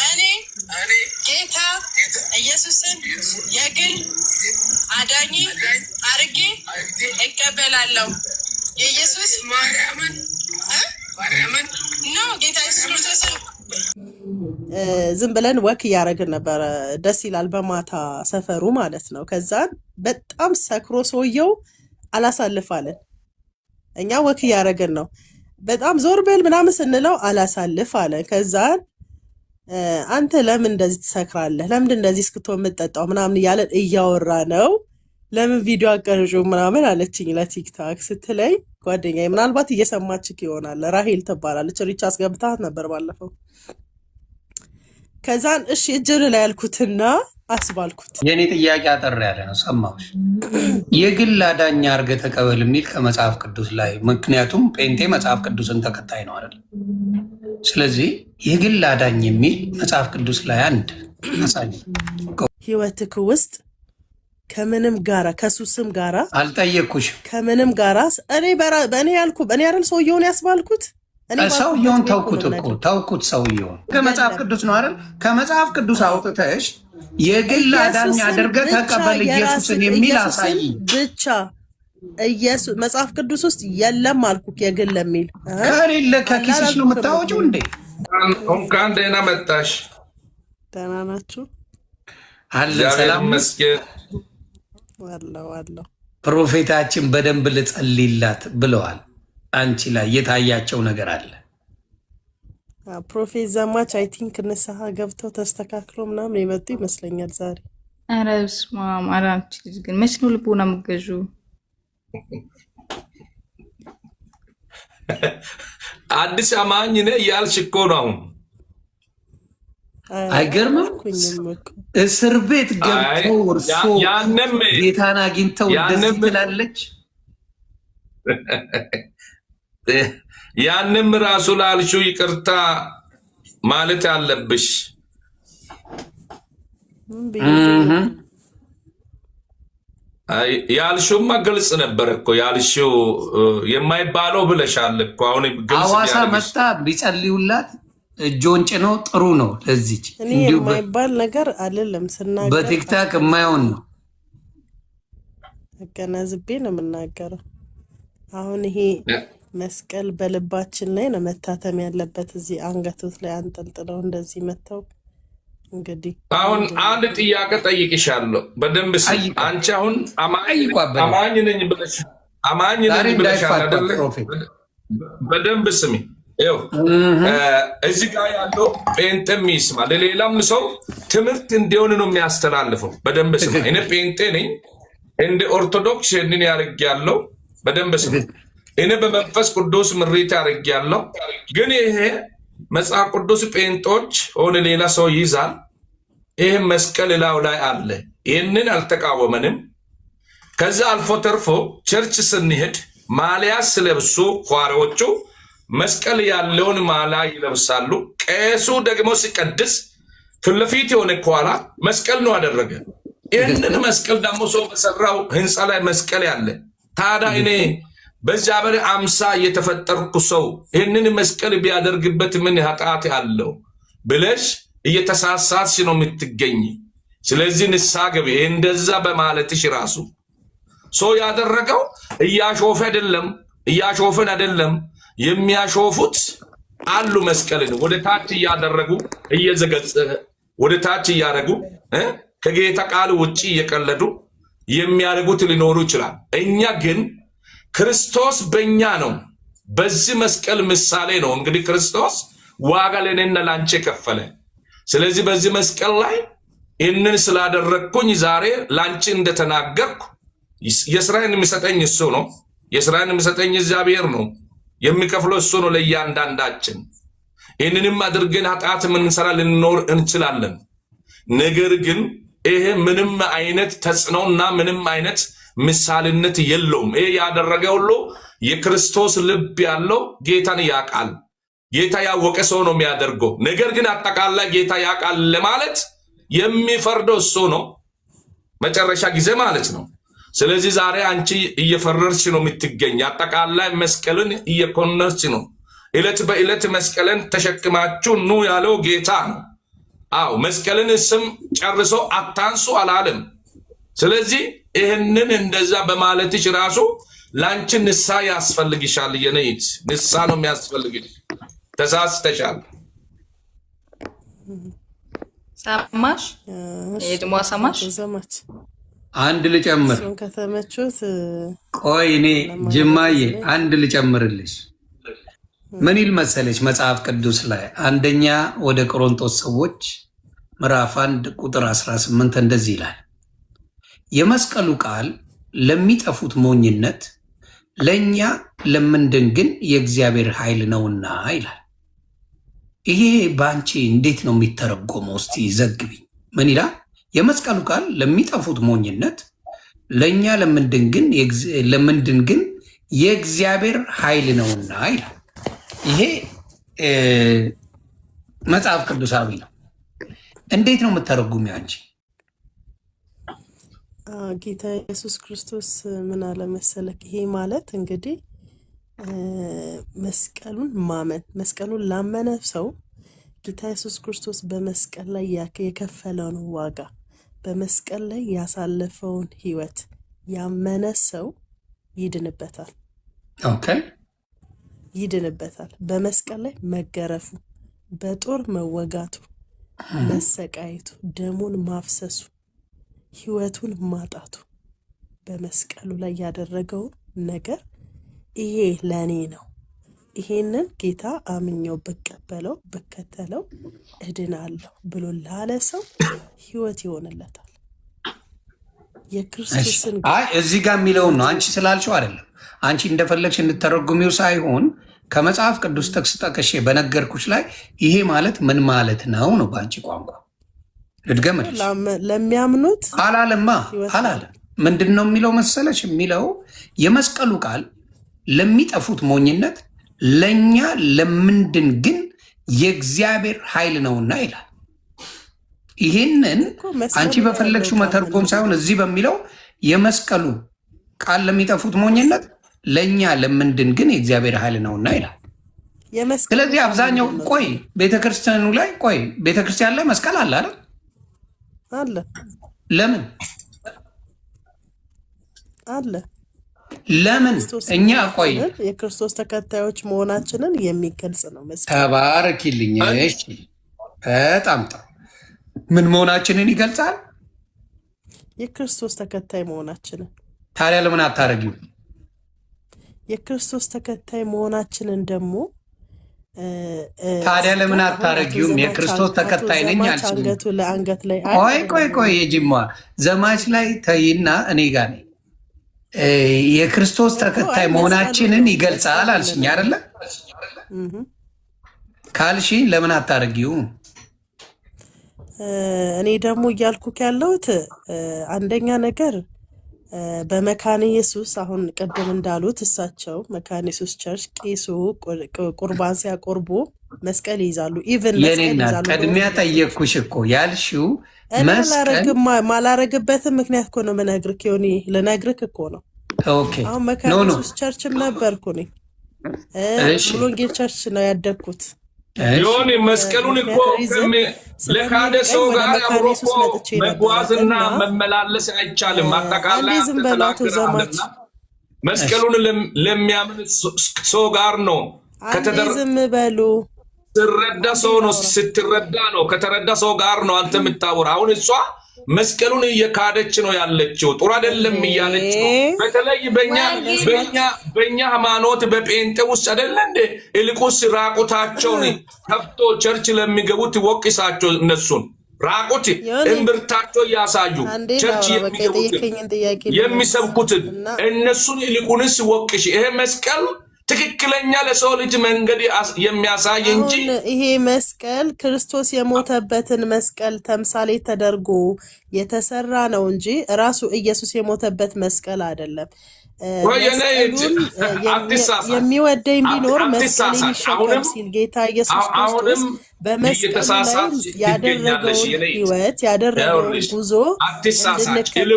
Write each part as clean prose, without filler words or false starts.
እኔ ጌታ ኢየሱስን የግል አዳኝ አርጌ እቀበላለሁ። የኢየሱስ ማርያምን ነው ጌታ ኢየሱስ ክርስቶስን ዝም ብለን ወክ እያደረግን ነበረ። ደስ ይላል። በማታ ሰፈሩ ማለት ነው። ከዛን በጣም ሰክሮ ሰውየው አላሳልፋለን። እኛ ወክ እያደረግን ነው። በጣም ዞር በል ምናምን ስንለው አላሳልፍ አለ። ከዛን አንተ ለምን እንደዚህ ትሰክራለህ? ለምን እንደዚህ እስክቶ የምትጠጣው ምናምን እያለን እያወራ ነው። ለምን ቪዲዮ አቀርጩ ምናምን አለችኝ ለቲክታክ ስትለኝ ጓደኛዬ ምናልባት እየሰማችክ ይሆናል። ራሄል ትባላለች። ሪቻ አስገብታት ነበር ባለፈው። ከዛን እሺ እጅር ላይ ያልኩትና አስባልኩት። የኔ ጥያቄ አጠር ያለ ነው። ሰማሁሽ። የግል አዳኝ አድርገህ ተቀበል የሚል ከመጽሐፍ ቅዱስ ላይ፣ ምክንያቱም ጴንጤ መጽሐፍ ቅዱስን ተከታይ ነው አይደል? ስለዚህ የግል አዳኝ የሚል መጽሐፍ ቅዱስ ላይ አንድ አሳይ። ህይወትክ ውስጥ ከምንም ጋራ ከሱስም ጋራ አልጠየቅኩሽ። ከምንም ጋራ እኔ ያልኩ እኔ አይደል ሰውየውን ያስባልኩት። ሰውየውን ተውኩት እኮ ተውኩት። ሰውየውን ከመጽሐፍ ቅዱስ ነው አይደል? ከመጽሐፍ ቅዱስ አውጥተሽ የግል አዳኝ አድርገህ ተቀበል ኢየሱስን የሚል አሳይ ብቻ። ኢየሱስ መጽሐፍ ቅዱስ ውስጥ የለም አልኩክ። የግል የሚል ከሌለ ከኪስሽ ነው የምታወጪው እንዴ? እንኳን ደህና መጣሽ። ደህና ናችሁ? አለ ሰላም መስገን አለው። ፕሮፌታችን በደንብ ልጸልይላት ብለዋል። አንቺ ላይ የታያቸው ነገር አለ? ፕሮፌት ዘማች አይ ቲንክ ንስሐ ገብተው ተስተካክሎ ምናምን የመጡ ይመስለኛል ዛሬ። ኧረ በስመ አብ። ኧረ አንቺ ልጅ ግን መች ነው ልቦና የምትገዢው? አዲስ አማኝ ነህ እያልሽ እኮ ነው አሁን። አይገርምም? እስር ቤት ገብተው እርሶ ጌታን አግኝተው እንደዚህ ትላለች። ያንም ራሱ ላልሽው ይቅርታ ማለት አለብሽ። ያልሽውማ ግልጽ ነበር እኮ ያልሽው የማይባለው ብለሻል እኮ። አሁን ግልጽ ሐዋሳ መጣ ቢጸልዩላት እጆን ጭኖ ጥሩ ነው። ለዚህ እኔ የማይባል ነገር አይደለም ስናገር በቲክታክ የማይሆን ነው። አገናዝቤ ነው የምናገረው። አሁን ይሄ መስቀል በልባችን ላይ ነው መታተም ያለበት። እዚህ አንገቶት ላይ አንጠልጥለው እንደዚህ መተው። እንግዲህ አሁን አንድ ጥያቄ ጠይቅሻለሁ በደንብ ስሚ። አንቺ አሁን አማኝ ነኝ ብለሻል አይደል? በደንብ ስሚ። ይኸው እዚህ ጋር ያለው ጴንጤም ይስማ፣ ለሌላም ሰው ትምህርት እንዲሆን ነው የሚያስተላልፈው። በደንብ ስማ። እኔ ጴንጤ ነኝ፣ እንደ ኦርቶዶክስ ይህንን ያደርጊያለሁ። በደንብ ስማ። እኔ በመንፈስ ቅዱስ ምሪት ያደርጊያለሁ። ግን ይሄ መጽሐፍ ቅዱስ ጴንጦች ሆነ ሌላ ሰው ይይዛል። ይህ መስቀል ላዩ ላይ አለ። ይህንን አልተቃወመንም። ከዛ አልፎ ተርፎ ቸርች ስንሄድ ማሊያ ስለብሱ ኳሪዎቹ መስቀል ያለውን ማላ ይለብሳሉ። ቄሱ ደግሞ ሲቀድስ ፊት ለፊት የሆነ ከኋላ መስቀል ነው አደረገ። ይህንን መስቀል ደግሞ ሰው በሰራው ህንፃ ላይ መስቀል ያለ። ታዲያ እኔ በዚያ በሬ አምሳ የተፈጠርኩ ሰው ይህንን መስቀል ቢያደርግበት ምን ኃጢአት አለው ብለሽ እየተሳሳትሽ ነው የምትገኝ። ስለዚህ ንስሐ ግቢ። እንደዛ በማለትሽ ራሱ ሰው ያደረገው እያሾፈ አይደለም፣ እያሾፈን አይደለም። የሚያሾፉት አሉ። መስቀልን ወደ ታች እያደረጉ እየዘገጸ ወደ ታች እያደረጉ ከጌታ ቃል ውጪ እየቀለዱ የሚያደርጉት ሊኖሩ ይችላል። እኛ ግን ክርስቶስ በእኛ ነው። በዚህ መስቀል ምሳሌ ነው እንግዲህ ክርስቶስ ዋጋ ለእኔና ላንቺ ከፈለ። ስለዚህ በዚህ መስቀል ላይ ይህንን ስላደረግኩኝ ዛሬ ላንቺ እንደተናገርኩ የስራዬን የሚሰጠኝ እሱ ነው። የስራዬን የሚሰጠኝ እግዚአብሔር ነው። የሚከፍለው እሱ ነው ለእያንዳንዳችን። ይህንንም አድርገን ኃጢአት የምንሰራ ልንኖር እንችላለን። ነገር ግን ይሄ ምንም አይነት ተጽዕኖና ምንም አይነት ምሳሌነት የለውም። ይሄ ያደረገ ሁሉ የክርስቶስ ልብ ያለው ጌታን ያውቃል። ጌታ ያወቀ ሰው ነው የሚያደርገው። ነገር ግን አጠቃላይ ጌታ ያውቃል ለማለት የሚፈርደው እሱ ነው፣ መጨረሻ ጊዜ ማለት ነው። ስለዚህ ዛሬ አንቺ እየፈረርሽ ነው የምትገኝ። አጠቃላይ መስቀልን እየኮነች ነው ዕለት በዕለት መስቀልን ተሸክማችሁ ኑ ያለው ጌታ ነው። አዎ መስቀልን ስም ጨርሶ አታንሱ አላለም። ስለዚህ ይህንን እንደዛ በማለትሽ ራሱ ላንቺ ንስሐ ያስፈልግሻል። የነይት ንስሐ ነው የሚያስፈልግሽ። ተሳስተሻል። ሰማሽ? የድሞ ሰማሽ? አንድ ልጨምር። ከተመቾት ቆይ እኔ ጅማዬ አንድ ልጨምርልሽ። ምን ይል መሰለች መጽሐፍ ቅዱስ ላይ አንደኛ ወደ ቆሮንቶስ ሰዎች ምዕራፍ 1 ቁጥር 18 እንደዚህ ይላል፣ የመስቀሉ ቃል ለሚጠፉት ሞኝነት፣ ለእኛ ለምንድን ግን የእግዚአብሔር ኃይል ነውና ይላል። ይሄ በአንቺ እንዴት ነው የሚተረጎመው? እስቲ ዘግቢኝ። ምን ይላል? የመስቀሉ ቃል ለሚጠፉት ሞኝነት፣ ለእኛ ለምንድን ግን የእግዚአብሔር ኃይል ነውና ይላል። ይሄ መጽሐፍ ቅዱሳዊ ነው። እንዴት ነው የምተረጉሚው አንቺ? ጌታ ኢየሱስ ክርስቶስ ምን አለ መሰለክ? ይሄ ማለት እንግዲህ መስቀሉን ማመን፣ መስቀሉን ላመነ ሰው ጌታ ኢየሱስ ክርስቶስ በመስቀል ላይ የከፈለውን ዋጋ፣ በመስቀል ላይ ያሳለፈውን ህይወት ያመነ ሰው ይድንበታል። ኦኬ፣ ይድንበታል። በመስቀል ላይ መገረፉ፣ በጦር መወጋቱ፣ መሰቃየቱ፣ ደሙን ማፍሰሱ፣ ህይወቱን ማጣቱ፣ በመስቀሉ ላይ ያደረገው ነገር ይሄ ለኔ ነው፣ ይሄንን ጌታ አምኜው ብቀበለው ብከተለው እድናለሁ ብሎ ላለ ሰው ህይወት ይሆንለታል። የክርስቶስን እዚህ ጋር የሚለውን ነው አንቺ ስላልሽው አይደለም። አንቺ እንደፈለግሽ እንድተረጉሚው ሳይሆን ከመጽሐፍ ቅዱስ ጥቅስ ጠቅሼ በነገርኩሽ ላይ ይሄ ማለት ምን ማለት ነው ነው በአንቺ ቋንቋ ልድገምልሽ። ለሚያምኑት አላለማ አላለ። ምንድን ነው የሚለው መሰለሽ? የሚለው የመስቀሉ ቃል ለሚጠፉት ሞኝነት፣ ለእኛ ለምንድን ግን የእግዚአብሔር ኃይል ነውና ይላል። ይሄንን አንቺ በፈለግሽው መተርጎም ሳይሆን እዚህ በሚለው የመስቀሉ ቃል ለሚጠፉት ሞኝነት፣ ለእኛ ለምንድን ግን የእግዚአብሔር ኃይል ነውና ይላል። ስለዚህ አብዛኛው ቤተክርስቲያኑ ላይ ቤተክርስቲያን ላይ መስቀል አለ አይደል? አለ። ለምን አለ? ለምን? እኛ የክርስቶስ ተከታዮች መሆናችንን የሚገልጽ ነው መስቀል። ተባረኪልኝ። እሺ፣ በጣም ጥሩ። ምን መሆናችንን ይገልጻል? የክርስቶስ ተከታይ መሆናችንን። ታዲያ ለምን አታረጊው? የክርስቶስ ተከታይ መሆናችንን ደግሞ ታዲያ ለምን አታረጊውም? የክርስቶስ ተከታይ ነኝ አልሽ። አንገቱ ለአንገት ላይ ቆይ የጅማ ዘማች ላይ ተይና እኔ ጋር ነኝ። የክርስቶስ ተከታይ መሆናችንን ይገልጻል አልሽኝ አይደለ? ካልሽኝ ለምን አታረጊውም? እኔ ደግሞ እያልኩክ ያለሁት አንደኛ ነገር በመካነ ኢየሱስ አሁን ቅድም እንዳሉት እሳቸው መካነ ኢየሱስ ቸርች ቄሱ ቁርባን ሲያቆርቡ መስቀል ይይዛሉ። ኢቭን መስቀል ይይዛሉ። ቀድሚያ ጠየቅኩሽ እኮ ያልሽው ማላረግበትም ምክንያት እኮ ነው የምነግርህ። ሆኒ ልነግርህ እኮ ነው። አሁን መካነ ኢየሱስ ቸርችም ነበርኩ እኔ። ሙሉ ወንጌል ቸርች ነው ያደግኩት። ዮኒ መስቀሉን እኮ ለካደ ሰው ጋር አብሮ መጓዝና መመላለስ አይቻልም። አጠቃላይ መስቀሉን ለሚያምን ሰው ጋር ነው። ዝም በሉ። ስትረዳ ሰው ነው፣ ስትረዳ ነው፣ ከተረዳ ሰው ጋር ነው አንተ የምታወራ። አሁን እሷ መስቀሉን እየካደች ነው ያለችው፣ ጥሩ አይደለም እያለች ነው። በተለይ በእኛ ሃይማኖት በጴንጤ ውስጥ አይደለ እንደ ይልቁንስ ራቁታቸውን ከፍቶ ቸርች ለሚገቡት ወቅሳቸው፣ እነሱን ራቁት እምብርታቸው እያሳዩ ቸርች የሚሰብኩትን እነሱን ይልቁንስ ወቅሽ። ይሄ መስቀል ትክክለኛ ለሰው ልጅ መንገድ የሚያሳይ እንጂ ይሄ መስቀል ክርስቶስ የሞተበትን መስቀል ተምሳሌ ተደርጎ የተሰራ ነው እንጂ ራሱ ኢየሱስ የሞተበት መስቀል አይደለም። የሚወደኝ ቢኖር መስቀል ይሸከም ሲል ጌታ ኢየሱስ ክርስቶስ በመስቀል ላይ ያደረገውን ህይወት ያደረገውን ጉዞ እንድንከተል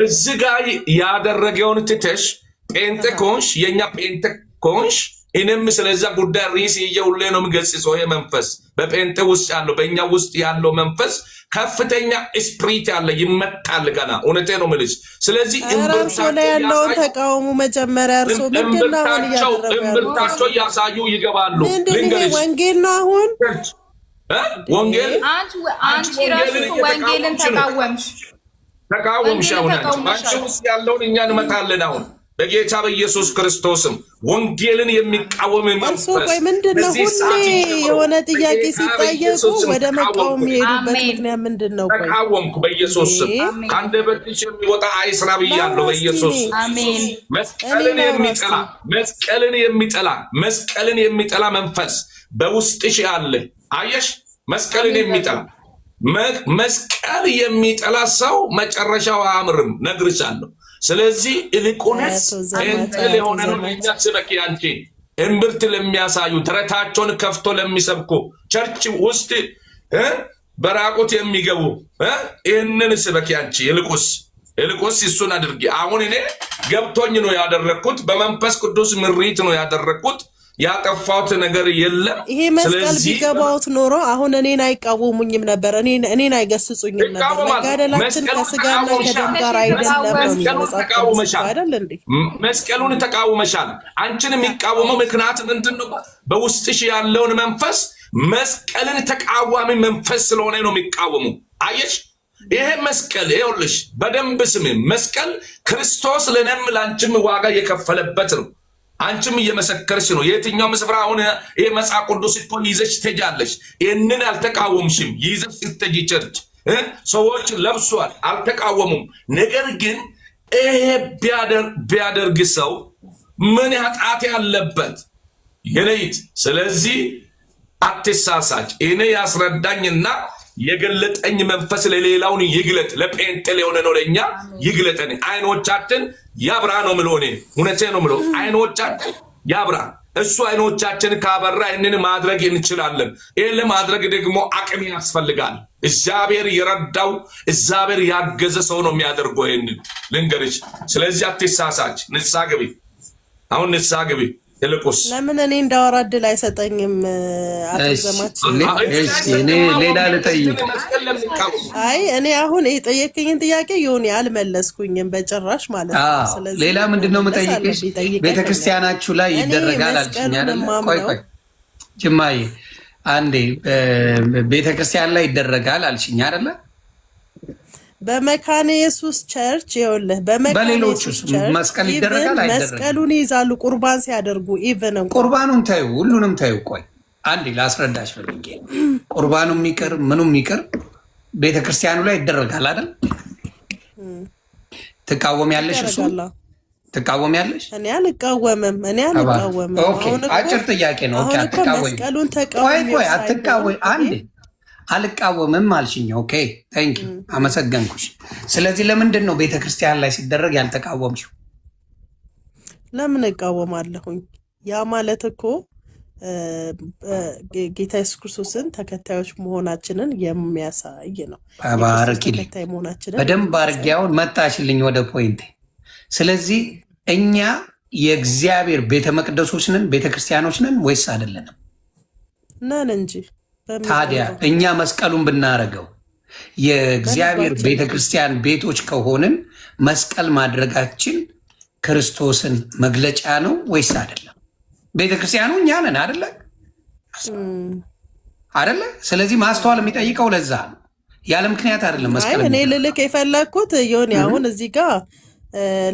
እዚህ ጋር ያደረገውን ትተሽ ጴንጤ ኮንሽ፣ የኛ ጴንጤ ኮንሽ እኔም ስለዛ ጉዳይ ሪስ ይየውልህ ነው የሚገጽጸው። መንፈስ በጴንጤ ውስጥ ያለው በእኛ ውስጥ ያለው መንፈስ ከፍተኛ ስፕሪት ያለ ይመጣል ገና። እውነቴ ነው የምልሽ። ስለዚህ ተቃውሞ መጀመሪያ እርሶ እምብርታቸው እያሳዩ ይገባሉ። ልንገርሽ ወንጌል ነው አሁን ወንጌል አንቺ ወንጌልን ተቃወምሽ። አሁን አንቺ ውስጥ ያለውን እኛ እንመታለን አሁን በጌታ በኢየሱስ ክርስቶስም ወንጌልን የሚቃወም መንፈስ ምንድነው? ሁሌ የሆነ ጥያቄ ሲጠየቁ ወደ መቃወም የሄዱበት ምክንያት ምንድነው? ተቃወምኩ በኢየሱስ ስም። ከአንደበትሽ የሚወጣ አይስራ ብያለሁ በኢየሱስ አሜን። መስቀልን የሚጠላ መንፈስ በውስጥሽ ያለ አየሽ። መስቀልን የሚጠላ ሰው መጨረሻው አያምርም፣ ነግርሻለሁ። ስለዚህ ይልቁንስ ጴንጤ የሆነ ነው የሚያስበክ ያንቺ እምብርት ለሚያሳዩ ተረታቸውን ከፍቶ ለሚሰብኩ ቸርች ውስጥ በራቁት የሚገቡ ይህንን ስበክ ያንቺ ይልቁስ እሱን አድርጊ። አሁን እኔ ገብቶኝ ነው ያደረግኩት፣ በመንፈስ ቅዱስ ምሪት ነው ያደረግኩት። ያጠፋሁት ነገር የለም። ይሄ መስቀል ቢገባውት ኖሮ አሁን እኔን አይቃወሙኝም ነበር፣ እኔን አይገስጹኝም ነበር። መጋደላችን ከስጋና ከደም ጋር አይደለም። መስቀሉን ተቃውመሻል። አንቺን የሚቃወመው ምክንያት ምንድን ነው? በውስጥሽ ያለውን መንፈስ መስቀልን ተቃዋሚ መንፈስ ስለሆነ ነው የሚቃወሙ። አየሽ፣ ይሄ መስቀል ይኸውልሽ፣ በደንብ ስሚ። መስቀል ክርስቶስ ለእኔም ለአንቺም ዋጋ የከፈለበት ነው። አንቺም እየመሰከርሽ ነው። የትኛውም ስፍራ አሁን ይሄ መጽሐፍ ቅዱስ እኮ ይዘሽ ትሄጃለሽ። ይህንን አልተቃወምሽም። ይዘሽ ስትሄጂ ቸርች ሰዎች ለብሷል፣ አልተቃወሙም። ነገር ግን ይሄ ቢያደርግ ሰው ምን ኃጢአት ያለበት የለይት። ስለዚህ አትሳሳች። እኔ ያስረዳኝና የገለጠኝ መንፈስ ለሌላውን ይግለጥ። ለጴንጤ የሆነ ነው ለኛ ይግለጠን። አይኖቻችን ያብራ ነው ምለው። እኔ እውነቴ ነው ምለው። አይኖቻችን ያብራ። እሱ አይኖቻችን ካበራ ይህንን ማድረግ እንችላለን። ይህን ለማድረግ ደግሞ አቅም ያስፈልጋል። እግዚአብሔር የረዳው እግዚአብሔር ያገዘ ሰው ነው የሚያደርገው። ይህንን ልንገርሽ። ስለዚህ አትሳሳች። ንስሐ ግቢ። አሁን ንስሐ ግቢ። ይልቁስ ለምን እኔ እንዳወራ እድል አይሰጠኝም? አትዘማችን። እኔ ሌላ ልጠይቅ። አይ እኔ አሁን የጠየቀኝን ጥያቄ ይሁን አልመለስኩኝም በጭራሽ ማለት ነው። ስለዚህ ሌላ ምንድነው የምጠይቅሽ? ቤተክርስቲያናችሁ ላይ ይደረጋል አልሽኝ አይደል? ቆይ ጅማዬ አንዴ ቤተክርስቲያን ላይ ይደረጋል አልሽኝ አይደል? በመካነ ኢየሱስ ቸርች ይኸውልህ፣ በመካነ ኢየሱስ ቸርች መስቀል ይደረጋል አይደረግም? መስቀሉን ይዛሉ ቁርባን ሲያደርጉ። ኢቭን ቁርባኑን ታዩ፣ ሁሉንም ታዩ። ቆይ አንዴ ላስረዳሽ ፈልጌ። ቁርባኑም ይቅር ምኑም ይቅር ቤተክርስቲያኑ ላይ ይደረጋል አይደል? ትቃወሚያለሽ? እሱ ትቃወሚያለሽ? እኔ አልቃወምም። ኦኬ፣ አጭር ጥያቄ ነው። ኦኬ፣ አትቃወሚ። መስቀሉን ተቃወሚ። ቆይ አትቃወሚ። አንዴ አልቃወምም አልሽኝ። ኦኬ ታንክ ዩ አመሰገንኩሽ። ስለዚህ ለምንድን ነው ቤተክርስቲያን ላይ ሲደረግ ያልተቃወምሽው? ለምን እቃወማለሁኝ? ያ ማለት እኮ ጌታ ኢየሱስ ክርስቶስን ተከታዮች መሆናችንን የሚያሳይ ነው። ተባረኪልኝ። በደንብ አድርጊያውን መጣሽልኝ ወደ ፖይንቴ። ስለዚህ እኛ የእግዚአብሔር ቤተ መቅደሶች ነን፣ ቤተክርስቲያኖች ነን ወይስ አይደለንም? ነን እንጂ። ታዲያ እኛ መስቀሉን ብናረገው የእግዚአብሔር ቤተክርስቲያን ቤቶች ከሆንን መስቀል ማድረጋችን ክርስቶስን መግለጫ ነው ወይስ አይደለም? ቤተክርስቲያኑ እኛ ነን አይደለ? ስለዚህ ማስተዋል የሚጠይቀው ለዛ ነው። ያለ ምክንያት አይደለም መስቀል። እኔ ልልክ የፈለግኩት ዮኒ አሁን እዚህ ጋር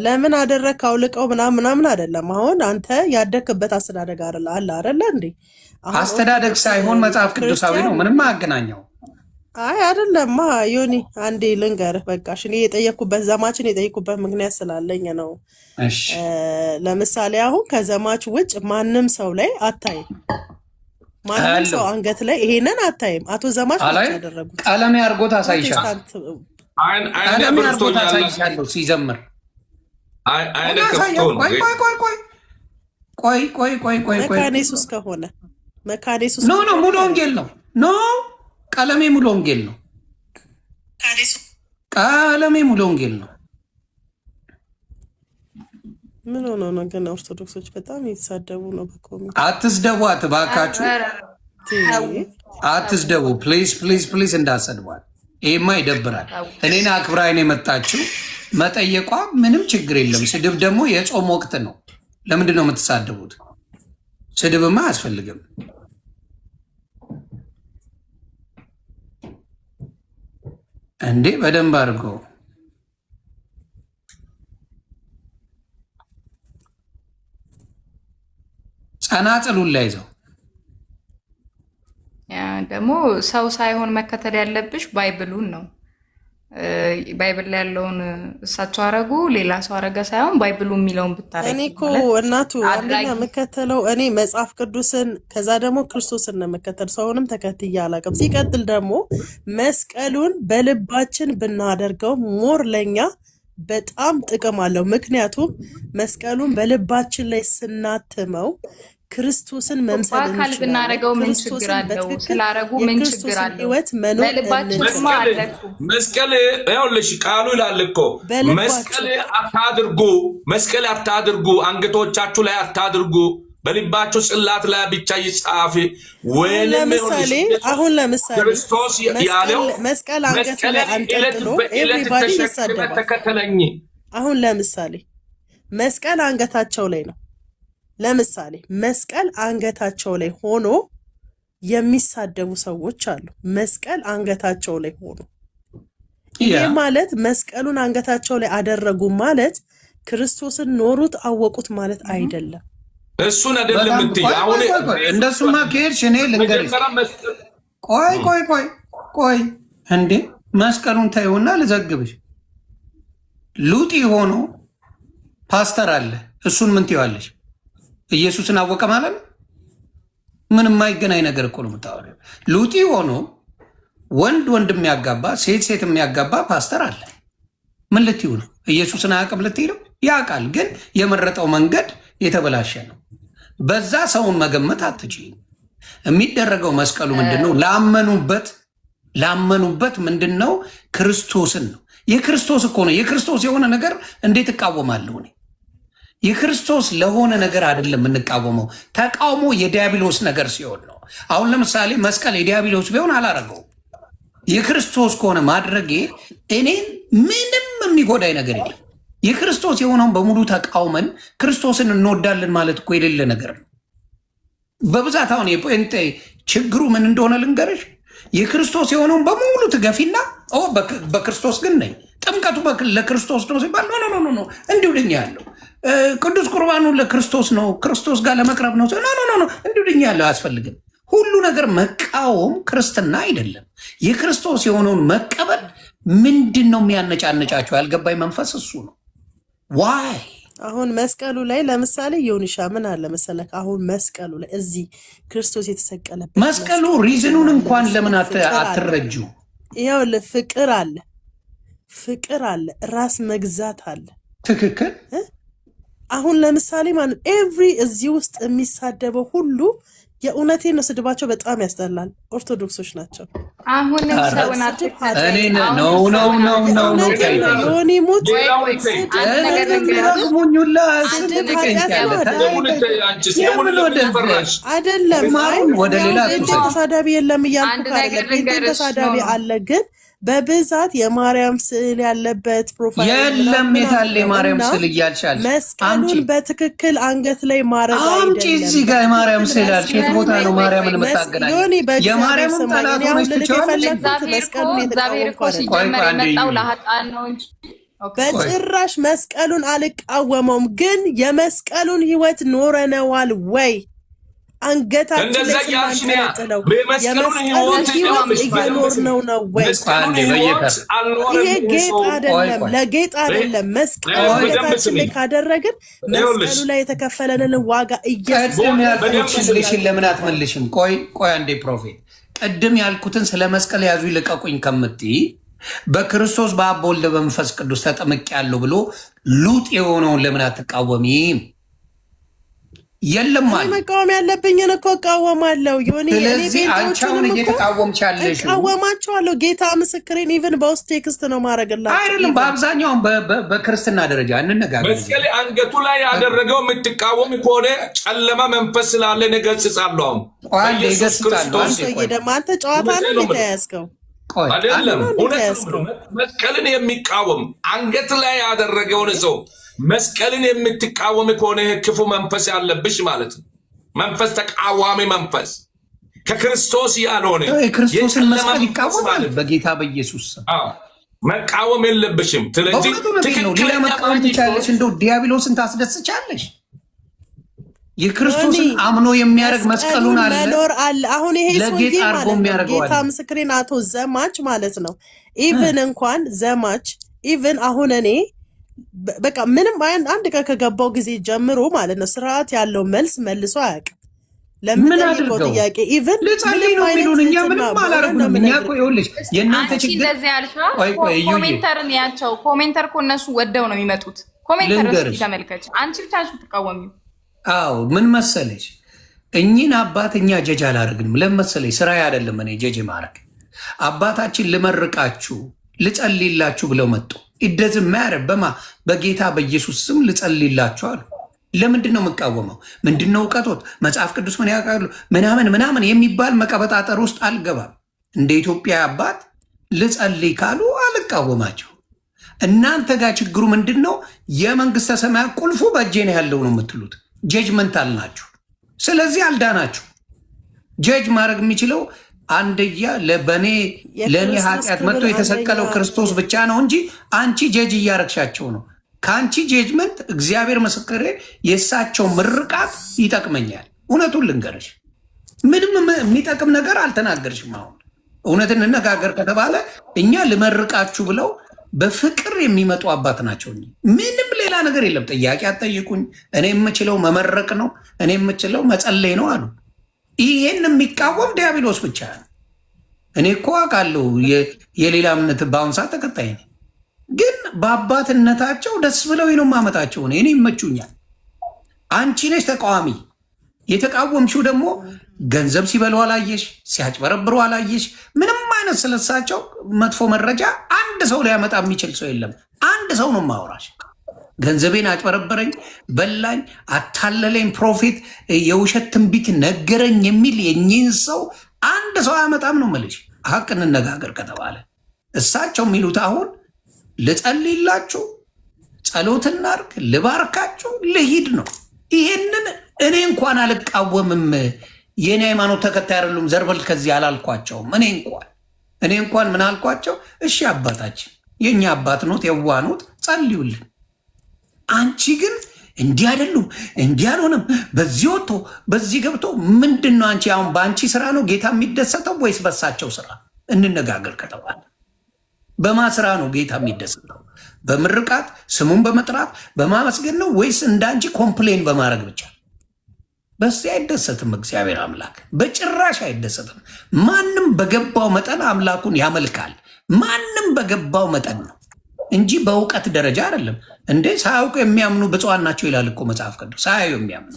ለምን አደረግ አውልቀው ምናምን አይደለም። አሁን አንተ ያደግክበት አስተዳደግ አለ አይደለ እንዴ? አስተዳደግ ሳይሆን መጽሐፍ ቅዱሳዊ ነው። ምንም አያገናኘው። አይ አይደለማ ዮኒ፣ አንዴ ልንገርህ በቃሽ። እኔ የጠየኩበት ዘማችን የጠየኩበት ምክንያት ስላለኝ ነው። ለምሳሌ አሁን ከዘማች ውጭ ማንም ሰው ላይ አታይም። ማንም ሰው አንገት ላይ ይሄንን አታይም። አቶ ዘማች ያደረጉት ቀለሜ አድርጎት አሳይሻለሁ። ቀለሜ አድርጎት አሳይሻለሁ ሲዘምር። ቆይ መካነ ኢየሱስ ከሆነ መካነ ኢየሱስ ኖ ሙሉ ወንጌል ነው። ኖ ቀለሜ ሙሉ ወንጌል ነው። ቀለሜ ሙሉ ወንጌል ነው። ምን ሆኖ ነው ግን ኦርቶዶክሶች በጣም እየተሳደቡ ነው በኮሜንት። አትስደቧት እባካችሁ፣ አትስደቡ ፕሊዝ ፕሊዝ ፕሊዝ፣ እንዳሰድቧት። ይሄማ ይደብራል። እኔን አክብራይን የመጣችው መጠየቋ ምንም ችግር የለም። ስድብ ደግሞ የጾም ወቅት ነው። ለምንድን ነው የምትሳደቡት? ስድብማ አያስፈልግም። እንዴ በደንብ አድርገው ጸናጽሉን ላይ ይዘው ደግሞ ሰው ሳይሆን መከተል ያለብሽ ባይብሉን ነው። ባይብል ላይ ያለውን እሳቸው አረጉ ሌላ ሰው አረገ ሳይሆን ባይብሉ የሚለውን ብታረጊ። እኔ እኮ እናቱ አንደኛ የምከተለው እኔ መጽሐፍ ቅዱስን ከዛ ደግሞ ክርስቶስን ነው የምከተል፣ ሰውንም ተከትዬ አላውቅም። ሲቀጥል ደግሞ መስቀሉን በልባችን ብናደርገው ሞር ለኛ በጣም ጥቅም አለው። ምክንያቱም መስቀሉን በልባችን ላይ ስናትመው ክርስቶስን መምሰል በአካል ብናረገው ምን ችግር አለው? ስላረጉ ምን ችግር አለው? በልባችንማ አለኩ። መስቀል ይኸውልሽ ቃሉ ይላል እኮ መስቀል አታድርጉ፣ መስቀል አታድርጉ፣ አንገቶቻችሁ ላይ አታድርጉ፣ በልባችሁ ጽላት ላይ ብቻ ይጻፍ። ወይንም ለምሳሌ አሁን ለምሳሌ ክርስቶስ ያለው መስቀል አንገት ላይ አንጠልጥሎ ኤቭሪባዲ ይሳደባል። ተከተለኝ። አሁን ለምሳሌ መስቀል አንገታቸው ላይ ነው። ለምሳሌ መስቀል አንገታቸው ላይ ሆኖ የሚሳደቡ ሰዎች አሉ። መስቀል አንገታቸው ላይ ሆኖ ይሄ ማለት መስቀሉን አንገታቸው ላይ አደረጉ ማለት ክርስቶስን ኖሩት አወቁት ማለት አይደለም። እሱን አይደለም እንት አሁን እንደሱማ ከሄድሽ እኔ ልንገርሽ። ቆይ እንዴ መስቀሉን ታዩና ልዘግብሽ። ሉጢ ሆኖ ፓስተር አለ። እሱን ምን ትይዋለሽ? ኢየሱስን አወቀ ማለት ነው? ምንም የማይገናኝ ነገር እኮ ነው የምታወሪው። ሉጢ ሆኖ ወንድ የሚያጋባ ሴት የሚያጋባ ፓስተር አለ። ምን ልትዩ ነው? ኢየሱስን አያውቅም ልትይ ነው? ያውቃል፣ ግን የመረጠው መንገድ የተበላሸ ነው። በዛ ሰውን መገመት አትችይም። የሚደረገው መስቀሉ ምንድነው? ላመኑበት ምንድነው? ክርስቶስን ነው። የክርስቶስ እኮ ነው። የክርስቶስ የሆነ ነገር እንዴት እቃወማለሁ እኔ? የክርስቶስ ለሆነ ነገር አይደለም የምንቃወመው። ተቃውሞ የዲያብሎስ ነገር ሲሆን ነው። አሁን ለምሳሌ መስቀል የዲያብሎስ ቢሆን አላረገው። የክርስቶስ ከሆነ ማድረጌ እኔን ምንም የሚጎዳኝ ነገር የለም። የክርስቶስ የሆነውን በሙሉ ተቃውመን ክርስቶስን እንወዳለን ማለት እኮ የሌለ ነገር ነው። በብዛት አሁን የጴንጤ ችግሩ ምን እንደሆነ ልንገርሽ። የክርስቶስ የሆነውን በሙሉ ትገፊና በክርስቶስ ግን ነኝ፣ ጥምቀቱ ለክርስቶስ ነው ሲባል ኖ እንዲሁ ድኛ ያለው ቅዱስ ቁርባኑ ለክርስቶስ ነው፣ ክርስቶስ ጋር ለመቅረብ ነው። ኖ እንዲሁ ድኛ ያለው አያስፈልግም። ሁሉ ነገር መቃወም ክርስትና አይደለም። የክርስቶስ የሆነውን መቀበል ምንድን ነው የሚያነጫነጫቸው? ያልገባኝ መንፈስ እሱ ነው። ዋይ አሁን መስቀሉ ላይ ለምሳሌ ዮኒሻ ምን አለ መሰለክ? አሁን መስቀሉ ላይ እዚህ ክርስቶስ የተሰቀለበት መስቀሉ ሪዝኑን እንኳን ለምን አትረጁ? ይኸውልህ ፍቅር አለ፣ ራስ መግዛት አለ። ትክክል። አሁን ለምሳሌ ማለት ኤቭሪ እዚህ ውስጥ የሚሳደበው ሁሉ የእውነቴን ነው። ስድባቸው በጣም ያስጠላል። ኦርቶዶክሶች ናቸው። አሁንም ሰውን ተሳዳቢ የለም እያልኩ አይደለም። ተሳዳቢ አለ ግን በብዛት የማርያም ስዕል ያለበት ፕሮፋይል የለም። የታለ የማርያም ስዕል እያልሻል? መስቀሉን በትክክል አንገት ላይ ማረግ አምጪ። እዚህ ጋር የማርያም ስዕል አልሽ። የት ቦታ ነው ማርያምን የምታገናኝ? የማርያም ጠላት ሆነች በጭራሽ መስቀሉን አልቃወመውም፣ ግን የመስቀሉን ህይወት ኖረነዋል ወይ? አንገታችን ላይ ስናንጠለጥለው የመስቀሉን ህይወት እየኖርነው ነው ወይ? ይሄ ጌጥ አይደለም፣ ለጌጥ አይደለም። መስቀል አንገታችን ላይ ካደረግን መስቀሉ ላይ የተከፈለንን ዋጋ እየስልሽን ለምን አትመልሽም? ቆይ አንዴ ፕሮፌት፣ ቅድም ያልኩትን ስለ መስቀል ያዙ ይልቀቁኝ ከምትይ በክርስቶስ በአብ በወልድ በመንፈስ ቅዱስ ተጠምቄያለሁ ብሎ ሉጥ የሆነውን ለምን አትቃወሚም? የለም ማለት መቃወም ያለብኝን እኮ እቃወማለሁ። ዮኒ ስለዚህ አንቺ አሁን እየተቃወምቻለሽ እቃወማቸዋለሁ። ጌታ ምስክሬን ኢቭን በውስጥ ቴክስት ነው ማድረግላቸው። አይደለም በአብዛኛው በክርስትና ደረጃ እንነጋገር። መስቀል አንገቱ ላይ ያደረገው የምትቃወም ከሆነ ጨለማ መንፈስ ስላለ እገስጻለሁ። አሁን ኢየሱስ ክርስቶስ ደግሞ አንተ ጨዋታ ነው የተያዝከው አይደለም። መስቀልን የሚቃወም አንገት ላይ ያደረገውን ሰው መስቀልን የምትቃወም ከሆነ ክፉ መንፈስ ያለብሽ ማለት ነው። መንፈስ ተቃዋሚ መንፈስ ከክርስቶስ ያልሆነ የክርስቶስን መስቀል ይቃወማል። በጌታ በኢየሱስ መቃወም የለብሽም። ስለዚህ ሌላ መቃወም ትቻለሽ። እንደው ዲያብሎስን ታስደስቻለሽ። የክርስቶስን አምኖ የሚያደርግ መስቀሉን አለ አሁን ይሄ ሰውዬ ማለት ነው። ጌታ ምስክሬን አቶ ዘማች ማለት ነው። ኢቭን እንኳን ዘማች ኢቭን አሁን እኔ በቃ ምንም አንድ ቀን ከገባው ጊዜ ጀምሮ ማለት ነው ስርዓት ያለው መልስ መልሶ አያውቅም። ለምንጠይቀው ጥያቄ ኢቭን ለጻለይ ነው የሚሉን እኛ ምንም አላረጉንም። እኛ እኮ ይኸውልሽ የእናንተ ችግር እንደዚህ ያልሻው ኮሜንተርን ያቸው ኮሜንተር እኮ እነሱ ወደው ነው የሚመጡት። ኮሜንተር ተመልከች። አንቺ ብቻ ነሽ የምትቃወሚው። አዎ ምን መሰለሽ እኚህን አባት እኛ ጀጅ አላደርግንም። ለምን መሰለሽ ስራዬ አይደለም እኔ ጀጅ ማድረግ። አባታችን ልመርቃችሁ ልጸልይላችሁ ብለው መጡ። ኢደዝም ማያረብ በጌታ በኢየሱስ ስም ልጸልይላችሁ አሉ። ለምንድን ነው የምቃወመው? ምንድነው እውቀቶት መጽሐፍ ቅዱስ ምን ያውቃሉ ምናምን የሚባል መቀበጣጠር ውስጥ አልገባም። እንደ ኢትዮጵያ አባት ልጸልይ ካሉ አልቃወማቸው። እናንተ ጋር ችግሩ ምንድን ነው? የመንግስተ ሰማያት ቁልፉ በእጄ ነው ያለው ነው የምትሉት። ጀጅመንታል ናችሁ። ስለዚህ አልዳናችሁ። ጀጅ ማድረግ የሚችለው አንድያ ለእኔ ኃጢአት መጥቶ የተሰቀለው ክርስቶስ ብቻ ነው እንጂ አንቺ ጀጅ እያረግሻቸው ነው። ከአንቺ ጀጅመንት እግዚአብሔር ምስክሬ የእሳቸው ምርቃት ይጠቅመኛል። እውነቱን ልንገርሽ ምንም የሚጠቅም ነገር አልተናገርሽም። አሁን እውነት እንነጋገር ከተባለ እኛ ልመርቃችሁ ብለው በፍቅር የሚመጡ አባት ናቸው። ምንም ሌላ ነገር የለም። ጥያቄ አትጠይቁኝ። እኔ የምችለው መመረቅ ነው። እኔ የምችለው መጸለይ ነው አሉ። ይሄን የሚቃወም ዲያብሎስ ብቻ ነው። እኔ እኮ አውቃለሁ የሌላ እምነት በአሁን ሰዓት ተከታይ ነኝ፣ ግን በአባትነታቸው ደስ ብለው ነው ማመጣቸው። እኔ ይመቹኛል። አንቺ ነሽ ተቃዋሚ። የተቃወምሽው ደግሞ ገንዘብ ሲበሉ አላየሽ፣ ሲያጭበረብሩ አላየሽ። ምንም አይነት ስለሳቸው መጥፎ መረጃ አንድ ሰው ሊያመጣ የሚችል ሰው የለም። አንድ ሰው ነው ማውራሽ። ገንዘቤን አጭበረበረኝ፣ በላኝ፣ አታለለኝ፣ ፕሮፌት የውሸት ትንቢት ነገረኝ የሚል የኚህን ሰው አንድ ሰው አያመጣም ነው የምልሽ። ሀቅ እንነጋገር ከተባለ እሳቸው የሚሉት አሁን ልጸልይላችሁ፣ ጸሎት እናድርግ፣ ልባርካችሁ፣ ልሂድ ነው። ይሄንን እኔ እንኳን አልቃወምም። የኔ ሃይማኖት ተከታይ አይደሉም ዘርበል ከዚህ አላልኳቸውም። እኔ እንኳን ምን አልኳቸው? እሺ አባታችን የኛ አባት ኖት፣ የዋኖት፣ ጸልዩልን። አንቺ ግን እንዲህ አይደሉም እንዲህ አልሆነም፣ በዚህ ወጥቶ በዚህ ገብቶ ምንድን ነው? አንቺ አሁን በአንቺ ስራ ነው ጌታ የሚደሰተው ወይስ በሳቸው ስራ? እንነጋገር ከተባለ በማ ስራ ነው ጌታ የሚደሰተው? በምርቃት ስሙን በመጥራት በማመስገን ነው ወይስ እንዳንቺ ኮምፕሌን በማድረግ ብቻ? በዚህ አይደሰትም እግዚአብሔር አምላክ፣ በጭራሽ አይደሰትም። ማንም በገባው መጠን አምላኩን ያመልካል። ማንም በገባው መጠን ነው እንጂ በእውቀት ደረጃ አይደለም። እንዴ ሳያውቁ የሚያምኑ ብፁዓን ናቸው ይላል እኮ መጽሐፍ ቅዱስ። ሳያዩ የሚያምኑ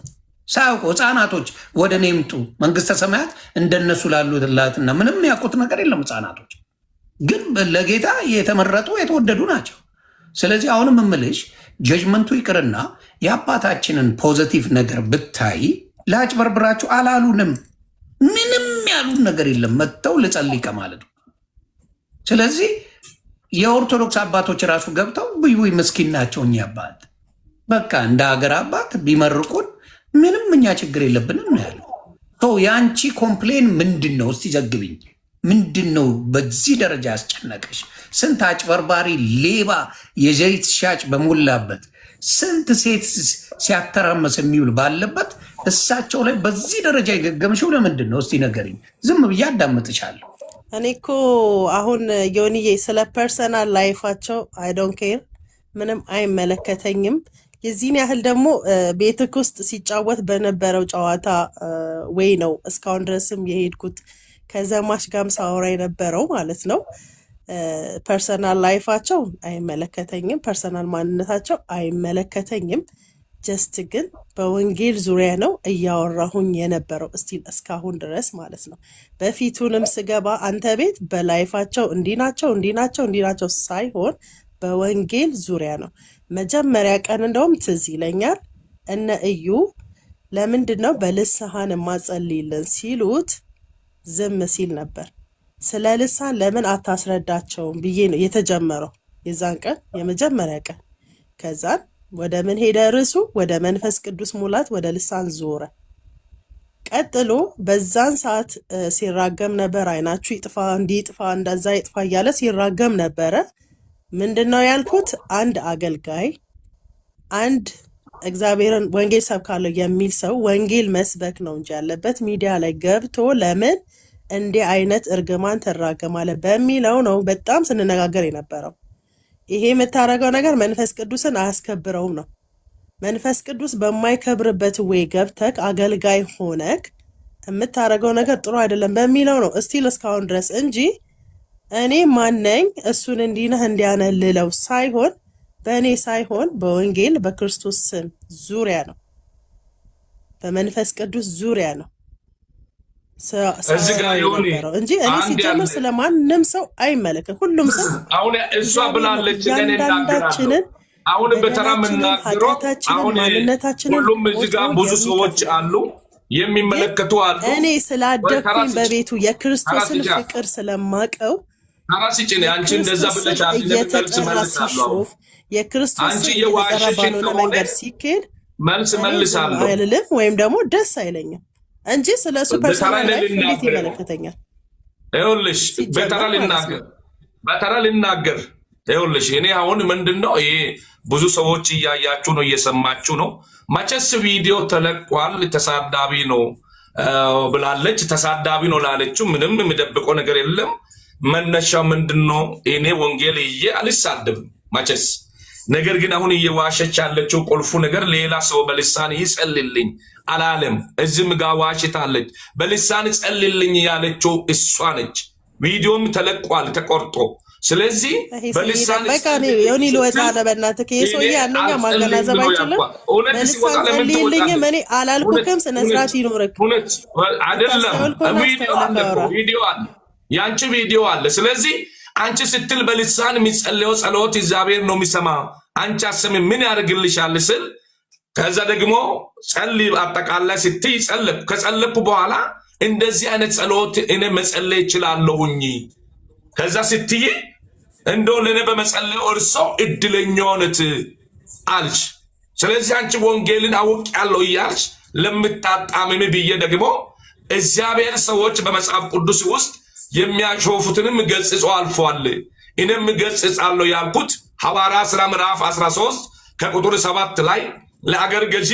ሳያውቁ ሕፃናቶች ወደ እኔ ይምጡ መንግስተ ሰማያት እንደነሱ ላሉላትና ምንም ያውቁት ነገር የለም። ሕፃናቶች ግን ለጌታ የተመረጡ የተወደዱ ናቸው። ስለዚህ አሁንም እምልሽ ጀጅመንቱ ይቅርና የአባታችንን ፖዘቲቭ ነገር ብታይ ላጭበርብራችሁ አላሉንም። ምንም ያሉን ነገር የለም። መጥተው ልጸልይ ከማለቱ ስለዚህ የኦርቶዶክስ አባቶች ራሱ ገብተው ውይ ምስኪን ናቸው እኛ አባት በቃ እንደ ሀገር አባት ቢመርቁን ምንም እኛ ችግር የለብንም ነው ያለው። የአንቺ ኮምፕሌን ምንድን ነው? እስቲ ዘግብኝ። ምንድን ነው በዚህ ደረጃ ያስጨነቀሽ? ስንት አጭበርባሪ ሌባ የዘይት ሻጭ በሞላበት ስንት ሴት ሲያተራመስ የሚውል ባለበት እሳቸው ላይ በዚህ ደረጃ የገገምሽው ለምንድን ነው? እስቲ ነገርኝ። ዝም ብዬ አዳምጥሻለሁ። እኔ እኮ አሁን ዮኒዬ ስለ ፐርሰናል ላይፋቸው አይ ዶንት ኬር፣ ምንም አይመለከተኝም። የዚህን ያህል ደግሞ ቤትክ ውስጥ ሲጫወት በነበረው ጨዋታ ወይ ነው እስካሁን ድረስም የሄድኩት ከዘማች ጋርም ሳወራ የነበረው ማለት ነው። ፐርሰናል ላይፋቸው አይመለከተኝም፣ ፐርሰናል ማንነታቸው አይመለከተኝም። ጀስት ግን በወንጌል ዙሪያ ነው እያወራሁኝ የነበረው እስካሁን ድረስ ማለት ነው። በፊቱንም ስገባ አንተ ቤት በላይፋቸው እንዲህ ናቸው ሳይሆን በወንጌል ዙሪያ ነው። መጀመሪያ ቀን እንደውም ትዝ ይለኛል እነ እዩ ለምንድን ነው በልሳን ማጸልይልን ሲሉት ዝም ሲል ነበር። ስለ ልሳን ለምን አታስረዳቸውም ብዬ ነው የተጀመረው የዛን ቀን የመጀመሪያ ቀን። ከዛን ወደ ምን ሄደ ርዕሱ? ወደ መንፈስ ቅዱስ ሙላት ወደ ልሳን ዞረ። ቀጥሎ በዛን ሰዓት ሲራገም ነበር። አይናችሁ ይጥፋ፣ እንዲህ ይጥፋ፣ እንደዛ ይጥፋ እያለ ሲራገም ነበረ። ምንድነው ያልኩት? አንድ አገልጋይ አንድ እግዚአብሔርን ወንጌል ሰብካለሁ የሚል ሰው ወንጌል መስበክ ነው እንጂ ያለበት ሚዲያ ላይ ገብቶ ለምን እንዲህ አይነት እርግማን ትራገማለህ በሚለው ነው በጣም ስንነጋገር የነበረው። ይሄ የምታረገው ነገር መንፈስ ቅዱስን አያስከብረውም ነው። መንፈስ ቅዱስ በማይከብርበት ወይ ገብተክ አገልጋይ ሆነክ የምታረገው ነገር ጥሩ አይደለም በሚለው ነው እስቲል እስካሁን ድረስ እንጂ እኔ ማነኝ እሱን እንዲነህ እንዲያነልለው ሳይሆን በእኔ ሳይሆን በወንጌል በክርስቶስ ስም ዙሪያ ነው፣ በመንፈስ ቅዱስ ዙሪያ ነው እዚህ ጋር ይሁን እንጂ እኔ ሲጀምር ስለማንም ሰው አይመለከት። ሁሉም ሰው አሁን እሷ ብላለች እያንዳንዳችንን አሁን በተራ የምናገረው አሁን ሁሉም እዚህ ጋር ብዙ ሰዎች አሉ የሚመለከቱ አሉ። እኔ ስላደኩኝ በቤቱ የክርስቶስን ፍቅር ስለማቀው ታራሲጭኔ አንቺ እንደዛ ብለሻል እየተጠራሲሾፍ የክርስቶስን የተጠራባነው ነገር ሲኬድ መልሳለሁ አይልም ወይም ደግሞ ደስ አይለኝም እንጂ ስለሱ ፐርሰናል ላይፍ እንዴት ይመለከተኛል? ይኸውልሽ በተራ ልናገር ይኸውልሽ እኔ አሁን ምንድነው ይሄ ብዙ ሰዎች እያያችሁ ነው እየሰማችሁ ነው። መቼስ ቪዲዮ ተለቋል። ተሳዳቢ ነው ብላለች። ተሳዳቢ ነው ላለችው ምንም የሚደብቀው ነገር የለም። መነሻው ምንድነው? እኔ ወንጌል ይዤ አልሳደብም መቼስ። ነገር ግን አሁን እየዋሸች ያለችው ቁልፉ ነገር ሌላ ሰው በልሳን ይጸልልኝ አላለም። እዚህም ጋር ዋሽታለች። በልሳን ጸልልኝ ያለችው እሷ ነች። ቪዲዮም ተለቋል ተቆርጦ። ስለዚህ በልሳን ዮኒ ልወጣ ለበእናትህ ከየሰውዬ አንደኛ ማገናዘብ አይችልም። በልሳን ጸልልኝ እኔ አላልኩክም። ስነ ስርዓት ይኖርክ አይደለም። ቪዲዮ አለ ያንቺ ቪዲዮ አለ። ስለዚህ አንቺ ስትል በልሳን የሚጸልየው ጸሎት እግዚአብሔር ነው የሚሰማ። አንቺ አሰሚ ምን ያደርግልሻል ስል ከዛ ደግሞ ጸልይ አጠቃላይ ስትይ ጸልብ ከጸለብኩ በኋላ እንደዚህ አይነት ጸሎት እኔ መጸለይ እችላለሁኝ። ከዛ ስትይ እንደው ለኔ በመጸለይ እርሶ እድለኛው ነት አልሽ። ስለዚህ አንቺ ወንጌልን አውቄያለሁ እያልሽ ለምታጣምም ብዬ ደግሞ እግዚአብሔር ሰዎች በመጽሐፍ ቅዱስ ውስጥ የሚያሾፉትንም ገጽጾ አልፏል። እኔም ገጽጻለሁ ያልኩት ሐዋርያት ሥራ ምዕራፍ 13 ከቁጥር 7 ላይ ለአገር ገዢ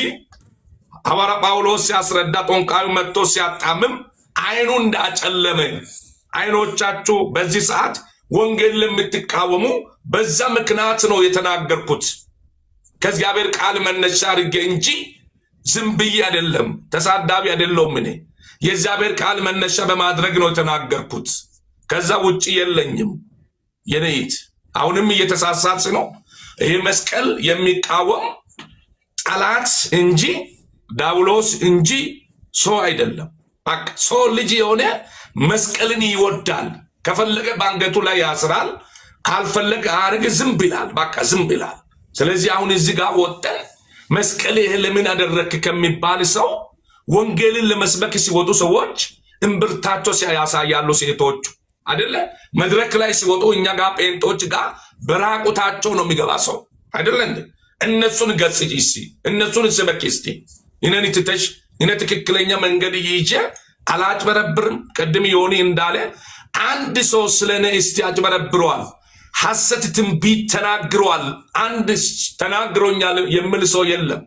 ሐዋርያ ጳውሎስ ሲያስረዳ ጦንቃዩ መጥቶ ሲያጣምም አይኑ እንዳጨለመ አይኖቻችሁ በዚህ ሰዓት ወንጌል ለምትቃወሙ በዛ ምክንያት ነው የተናገርኩት። ከእግዚአብሔር ቃል መነሻ አድርጌ እንጂ ዝም ብዬ አይደለም፣ ተሳዳቢ አይደለሁም። እኔ የእግዚአብሔር ቃል መነሻ በማድረግ ነው የተናገርኩት። ከዛ ውጪ የለኝም። የነይት አሁንም እየተሳሳች ነው። ይሄ መስቀል የሚቃወም ጠላት እንጂ ዳውሎስ እንጂ ሰው አይደለም። በቃ ሰው ልጅ የሆነ መስቀልን ይወዳል። ከፈለገ ባንገቱ ላይ ያስራል፣ ካልፈለገ አርግ ዝም ብላል። በቃ ዝም ብላል። ስለዚህ አሁን እዚህ ጋር ወጣን መስቀል ይሄ ለምን አደረክ ከሚባል ሰው ወንጌልን ለመስበክ ሲወጡ ሰዎች እምብርታቸው ያሳያሉ። ሴቶቹ አይደለ መድረክ ላይ ሲወጡ እኛ ጋር ጴንጦች ጋር በራቁታቸው ነው የሚገባ ሰው አይደለ እንዴ? እነሱን ገጽጂ እስቲ፣ እነሱን ስበክ እስቲ። እነን ትተሽ እነ ትክክለኛ መንገድ ይይጄ አላጭበረብርም። ቅድም ዮኒ እንዳለ አንድ ሰው ስለኔ እስቲ አጭበረብሯል፣ ሐሰት ትንቢት ተናግሯል፣ አንድ ተናግሮኛል የሚል ሰው የለም።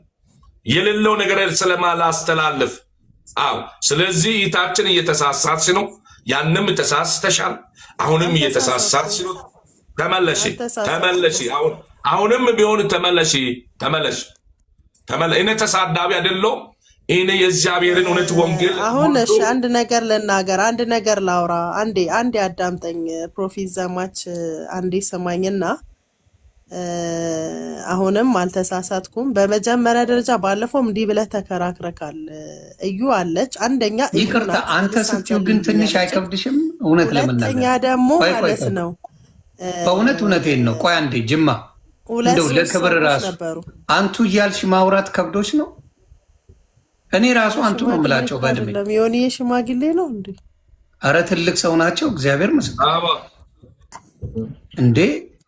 የሌለው ነገር ስለማላስተላልፍ አው ስለዚህ ይታችን እየተሳሳትሽ ነው። ያንም ተሳስተሻል፣ አሁንም እየተሳሳትሽ ነው። ተመለሺ አሁንም ቢሆን ተመለሺ። እኔ ተሳዳቢ አይደለሁም። እኔ የእግዚአብሔርን እውነት ወንጌል አሁን እሺ፣ አንድ ነገር ልናገር፣ አንድ ነገር ላውራ። አንዴ አዳምጠኝ ፕሮፌት ዘማች፣ አንዴ ሰማኝና አሁንም አልተሳሳትኩም። በመጀመሪያ ደረጃ ባለፈው እንዲህ ብለህ ተከራክረካል። እዩ አለች አንደኛ ይቅርታ አንተ ስትዩ ግን ትንሽ አይከብድሽም? እውነት ለምናገር ሁለተኛ ደግሞ ማለት ነው እውነቴን ነው። ቆይ አንዴ ጅማ እንደው ለክብር ራሱ አንቱ እያልሽ ማውራት ከብዶች ነው። እኔ ራሱ አንቱ ነው የምላቸው በእድሜ የሆነ ሽማግሌ ነው እንዴ? አረ ትልቅ ሰው ናቸው። እግዚአብሔር ምስክር እንዴ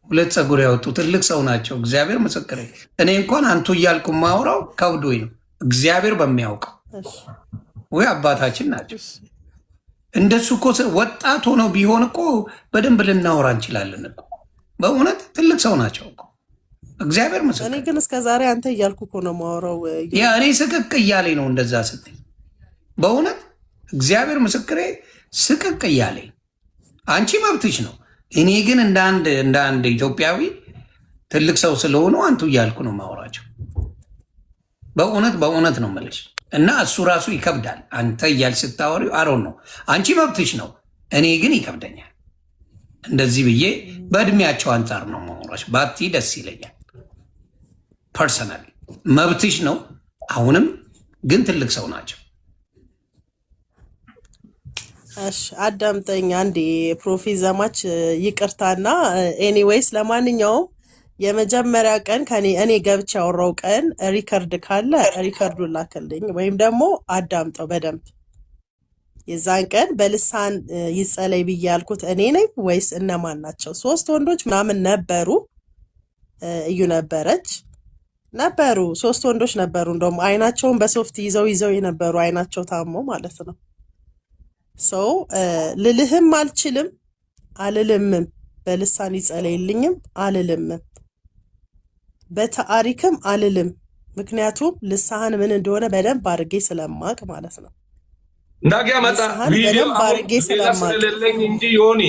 ሁለት ፀጉር ያወጡ ትልቅ ሰው ናቸው። እግዚአብሔር ምስክር። እኔ እንኳን አንቱ እያልኩ ማውራው ከብዶኝ ነው። እግዚአብሔር በሚያውቀው ወይ አባታችን ናቸው። እንደሱ እኮ ወጣት ሆነው ቢሆን እኮ በደንብ ልናወራ እንችላለን እኮ። በእውነት ትልቅ ሰው ናቸው እኮ እግዚአብሔር ምስክር። እኔ ግን እስከዛሬ አንተ እያልኩ እኮ ነው ማወራው። ያ እኔ ስቅቅ እያለኝ ነው እንደዛ ስትይ፣ በእውነት እግዚአብሔር ምስክሬ ስቅቅ እያለኝ። አንቺ መብትሽ ነው። እኔ ግን እንደ አንድ ኢትዮጵያዊ ትልቅ ሰው ስለሆኑ አንቱ እያልኩ ነው ማወራቸው። በእውነት ነው የምልሽ። እና እሱ ራሱ ይከብዳል። አንተ እያል ስታወሪ አሮን ነው። አንቺ መብትሽ ነው። እኔ ግን ይከብደኛል። እንደዚህ ብዬ በእድሜያቸው አንጻር ነው ማወራሽ። ባቲ ደስ ይለኛል። ፐርሰናሊ መብትሽ ነው። አሁንም ግን ትልቅ ሰው ናቸው። እሺ አዳምጠኝ አንዴ ፕሮፌት ዘማች ይቅርታና ኤኒዌይስ ለማንኛውም የመጀመሪያ ቀን እኔ ገብቼ ያወራው ቀን ሪከርድ ካለ ሪከርዱን ላክልኝ ወይም ደግሞ አዳምጠው በደንብ። የዛን ቀን በልሳን ይጸለይ ብዬ ያልኩት እኔ ነኝ ወይስ እነማን ናቸው? 3 ወንዶች ምናምን ነበሩ። እዩ ነበረች ነበሩ 3 ወንዶች ነበሩ። እንደውም አይናቸውን በሶፍት ይዘው የነበሩ አይናቸው ታሞ ማለት ነው። ሰው ልልህም አልችልም አልልምም። በልሳን ይጸለይልኝም አልልምም። በታሪክም አልልም። ምክንያቱም ልሳን ምን እንደሆነ በደንብ አድርጌ ስለማቅ ማለት ነው። እንዳጊያ መጣ ቪዲዮ አድርጌ ስለሌለኝ እንጂ ዮኒ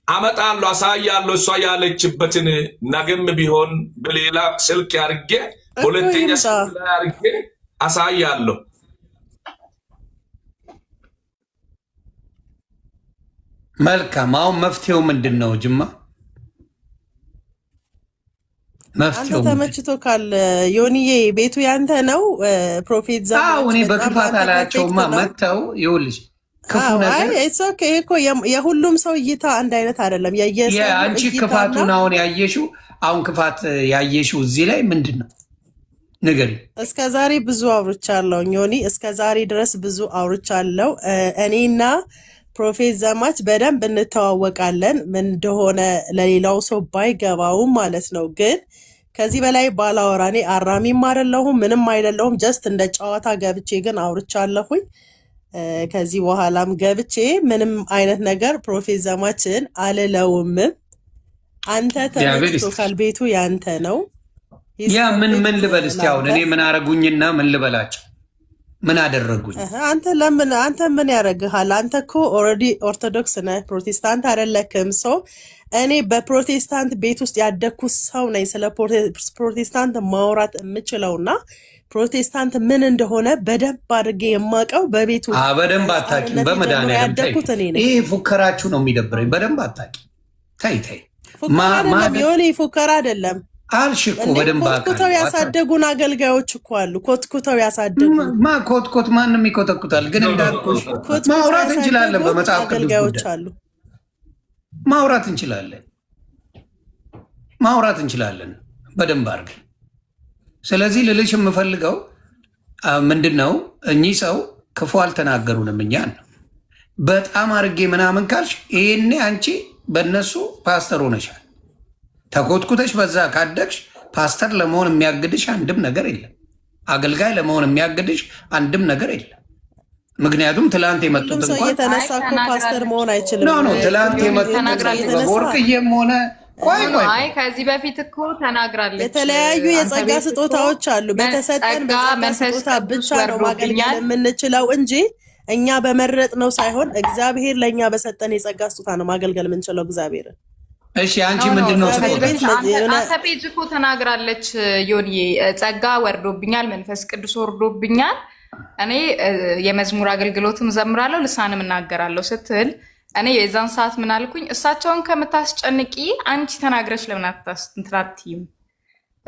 አመጣለሁ፣ አሳያለሁ። እሷ ያለችበትን ነገም ቢሆን በሌላ ስልክ አድርጌ ሁለተኛ ስልክ ላይ አድርጌ አሳያለሁ። መልካም። አሁን መፍትሄው ምንድን ነው? ጅማ መፍትሄው አንተ ተመችቶ ካለ ዮኒዬ ቤቱ ያንተ ነው። ፕሮፌት ዘማች እኔ በክፋት አላያቸውማ። መተው ይኸውልሽ ክፉ ነገር እኮ የሁሉም ሰው እይታ አንድ አይነት አይደለም። አንቺ ክፋቱን አሁን ያየሽው ክፋት ያየሽው እዚህ ላይ ምንድን ነው ንገሪ። እስከ ዛሬ ብዙ አውርቻለሁ ዮኒ፣ እስከ ዛሬ ድረስ ብዙ አውርቻለሁ። እኔና ፕሮፌት ዘማች በደንብ እንተዋወቃለን። ምን እንደሆነ ለሌላው ሰው ባይገባውም ማለት ነው። ግን ከዚህ በላይ ባላወራ እኔ አራሚም አይደለሁም ምንም አይደለሁም። ጀስት እንደ ጨዋታ ገብቼ ግን አውርቻለሁኝ። ከዚህ በኋላም ገብቼ ምንም አይነት ነገር ፕሮፌት ዘማችን አልለውም። አንተ ተመችቶካል፣ ቤቱ ያንተ ነው። ያ ምን ልበል እስቲ? አሁን እኔ ምን አረጉኝና ምን ልበላቸው? ምን አደረጉኝ? አንተ ምን ያደርግሃል? አንተ እኮ ኦልሬዲ ኦርቶዶክስ ነህ፣ ፕሮቴስታንት አይደለክም። ሰው እኔ በፕሮቴስታንት ቤት ውስጥ ያደግኩት ሰው ነኝ። ስለ ፕሮቴስታንት ማውራት የምችለውና ፕሮቴስታንት ምን እንደሆነ በደንብ አድርጌ የማውቀው በቤቱ በደንብ አታውቂም። በመድኃኒዓለም ያደግኩት እኔ ነኝ። ይሄ ፉከራችሁ ነው የሚደብረኝ። በደንብ አታውቂም። ተይ ፉከራ አይደለም የሆነ ፉከራ አይደለም አልሽ እኮ በደንብ ኮትኩተው ያሳደጉን አጋገልጋዮች እኮ አሉ። ኮትኩተው ያሳደጉን ኮትኮት ማንም ይኮተኩታል። ግን እንዳልኩሽ ማውራት እንችላለን። በመጽሐፍ ቅዱስ አሉ ማውራት እንችላለን በደንብ አድርገን። ስለዚህ ልልሽ የምፈልገው ምንድነው እኚህ ሰው ክፉ አልተናገሩንም እኛን በጣም አድርጌ ምናምን ካልሽ ይሄኔ አንቺ በእነሱ ፓስተር ሆነሻል። ተኮትኩተሽ በዛ ካደግሽ ፓስተር ለመሆን የሚያግድሽ አንድም ነገር የለም። አገልጋይ ለመሆን የሚያግድሽ አንድም ነገር የለም። ምክንያቱም ትላንት የመጡት እንኳን የተነሳ እኮ ፓስተር መሆን አይችልም። ኖ ትላንት የመጡት ወርቅዬም ሆነ አይ ከዚህ በፊት እኮ ተናግራለች። የተለያዩ የጸጋ ስጦታዎች አሉ። በተሰጠን በጸጋ ስጦታ ብቻ ነው ማገልገል የምንችለው እንጂ እኛ በመረጥ ነው ሳይሆን እግዚአብሔር ለእኛ በሰጠን የጸጋ ስጦታ ነው ማገልገል የምንችለው እግዚአብሔርን። እሺ አንቺ ምንድነው አንተ ፔጅ እኮ ተናግራለች። ዮኒዬ ጸጋ ወርዶብኛል፣ መንፈስ ቅዱስ ወርዶብኛል፣ እኔ የመዝሙር አገልግሎትም ዘምራለሁ፣ ልሳንም እናገራለሁ ስትል እኔ የዛን ሰዓት ምን አልኩኝ? እሳቸውን ከምታስጨንቂ አንቺ ተናግረሽ ለምን አታስትንትራቲም?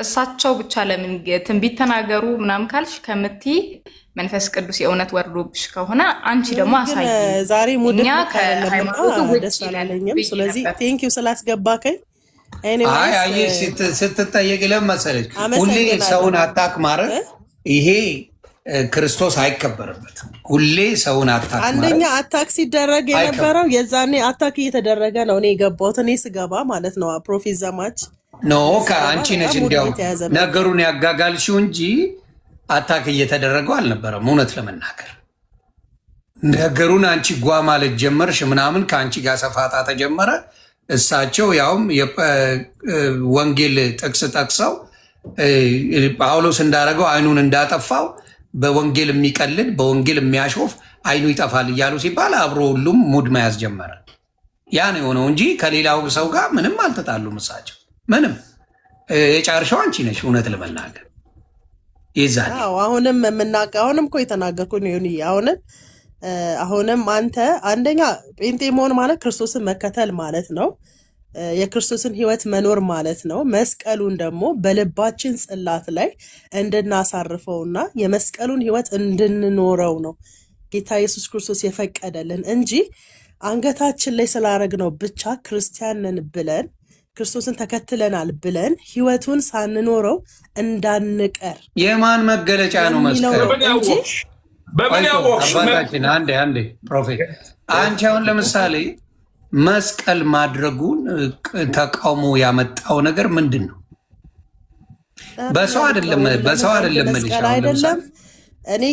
እሳቸው ብቻ ለምን ትንቢት ተናገሩ ምናምን ካልሽ ከምትይ መንፈስ ቅዱስ የእውነት ወርዶብሽ ከሆነ አንቺ ደግሞ አሳይ። ዛሬ ሙድ እኛ ከሃይማኖቱ ደስ አላለኝም። ስለዚህ ቴንክ ዩ ስላስገባከኝ። አይ ስትጠየቅ ለመሰለች ሁሌ ሰውን አታክ ማረግ ይሄ ክርስቶስ አይከበርበትም። ሁሌ ሰውን አታክ አንደኛ አታክ ሲደረግ የነበረው የዛኔ አታክ እየተደረገ ነው። እኔ የገባሁት እኔ ስገባ ማለት ነው። ፕሮፌት ዘማች ኖ ከአንቺ ነች እንዲያው ነገሩን ያጋጋልሽው እንጂ አታክ እየተደረገው አልነበረም። እውነት ለመናገር ነገሩን አንቺ ጓ ማለት ጀመርሽ ምናምን ከአንቺ ጋር ሰፋጣ ተጀመረ። እሳቸው ያውም ወንጌል ጥቅስ ጠቅሰው ጳውሎስ እንዳደረገው አይኑን እንዳጠፋው በወንጌል የሚቀልድ በወንጌል የሚያሾፍ አይኑ ይጠፋል እያሉ ሲባል አብሮ ሁሉም ሙድ መያዝ ጀመረ። ያ ነው የሆነው እንጂ ከሌላው ሰው ጋር ምንም አልተጣሉም። እሳቸው ምንም የጫርሻው አንቺ ነሽ እውነት ለመናገር ይዛል። አሁንም የምናውቀው አሁንም እኮ የተናገርኩ ነው። አሁንም አንተ አንደኛ ጴንጤ መሆን ማለት ክርስቶስን መከተል ማለት ነው። የክርስቶስን ሕይወት መኖር ማለት ነው። መስቀሉን ደግሞ በልባችን ጽላት ላይ እንድናሳርፈውና የመስቀሉን ሕይወት እንድንኖረው ነው ጌታ ኢየሱስ ክርስቶስ የፈቀደልን እንጂ አንገታችን ላይ ስላረግነው ብቻ ክርስቲያንን ብለን ክርስቶስን ተከትለናል ብለን ሕይወቱን ሳንኖረው እንዳንቀር የማን መገለጫ ነው መስቀሉ? አባታችን አንዴ ፕሮፌት አንቺ አሁን ለምሳሌ መስቀል ማድረጉን ተቃውሞ ያመጣው ነገር ምንድን ነው? በሰው አይደለም አይደለም። እኔ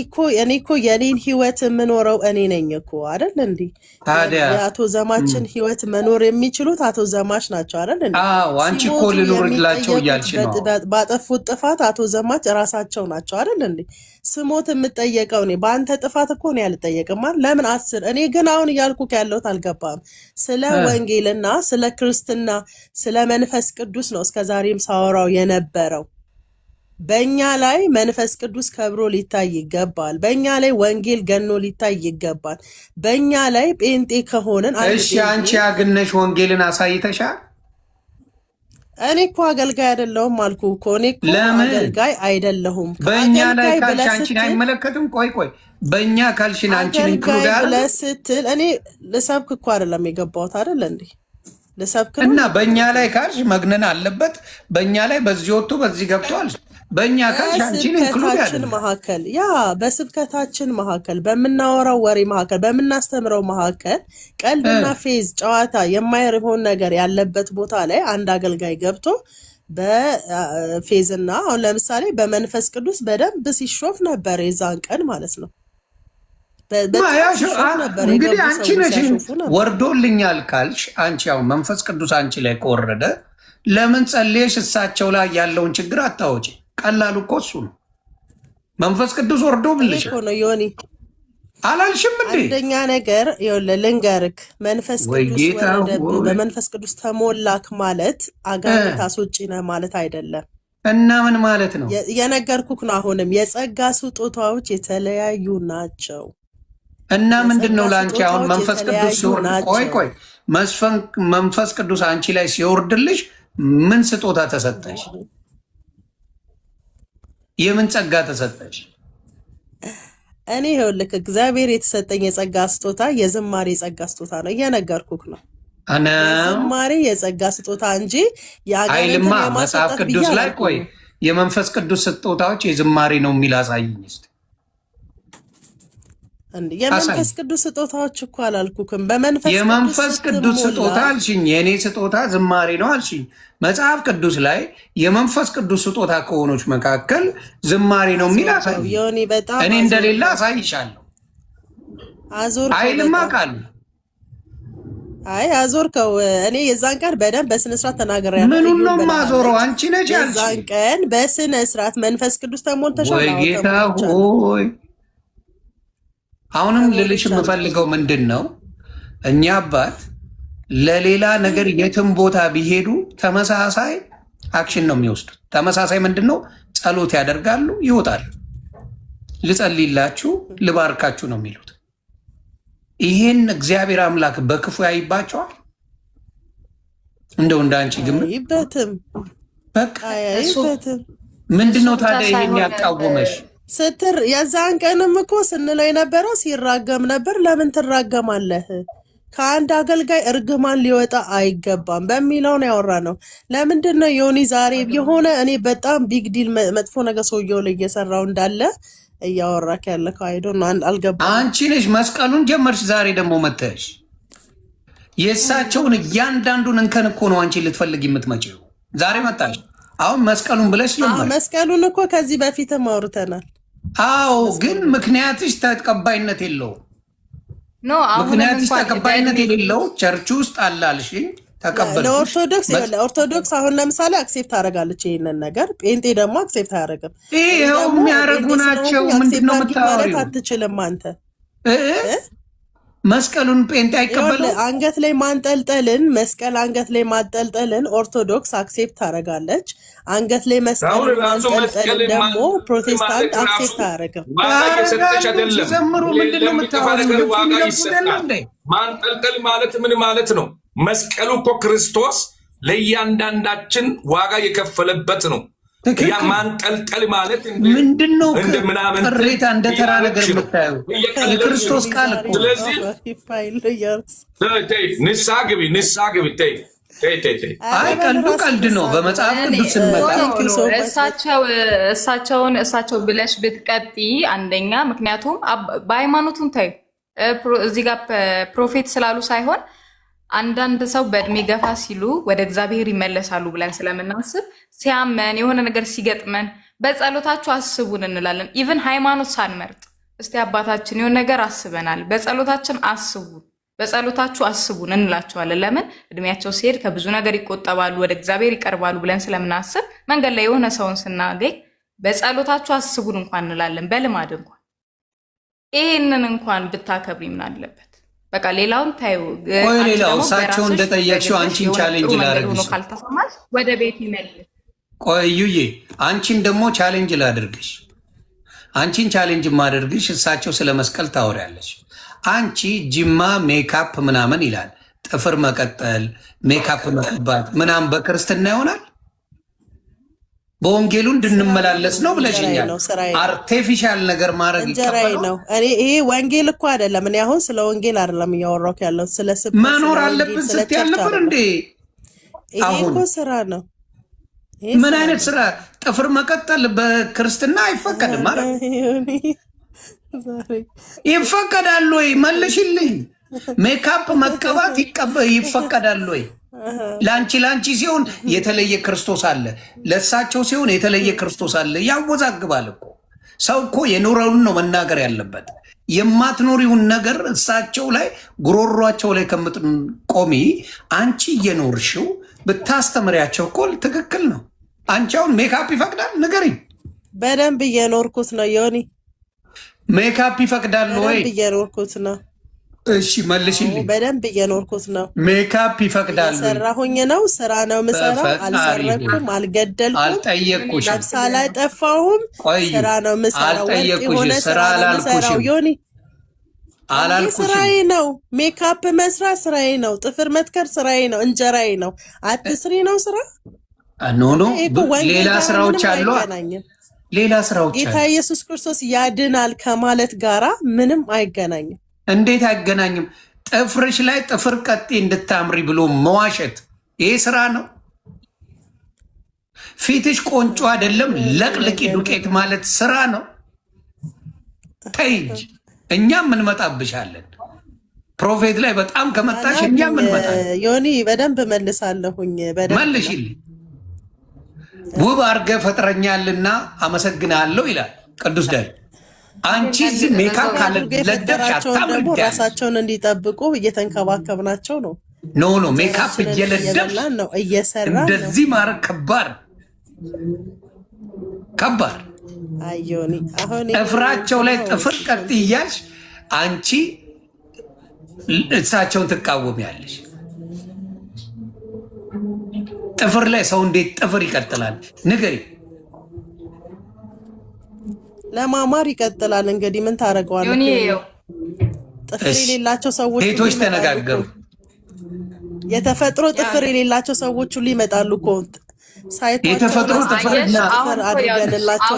እኮ የኔን ህይወት የምኖረው እኔ ነኝ እኮ አይደል እንዴ? ታዲያ የአቶ ዘማችን ህይወት መኖር የሚችሉት አቶ ዘማች ናቸው አይደል እንዴ? አንቺ እኮ ልኖርላቸው እያልሽ ነው። ባጠፉት ጥፋት አቶ ዘማች ራሳቸው ናቸው አይደል እንዴ? ስሞት የምጠየቀው እኔ በአንተ ጥፋት እኮ ነው ያልጠየቅም አይደል? ለምን 10 እኔ ግን አሁን እያልኩ ያለሁት አልገባም። ስለ ወንጌልና ስለ ክርስትና ስለ መንፈስ ቅዱስ ነው እስከዛሬም ሳወራው የነበረው። በእኛ ላይ መንፈስ ቅዱስ ከብሮ ሊታይ ይገባል። በእኛ ላይ ወንጌል ገኖ ሊታይ ይገባል። በእኛ ላይ ጴንጤ ከሆንን እሺ፣ አንቺ ያግነሽ ወንጌልን አሳይተሻል? እኔ እኮ አገልጋይ አይደለሁም አልኩ እኮ። እኔ እኮ አገልጋይ አይደለሁም። በእኛ ላይ ካልሽ አንቺን አይመለከትም። ቆይ በእኛ ካልሽን አንቺን ኢንክሉድ አለ ስትል እኔ ልሰብክ እኮ አይደለም የገባሁት አይደል እንዴ? ልሰብክ እና በእኛ ላይ ካልሽ መግነን አለበት። በእኛ ላይ በዚህ ወጥቶ በዚህ ገብቷል። በእኛ በስብከታችን መካከል በስብከታችን መካከል በምናወራው ወሬ መካከል በምናስተምረው መካከል ቀልድና ፌዝ ጨዋታ የማይሆን ነገር ያለበት ቦታ ላይ አንድ አገልጋይ ገብቶ በፌዝና አሁን ለምሳሌ በመንፈስ ቅዱስ በደንብ ሲሾፍ ነበር የዛን ቀን ማለት ነው። እንግዲህ አንቺ ነሽ ወርዶልኛል ካልሽ አንቺ ያው መንፈስ ቅዱስ አንቺ ላይ ከወረደ ለምን ጸልየሽ እሳቸው ላይ ያለውን ችግር አታወጪ? ቀላሉ እኮ እሱ ነው። መንፈስ ቅዱስ ወርዶ ብልሽ ነው ዮኒ አላልሽም እንዴ? አንደኛ ነገር ልንገርክ፣ መንፈስ ቅዱስ ወረደብህ በመንፈስ ቅዱስ ተሞላክ ማለት አጋንንት አስወጪ ነህ ማለት አይደለም። እና ምን ማለት ነው? የነገርኩክ ነው። አሁንም የጸጋ ስጦታዎች የተለያዩ ናቸው። እና ምንድነው ላንቺ አሁን መንፈስ ቅዱስ ሲወርድ ቆይ መንፈስ ቅዱስ አንቺ ላይ ሲወርድልሽ ምን ስጦታ ተሰጠሽ? የምን ጸጋ ተሰጠሽ? እኔ ይኸውልህ እግዚአብሔር የተሰጠኝ የጸጋ ስጦታ የዝማሬ የጸጋ ስጦታ ነው። እየነገርኩክ ነው። የዝማሬ የጸጋ ስጦታ እንጂ አይልማ መጽሐፍ ቅዱስ ላይ ቆይ የመንፈስ ቅዱስ ስጦታዎች የዝማሬ ነው የሚል አሳይኝ እስኪ። የመንፈስ ቅዱስ ስጦታዎች እኮ አላልኩክም። የመንፈስ ቅዱስ ስጦታ አልሽኝ። የእኔ ስጦታ ዝማሬ ነው አልሽኝ። መጽሐፍ ቅዱስ ላይ የመንፈስ ቅዱስ ስጦታ ከሆኖች መካከል ዝማሬ ነው የሚል አሳይ። እኔ እንደሌላ አሳይሻለሁ። አይልማ ቃል አዞርከው። እኔ የዛን ቀን በደንብ በስነስርዓት ተናግሬያለሁ። ምኑን ነው የማዞረው? አንቺ ነሽ የዛን ቀን በስነስርዓት መንፈስ ቅዱስ ተሞልተሻል። ወይ ጌታ ሆይ አሁንም ልልሽ የምፈልገው ምንድን ነው፣ እኛ አባት ለሌላ ነገር የትም ቦታ ቢሄዱ ተመሳሳይ አክሽን ነው የሚወስዱት። ተመሳሳይ ምንድን ነው? ጸሎት ያደርጋሉ፣ ይወጣሉ። ልጸልይላችሁ፣ ልባርካችሁ ነው የሚሉት። ይሄን እግዚአብሔር አምላክ በክፉ ያይባቸዋል? እንደው እንዳንቺ ግምት በቃ ምንድነው ታዲያ ይሄን ያቃወመሽ? ስትር የዛን ቀንም እኮ ስንለው የነበረው ሲራገም ነበር። ለምን ትራገማለህ? ከአንድ አገልጋይ እርግማን ሊወጣ አይገባም በሚለው ነው ያወራነው። ለምንድን ነው ዮኒ ዛሬ የሆነ እኔ በጣም ቢግ ዲል መጥፎ ነገር ሰውየው ላይ እየሰራው እንዳለ እያወራክ ያለከው? አይዶን አልገባም። አንቺ ነሽ መስቀሉን ጀመርሽ። ዛሬ ደግሞ መተሽ የእሳቸውን እያንዳንዱን እንከን እኮ ነው አንቺ ልትፈልግ የምትመጪው። ዛሬ መጣሽ። አሁን መስቀሉን ብለሽ ጀመርሽ። መስቀሉን እኮ ከዚህ በፊትም አውርተናል። አዎ፣ ግን ምክንያትሽ ተቀባይነት የለውም። ምክንያትሽ ተቀባይነት የሌለው ቸርች ውስጥ አላልሽኝ ተቀበል። ለኦርቶዶክስ አሁን ለምሳሌ አክሴፕት ታደርጋለች ይሄንን ነገር፣ ጴንጤ ደግሞ አክሴፕት አያደርግም። ይሄው የሚያደርጉ ናቸው። ምንድነው የምታወሪው? አትችልም አንተ መስቀሉን ጴንጤ አይቀበልም። አንገት ላይ ማንጠልጠልን መስቀል አንገት ላይ ማንጠልጠልን ኦርቶዶክስ አክሴፕት ታደርጋለች። አንገት ላይ መስቀል ማንጠልጠልን ደግሞ ፕሮቴስታንት አክሴፕት አያደርግም። ማንጠልጠል ማለት ምን ማለት ነው? መስቀሉ እኮ ክርስቶስ ለእያንዳንዳችን ዋጋ የከፈለበት ነው። ያ ማንጠልጠል ማለት ምንድነው? ቅሬታ እንደ ተራ ነገር የምታየው የክርስቶስ ቃል እኮ። ስለዚህ ንስሐ ግቢ። አይ ቀልዱ ቀልድ ነው። በመጽሐፍ ቅዱስ ስንመጣ እሳቸው ብለሽ ብትቀጢ አንደኛ፣ ምክንያቱም በሃይማኖቱን ታይ እዚህ ጋር ፕሮፌት ስላሉ ሳይሆን አንዳንድ ሰው በእድሜ ገፋ ሲሉ ወደ እግዚአብሔር ይመለሳሉ ብለን ስለምናስብ ሲያመን የሆነ ነገር ሲገጥመን በጸሎታችሁ አስቡን እንላለን። ኢቭን ሃይማኖት ሳንመርጥ እስቲ አባታችን የሆነ ነገር አስበናል፣ በጸሎታችን አስቡን፣ በጸሎታችሁ አስቡን እንላቸዋለን። ለምን? እድሜያቸው ሲሄድ ከብዙ ነገር ይቆጠባሉ፣ ወደ እግዚአብሔር ይቀርባሉ ብለን ስለምናስብ መንገድ ላይ የሆነ ሰውን ስናገኝ በጸሎታችሁ አስቡን እንኳን እንላለን። በልማድ እንኳን ይሄንን እንኳን ብታከብሪ ምን አለበት? በቃ ሌላውን ታዩ። ሌላው እሳቸው እንደጠየቅሽው አንቺን ቻሌንጅ ላደርግሽ ካልተሰማሽ ወደ ቤት ይመልስ። ቆዩዬ አንቺን ደግሞ ቻሌንጅ ላደርግሽ። አንቺን ቻሌንጅ ማደርግሽ እሳቸው ስለ መስቀል ታወሪያለሽ። አንቺ ጅማ ሜካፕ ምናምን ይላል፣ ጥፍር መቀጠል፣ ሜካፕ መቀባት ምናምን በክርስትና ይሆናል? በወንጌሉ እንድንመላለስ ነው ብለሽኛል። አርቴፊሻል ነገር ማድረግ እንጀራዬ ነው። ይሄ ወንጌል እኮ አይደለም። እኔ አሁን ስለ ወንጌል አይደለም እያወራሁ ያለው ስለ መኖር አለብን ስትያል ነበር እንዴ? ይሄ እኮ ስራ ነው። ምን አይነት ስራ? ጥፍር መቀጠል በክርስትና አይፈቀድም ማለት ይፈቀዳል ወይ? መልሽልኝ። ሜካፕ መቀባት ይፈቀዳል ወይ? ለአንቺ ሲሆን የተለየ ክርስቶስ አለ፣ ለእሳቸው ሲሆን የተለየ ክርስቶስ አለ። ያወዛግባል እኮ ሰው እኮ የኖረውን ነው መናገር ያለበት። የማትኖሪውን ነገር እሳቸው ላይ ጉሮሯቸው ላይ ከምትቆሚ አንቺ እየኖርሽው ብታስተምሪያቸው እኮ ትክክል ነው። አንቺ አሁን ሜካፕ ይፈቅዳል ንገሪኝ። በደንብ እየኖርኩት ነው ዮኒ። ሜካፕ ይፈቅዳል ወይ? በደንብ እየኖርኩት ነው። እሺ መልሽልኝ። በደንብ እየኖርኩት ነው። ሜካፕ ይፈቅዳል? ሰራሁኝ ነው። ስራ ነው ምሰራው። አልሰረኩም፣ አልገደልኩም፣ አልጠየቅኩሽም፣ ነፍስ አላጠፋሁም። ስራ ነው ምሰራው። የሆነ ስራ ነው ምሰራው ዮኒ። አላልኩሽም። ስራዬ ነው። ሜካፕ መስራት ስራዬ ነው። ጥፍር መትከር ስራዬ ነው። እንጀራዬ ነው። አትስሪ ነው ስራ። ኖ ሌላ ስራዎች አሉ። ሌላ ስራዎች ጌታ ኢየሱስ ክርስቶስ ያድናል ከማለት ጋራ ምንም አይገናኝም። እንዴት አይገናኝም? ጥፍርሽ ላይ ጥፍር ቀጤ እንድታምሪ ብሎ መዋሸት ይሄ ስራ ነው? ፊትሽ ቆንጮ አይደለም ለቅልቂ ዱቄት ማለት ስራ ነው? ተይጅ። እኛም እንመጣብሻለን። ፕሮፌት ላይ በጣም ከመጣሽ እኛም እንመጣለን። ዮኒ በደንብ መልሳለሁኝ። መልሽልኝ። ውብ አድርገህ ፈጥረኛልና አመሰግናለሁ ይላል ቅዱስ ዳዊት። አንቺ ሜካፕ ካለለደፍሽ ደግሞ ራሳቸውን እንዲጠብቁ እየተንከባከብናቸው ነው። ኖ ሜካፕ እየለደፍሽ ነው እየሰራ እንደዚህ ማድረግ ከባድ። አዮኒ አሁን ጥፍራቸው ላይ ጥፍር ቀጥ እያልሽ አንቺ እሳቸውን ትቃወሚያለሽ። ጥፍር ላይ ሰው እንዴት ጥፍር ይቀጥላል? ንገሪ። ለማማር ይቀጥላል። እንግዲህ ምን ታደርገዋለህ? ጥፍር የሌላቸው ሰዎች ሴቶች ተነጋገሩ። የተፈጥሮ ጥፍር የሌላቸው ሰዎች ሁሉ ይመጣሉ እኮ ሳይታቸው የተፈጥሮ ማስተፈርና አሁን አድርገንላቸው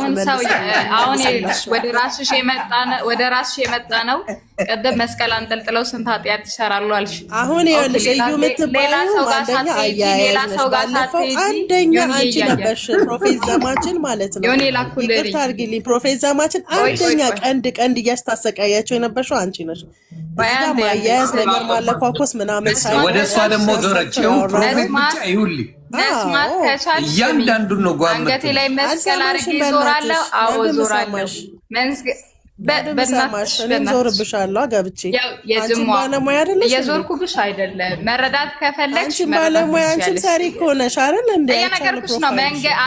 ወደ ራስሽ የመጣ ነው። ቀደም መስቀል አንጠልጥለው ስንት ኃጢአት ይሰራሉ አልሽ። አሁን ይኸውልሽ እዩ የምትባለው አንደኛ አያያዝ ነሽ። ባለፈው አንደኛ አንቺ ነበርሽ ፕሮፌት ዘማችን ማለት ነው። ይቅርታ አድርጊልኝ ፕሮፌት ዘማችን አንደኛ ቀንድ እያስታሰቃያቸው የነበርሽው አንቺ ነሽ። እዚጋ ማያያዝ ነገር ማለኳኮስ ምናምን ሳይሆን ወደ እሷ ደግሞ ዞረችው። ፕሮፌት ብቻ ይሁልኝ መስማት ከቻልሽ እያንዳንዱን ነው ጓም አንገቴ ላይ መስቀል አድርጌ ዞራለሁ። አዎ ዞራለሁ። በሰማሽ እኔም ዞርብሻለሁ ገብቼ። አንቺ ባለሙያ አይደለሽ? የዞርኩብሽ አይደለም። መረዳት ከፈለግሽ አንቺ ባለሙያ አንቺም ሰሪ እኮ ነሽ አይደል? እንደ ነገርኩሽ ነው።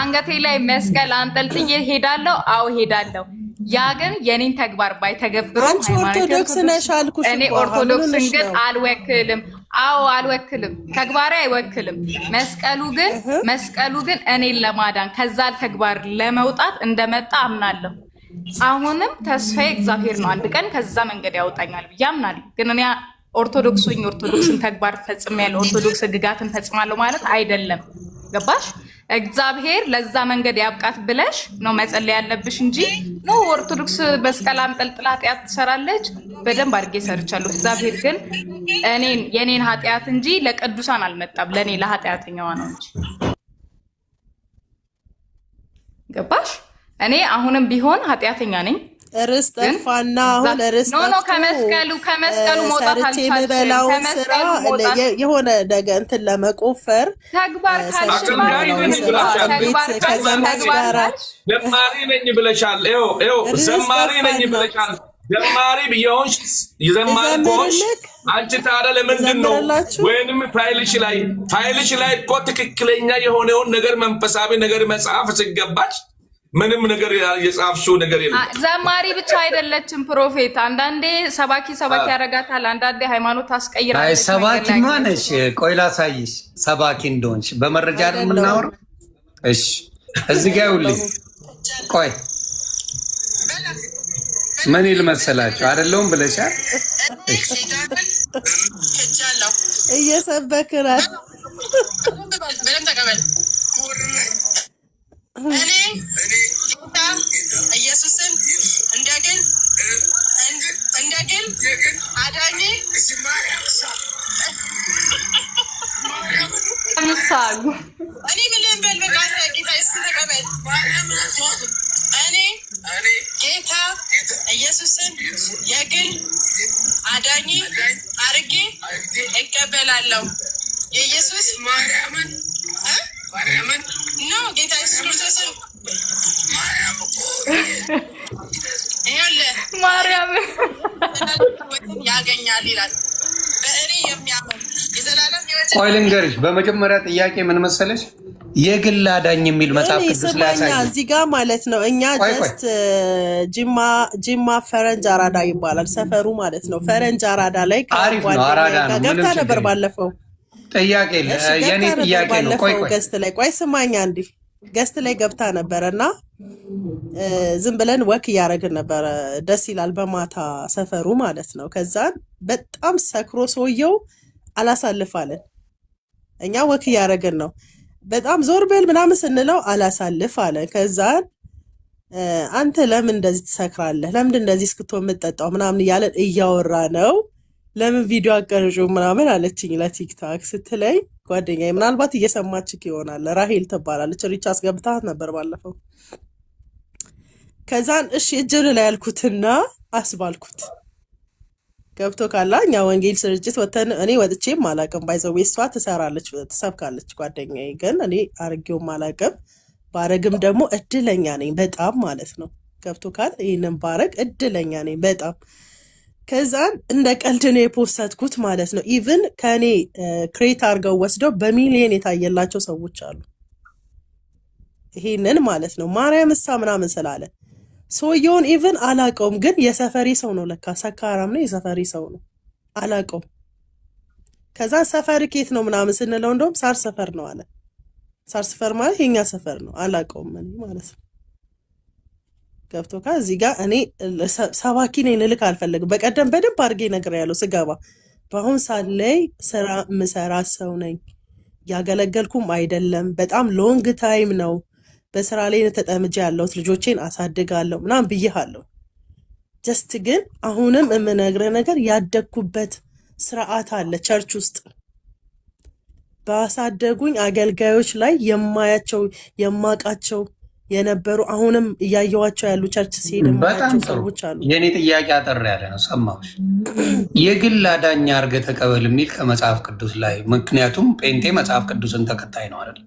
አንገቴ ላይ መስቀል አንጠልጥዬ ሄዳለሁ። አዎ ሄዳለሁ። ያ ግን የኔን ተግባር ባይተገብሩ አንቺ ኦርቶዶክስ ነሽ አልኩሽ እኮ። እኔ ኦርቶዶክስን ግን አልወክልም። አዎ አልወክልም። ተግባሬ አይወክልም። መስቀሉ ግን እኔን ለማዳን ከዛ ተግባር ለመውጣት እንደመጣ አምናለሁ። አሁንም ተስፋዬ እግዚአብሔር ነው። አንድ ቀን ከዛ መንገድ ያወጣኛል ብዬ አምናለሁ። ግን እኔ ኦርቶዶክስን ተግባር ፈጽሜያለሁ፣ ኦርቶዶክስ ሕግጋትን ፈጽማለሁ ማለት አይደለም። ገባሽ? እግዚአብሔር ለዛ መንገድ ያብቃት ብለሽ ነው መጸለይ ያለብሽ እንጂ ነው ኦርቶዶክስ መስቀል አንጠልጥላ ኃጢአት ትሰራለች። በደንብ አድርጌ ሰርቻለሁ። እግዚአብሔር ግን የኔን ኃጢአት እንጂ ለቅዱሳን አልመጣም፣ ለኔ ለኃጢአተኛዋ ነው እንጂ። ገባሽ? እኔ አሁንም ቢሆን ኃጢአተኛ ነኝ። ርስ ጠፋና አሁን ርስ ኖ ከመስቀሉ መውጣት አልቻልኩም። ስራ የሆነ ነገር እንትን ለመቆፈር ተግባር ከዘማሪ ነኝ ብለሻል። ዘማሪ ነኝ ብለሻል። ዘማሪ ብየሆንሽ ዘማሪ ከሆንሽ አንቺ ታዲያ ለምንድን ነው ወይንም ፋይልሽ ላይ እኮ ትክክለኛ የሆነውን ነገር መንፈሳዊ ነገር መጽሐፍ ሲገባሽ ምንም ነገር የጻፍሽው ነገር የለም። ዘማሪ ብቻ አይደለችም ፕሮፌት። አንዳንዴ ሰባኪ ያረጋታል፣ አንዳንዴ ሃይማኖት አስቀይራለች። አይ ሰባኪ ማነሽ? ቆይ ላሳይሽ ሰባኪ እንደሆንሽ በመረጃ አይደል የምናወራው? እሺ እዚህ ጋር ይኸውልኝ። ቆይ ምን ይል መሰላችሁ? አይደለሁም ብለሻል። እሺ እየሰበክናል እኔ ጌታ ኢየሱስን እንደ ግል አዳኜ እኔ ምንም በል በቃ ጌታ ኢየሱስን ተቀበል። እኔ ጌታ ኢየሱስን የግል አዳኜ አርጌ እቀበላለሁ። የኢየሱስ ማርያምን ነው ጌታ ኢየሱስ ክርስቶስን ማርያም ያገኛል ይላል። በእኔ የሚያምን የዘላለም ሕይወት። ቆይ ልንገርሽ፣ በመጀመሪያ ጥያቄ ምን መሰለሽ? የግል አዳኝ የሚል መጽሐፍ ቅዱስ ላይ ያሳያል። እዚህ ጋር ማለት ነው እኛ ጀስት ጂማ ፈረንጅ አራዳ ይባላል ሰፈሩ ማለት ነው። ፈረንጅ አራዳ ላይ ገብታ ነበር ባለፈው። ጥያቄ የኔ ጥያቄ ነው። ቆይ ቆይ ስማኛ እንዴ ገስት ላይ ገብታ ነበረ እና ዝም ብለን ወክ እያደረግን ነበረ። ደስ ይላል በማታ ሰፈሩ ማለት ነው። ከዛን በጣም ሰክሮ ሰውየው አላሳልፋለን። እኛ ወክ እያደረግን ነው። በጣም ዞር በል ምናምን ስንለው አላሳልፍ አለን። ከዛን አንተ ለምን እንደዚህ ትሰክራለህ? ለምን እንደዚህ እስክቶ የምትጠጣው ምናምን እያለን እያወራ ነው። ለምን ቪዲዮ አቀርጩ ምናምን አለችኝ ለቲክታክ ስትለኝ ጓደኛዬ ምናልባት እየሰማችክ ይሆናል። ራሄል ትባላለች። ሪች አስገብታት ነበር ባለፈው። ከዛን እሺ እጅል ላይ ያልኩትና አስባልኩት ገብቶ ካላ እኛ ወንጌል ስርጭት ወተን እኔ ወጥቼም አላቅም። ባይዘው እሷ ትሰራለች ትሰብካለች። ጓደኛዬ ግን እኔ አርጌውም አላቅም። ባረግም ደግሞ እድለኛ ነኝ በጣም ማለት ነው። ገብቶ ካል ይሄንን ባረግ እድለኛ ነኝ በጣም። ከዛን እንደ ቀልድ ነው የፖስተትኩት ማለት ነው። ኢቭን ከኔ ክሬት አድርገው ወስደው በሚሊዮን የታየላቸው ሰዎች አሉ። ይሄንን ማለት ነው ማርያም እሳ ምናምን ስላለ ሰውየውን ኢቭን አላቀውም፣ ግን የሰፈሪ ሰው ነው ለካ ሰካራም ነው የሰፈሪ ሰው ነው አላቀውም። ከዛ ሰፈር ኬት ነው ምናምን ስንለው እንደውም ሳር ሰፈር ነው አለ። ሳር ሰፈር ማለት የኛ ሰፈር ነው አላቀውም እኔ ማለት ነው። ገብቶ ከዚህ ጋር እኔ ሰባኪ ነኝ ልልክ አልፈልግም። በቀደም በደንብ አድርጌ ነገር ያለው ስገባ በአሁን ሰዓት ላይ ስራ ምሰራ ሰው ነኝ። ያገለገልኩም አይደለም። በጣም ሎንግ ታይም ነው በስራ ላይ ተጠምጄ ያለሁት ልጆቼን አሳድጋለሁ ምናምን ብዬሃለሁ። ጀስት ግን አሁንም የምነግርህ ነገር ያደግኩበት ስርዓት አለ ቸርች ውስጥ ባሳደጉኝ አገልጋዮች ላይ የማያቸው የማቃቸው የነበሩ አሁንም እያየዋቸው ያሉ ቸርች ሲሄድ የማያቸው ሰዎች አሉ። የኔ ጥያቄ አጠር ያለ ነው፣ ሰማሁሽ። የግል አዳኝ አድርገህ ተቀበል የሚል ከመጽሐፍ ቅዱስ ላይ፣ ምክንያቱም ጴንጤ መጽሐፍ ቅዱስን ተከታይ ነው አይደል?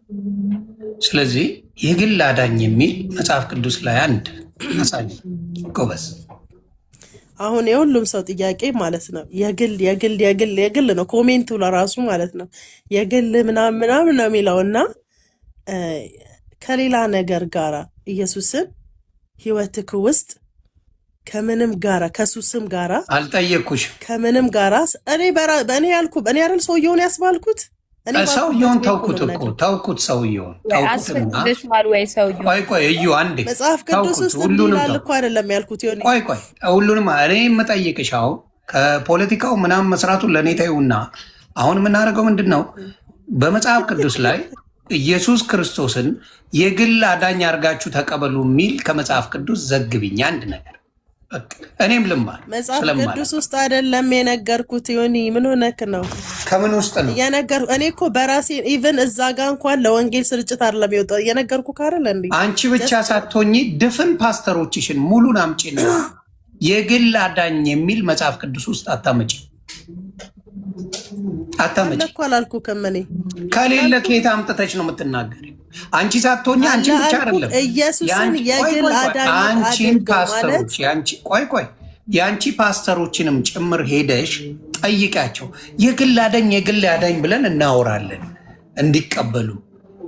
ስለዚህ የግል አዳኝ የሚል መጽሐፍ ቅዱስ ላይ አንድ አሳይ ጎበዝ። አሁን የሁሉም ሰው ጥያቄ ማለት ነው የግል የግል የግል የግል ነው። ኮሜንቱ ለራሱ ማለት ነው የግል ምናምን ምናምን ነው የሚለውና ከሌላ ነገር ጋራ ኢየሱስን ህይወትክ ውስጥ ከምንም ጋራ ከሱስም ጋራ አልጠየቅኩሽ። ከምንም ጋራ እኔ ያልኩ እኔ አይደል ሰውየውን ያስባልኩት ሰውየውን ተውኩት እኮ ተውኩት። ሰውየውን ቆይ እዩ አንዴ መጽሐፍ ቅዱስ ውስጥ ይላል እኮ አይደለም ያልኩት። ቆይ ሁሉንም እኔ የምጠይቅሽ አሁን ከፖለቲካው ምናምን መስራቱን ለእኔ ተይውና አሁን የምናደርገው ምንድን ነው? በመጽሐፍ ቅዱስ ላይ ኢየሱስ ክርስቶስን የግል አዳኝ አድርጋችሁ ተቀበሉ የሚል ከመጽሐፍ ቅዱስ ዘግብኝ አንድ ነገር። እኔም ልማር መጽሐፍ ቅዱስ ውስጥ አይደለም የነገርኩት። ዮኒ ምን ሆነክ ነው? ከምን ውስጥ ነው የነገርኩ? እኔ እኮ በራሴ ኢቭን እዛ ጋር እንኳን ለወንጌል ስርጭት አይደለም የወጣው የነገርኩ ካረለ እንዴ። አንቺ ብቻ ሳትሆኚ ድፍን ፓስተሮችሽን ሙሉን አምጪና የግል አዳኝ የሚል መጽሐፍ ቅዱስ ውስጥ አታመጪ እኮ አላልኩህም። እኔ ከሌለ ከየት አምጥተሽ ነው የምትናገሪው? አንቺ ሳትሆኚ አንቺ ብቻ አይደለም ኢየሱስን የግል አዳኝ አንቺን ፓስተሮች የአንቺ ፓስተሮችንም ጭምር ሄደሽ ጠይቃቸው። የግል አዳኝ ብለን እናወራለን እንዲቀበሉ።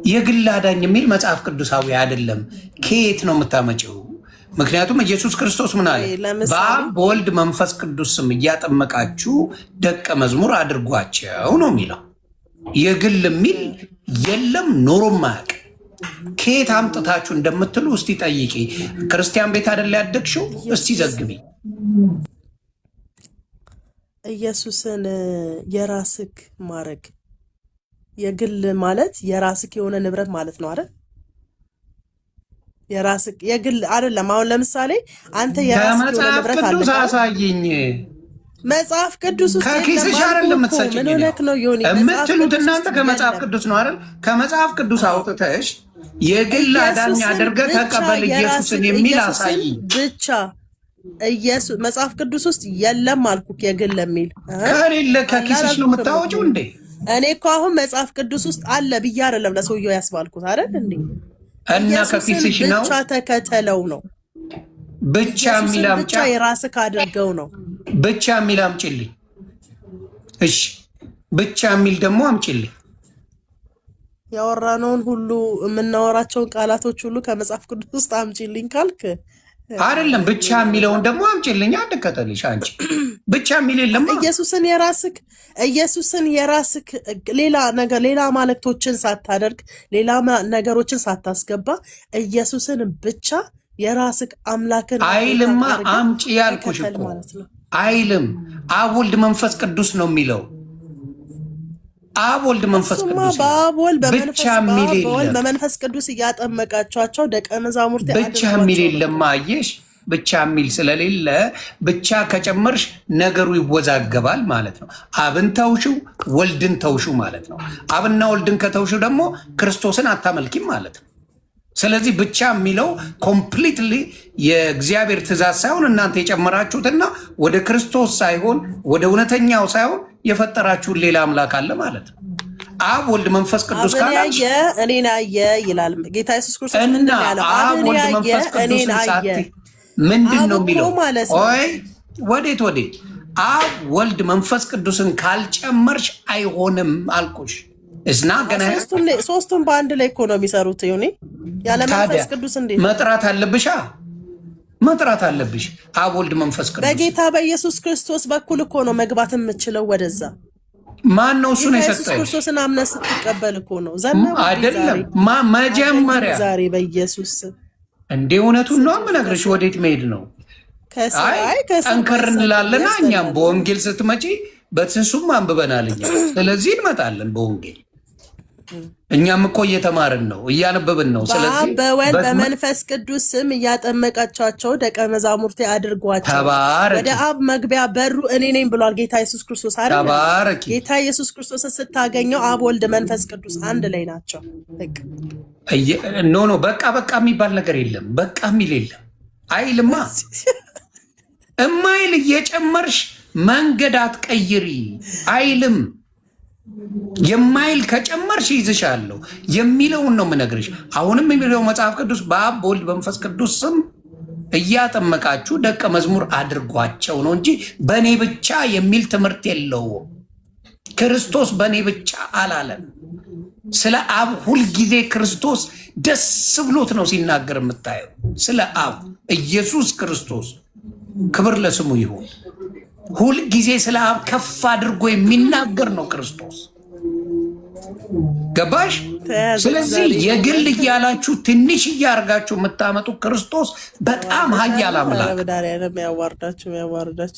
የግል አዳኝ የሚል መጽሐፍ ቅዱሳዊ አይደለም። ከየት ነው የምታመጪው? ምክንያቱም ኢየሱስ ክርስቶስ ምን አለ? በአብ በወልድ መንፈስ ቅዱስ ስም እያጠመቃችሁ ደቀ መዝሙር አድርጓቸው ነው የሚለው። የግል የሚል የለም ኖሮም አያውቅ። ከየት አምጥታችሁ እንደምትሉ እስቲ ጠይቂ። ክርስቲያን ቤት አይደለ ያደግሽው? እስቲ ዘግቢ። ኢየሱስን የራስክ ማድረግ የግል ማለት የራስክ የሆነ ንብረት ማለት ነው አይደል? የራስክ የግል አይደለም። አሁን ለምሳሌ አንተ የራስክ የሆነ ንብረት አለ። ቅዱስ አሳይኝ። መጽሐፍ ቅዱስ ውስጥ ከኪስሽ አይደለም የምትሰጪኝ። ምን ሆነክ ነው ዮኒ? የምትሉት እናንተ ከመጽሐፍ ቅዱስ ነው አይደል? ከመጽሐፍ ቅዱስ አውጥተሽ የግል አዳኝ አድርገህ ተቀበል ኢየሱስን የሚል አሳይ ብቻ። ኢየሱስ መጽሐፍ ቅዱስ ውስጥ የለም አልኩክ። የግል የሚል ከሌለ ከኪስሽ ነው የምታወጪው እንዴ? እኔ እኮ አሁን መጽሐፍ ቅዱስ ውስጥ አለ ብዬ አይደለም ለሰውየው ያስባልኩት አይደል እንዴ? እና ከኪስሽ ነው ብቻ ተከተለው ነው ብቻ የሚል አምጪ። ብቻ የራስህ አድርገው ነው ብቻ የሚል አምጪልኝ። እሺ ብቻ የሚል ደግሞ አምጪልኝ። ያወራነውን ሁሉ የምናወራቸውን ቃላቶች ሁሉ ከመጽሐፍ ቅዱስ ውስጥ አምጪልኝ ካልክ አይደለም ብቻ የሚለውን ደግሞ አምጪልኝ። አድከተልሽ አንቺ ብቻ የሚል የለም። ኢየሱስን የራስክ ሌላ ነገር ሌላ ማለክቶችን ሳታደርግ ሌላ ነገሮችን ሳታስገባ ኢየሱስን ብቻ የራስክ አምላክን አይልማ። አምጪ ያልኩሽ እኮ አይልም። አብ ወልድ መንፈስ ቅዱስ ነው የሚለው። አብ ወልድ መንፈስ ቅዱስ በአብ ወልድ በመንፈስ ቅዱስ እያጠመቃቸዋቸው ደቀ መዛሙርት ብቻ የሚል የለም። አየሽ፣ ብቻ የሚል ስለሌለ ብቻ ከጨመርሽ ነገሩ ይወዛገባል ማለት ነው። አብን ተውሽው፣ ወልድን ተውሽው ማለት ነው። አብና ወልድን ከተውሽው ደግሞ ክርስቶስን አታመልኪም ማለት ነው። ስለዚህ ብቻ የሚለው ኮምፕሊትሊ የእግዚአብሔር ትእዛዝ ሳይሆን እናንተ የጨመራችሁትና ወደ ክርስቶስ ሳይሆን ወደ እውነተኛው ሳይሆን የፈጠራችሁን ሌላ አምላክ አለ ማለት ነው። አብ ወልድ መንፈስ ቅዱስ ካላችሁ እኔን አየ ይላል ጌታ ኢየሱስ ክርስቶስ። ምንድን ነው ያለው? አብ ወልድ መንፈስ ቅዱስን ሳት ምንድን ነው የሚለው? ኦይ ወዴት አብ ወልድ መንፈስ ቅዱስን ካልጨመርሽ አይሆንም አልኩሽ። እስና ገና ሶስቱም በአንድ ላይ እኮ ነው የሚሰሩት። ዮኒ ያለ መንፈስ ቅዱስ እንዴት መጥራት አለብሽ? አብ ወልድ መንፈስ ቅዱስ በጌታ በኢየሱስ ክርስቶስ በኩል እኮ ነው መግባት የምችለው ወደዛ። ማን ነው እሱን የሰጠኝ? ኢየሱስ ክርስቶስን አምነህ ስትቀበል እኮ ነው ዘመን አይደለም። መጀመሪያ ዛሬ በኢየሱስ እንዴ እውነቱን ነው የምነግርሽ። ወዴት መሄድ ነው? ጠንከር እንላለና እኛም በወንጌል ስትመጪ በትንሱም አንብበናል እኛ። ስለዚህ እንመጣለን በወንጌል እኛም እኮ እየተማርን ነው፣ እያነበብን ነው። ስለዚህ በወልድ በመንፈስ ቅዱስ ስም እያጠመቃቸው ደቀ መዛሙርቴ አድርጓቸው። ተባረክ። ወደ አብ መግቢያ በሩ እኔ ነኝ ብሏል ጌታ ኢየሱስ ክርስቶስ አይደል? ተባረክ። ጌታ ኢየሱስ ክርስቶስ ስታገኘው አብ ወልድ መንፈስ ቅዱስ አንድ ላይ ናቸው። ኖ በቃ የሚባል ነገር የለም። በቃ የሚል የለም። አይልማ እማይል እየጨመርሽ መንገድ አትቀይሪ አይልም። የማይል ከጨመርሽ ይዝሻለሁ የሚለውን ነው የምነግርሽ። አሁንም የሚለው መጽሐፍ ቅዱስ በአብ በወልድ በመንፈስ ቅዱስ ስም እያጠመቃችሁ ደቀ መዝሙር አድርጓቸው ነው እንጂ በእኔ ብቻ የሚል ትምህርት የለውም። ክርስቶስ በእኔ ብቻ አላለም። ስለ አብ ሁልጊዜ ክርስቶስ ደስ ብሎት ነው ሲናገር የምታየው። ስለ አብ ኢየሱስ ክርስቶስ ክብር ለስሙ ይሁን። ሁልጊዜ ስለ አብ ከፍ አድርጎ የሚናገር ነው ክርስቶስ። ገባሽ? ስለዚህ የግል እያላችሁ ትንሽ እያርጋችሁ የምታመጡ ክርስቶስ በጣም ኃያል አምላክ ያዋርዳችሁ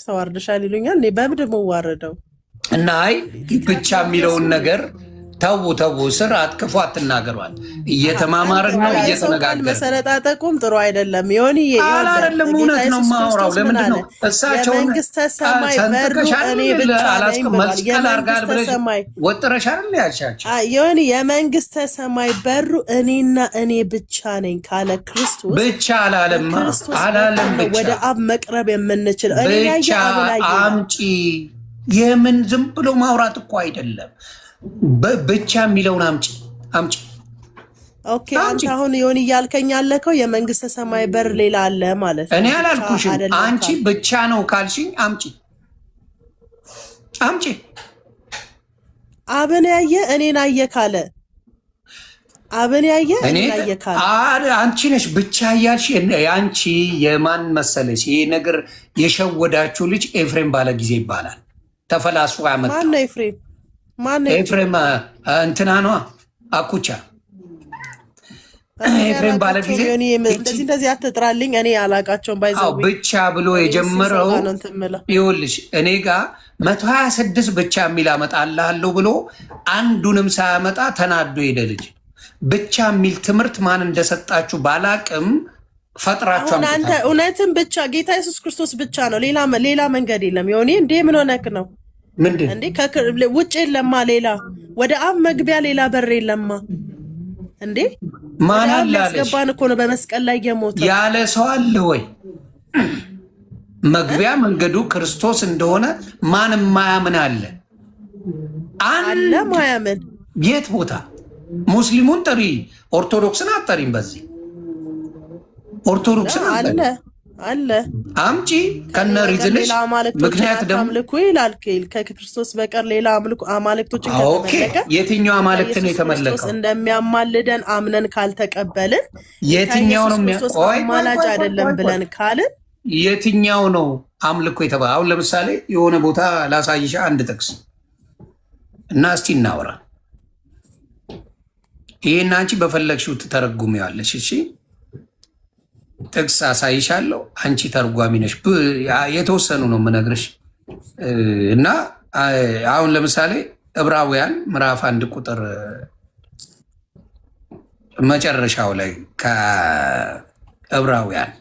ተዋርደሻል ይሉኛል። እኔ በምንድን ነው የምዋረደው? እና አይ ብቻ የሚለውን ነገር ተው ስርዓት ክፉ አትናገሯል። እየተማማርን ነው እየተነጋገርን። መሰነጣጠቁም ጥሩ አይደለም። ዮኒ አይደለም፣ እውነት ነው የማወራው። ለምንድን ነው እሳቸው የመንግስተ ሰማይ በሩ እኔ ብቻ ነኝ ብሏል። የመንግስተ ሰማይ ወጥረሽ አይደል ያልሻቸው? ዮኒ የመንግስተ ሰማይ በሩ እኔና እኔ ብቻ ነኝ ካለ ክርስቶስ ብቻ አላለም ብቻ ወደ አብ መቅረብ የምንችል እኔ ያየ አብ ላይ አምጪ። የምን ዝም ብሎ ማውራት እኮ አይደለም። ብቻ የሚለውን አምጪ። ኦኬ አንተ አሁን ዮኒ እያልከኝ ያለከው የመንግስተ ሰማይ በር ሌላ አለ ማለት ነው። እኔ አላልኩሽም። አንቺ ብቻ ነው ካልሽኝ አምጪ። አብን ያየ እኔን አየ ካለ አብን ያየ እኔን አየ ካለ አንቺ ነሽ ብቻ እያልሽ። አንቺ የማን መሰለሽ ይሄ ነገር የሸወዳችሁ ልጅ ኤፍሬም ባለ ጊዜ ይባላል። ተፈላስፎ ያመጣ ማን ነው ኤፍሬም? ኤፍሬም እንትና ነዋ አኩቻ። ኤፍሬም ባለ ጊዜ እንደዚህ አትጥራልኝ። እኔ አላቃቸውም። ባይዘው ብቻ ብሎ የጀመረው ይኸውልሽ እኔ ጋር 126 ብቻ የሚል አመጣልሃለሁ ብሎ አንዱንም ሳያመጣ ተናዶ ሄደ ልጅ። ብቻ የሚል ትምህርት ማን እንደሰጣችሁ ባላቅም ፈጥራችሁ አንተ እውነትም ብቻ ጌታ ኢየሱስ ክርስቶስ ብቻ ነው። ሌላ መንገድ የለም። ዮኒ እንዴ ምን ሆነክ ነው? ምንድን እንዴ ውጭ የለማ ሌላ ወደ አብ መግቢያ ሌላ በር የለማ እንዴ? ማን አለ ያስገባን እኮ ነው በመስቀል ላይ የሞተው ያለ ሰው አለ ወይ? መግቢያ መንገዱ ክርስቶስ እንደሆነ ማንም ማያምን አለ ማያምን የት ቦታ? ሙስሊሙን ጥሪ፣ ኦርቶዶክስን አጠሪም። በዚህ ኦርቶዶክስን አለ አምጪ ከነ ሪዝንሽ። ምክንያት ደግሞ አምልኩ ይላል ከክርስቶስ በቀር ሌላ አማልክቶችን ከተመለከ የትኛው አማልክት ነው የተመለከው? እንደሚያማልደን አምነን ካልተቀበልን የትኛው ነው አማላጅ አይደለም ብለን ካልን የትኛው ነው አምልኮ የተባለ? አሁን ለምሳሌ የሆነ ቦታ ላሳይሻ አንድ ጥቅስ እና እስቲ እናወራ። ይሄን አንቺ በፈለግሽው ትተረጉሚዋለሽ። እሺ ጥቅስ አሳይሻለሁ። አንቺ ተርጓሚ ነሽ። የተወሰኑ ነው የምነግርሽ። እና አሁን ለምሳሌ ዕብራውያን ምዕራፍ 1 ቁጥር መጨረሻው ላይ ከዕብራውያን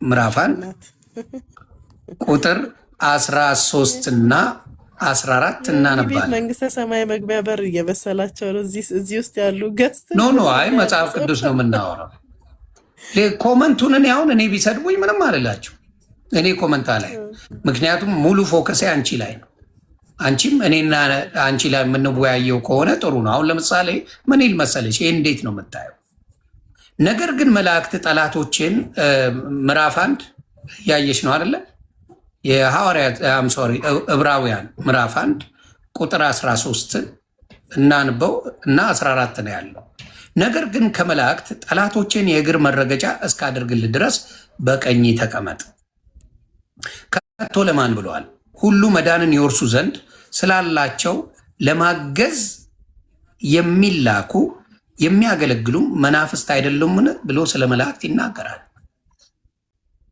ምዕራፍ 1 ቁጥር 13 እና 14 እናነባለን። መንግስተ ሰማይ መግቢያ በር እየመሰላቸው ነው እዚህ ውስጥ ያሉ ገስት። ኖ አይ መጽሐፍ ቅዱስ ነው የምናወራው። ኮመንቱን እኔ ቢሰድቡኝ ምንም አልላችሁ። እኔ ኮመንታ ላይ ምክንያቱም ሙሉ ፎከሴ አንቺ ላይ ነው። አንቺም እኔና አንቺ ላይ የምንወያየው ከሆነ ጥሩ ነው። አሁን ለምሳሌ ምን ይል መሰለሽ? ይህ እንዴት ነው የምታየው? ነገር ግን መላእክት ጠላቶችን ምዕራፍ 1 ያየሽ ነው አይደለ? የሐዋርያት ዕብራውያን ምዕራፍ 1 ቁጥር 13 እናንበው እና 14 ነው ያለው። ነገር ግን ከመላእክት ጠላቶችን የእግር መረገጫ እስካደርግልህ ድረስ በቀኝ ተቀመጥ። ከቶ ለማን ብለዋል? ሁሉ መዳንን ይወርሱ ዘንድ ስላላቸው ለማገዝ የሚላኩ የሚያገለግሉም መናፍስት አይደሉምን ብሎ ስለ መላእክት ይናገራል።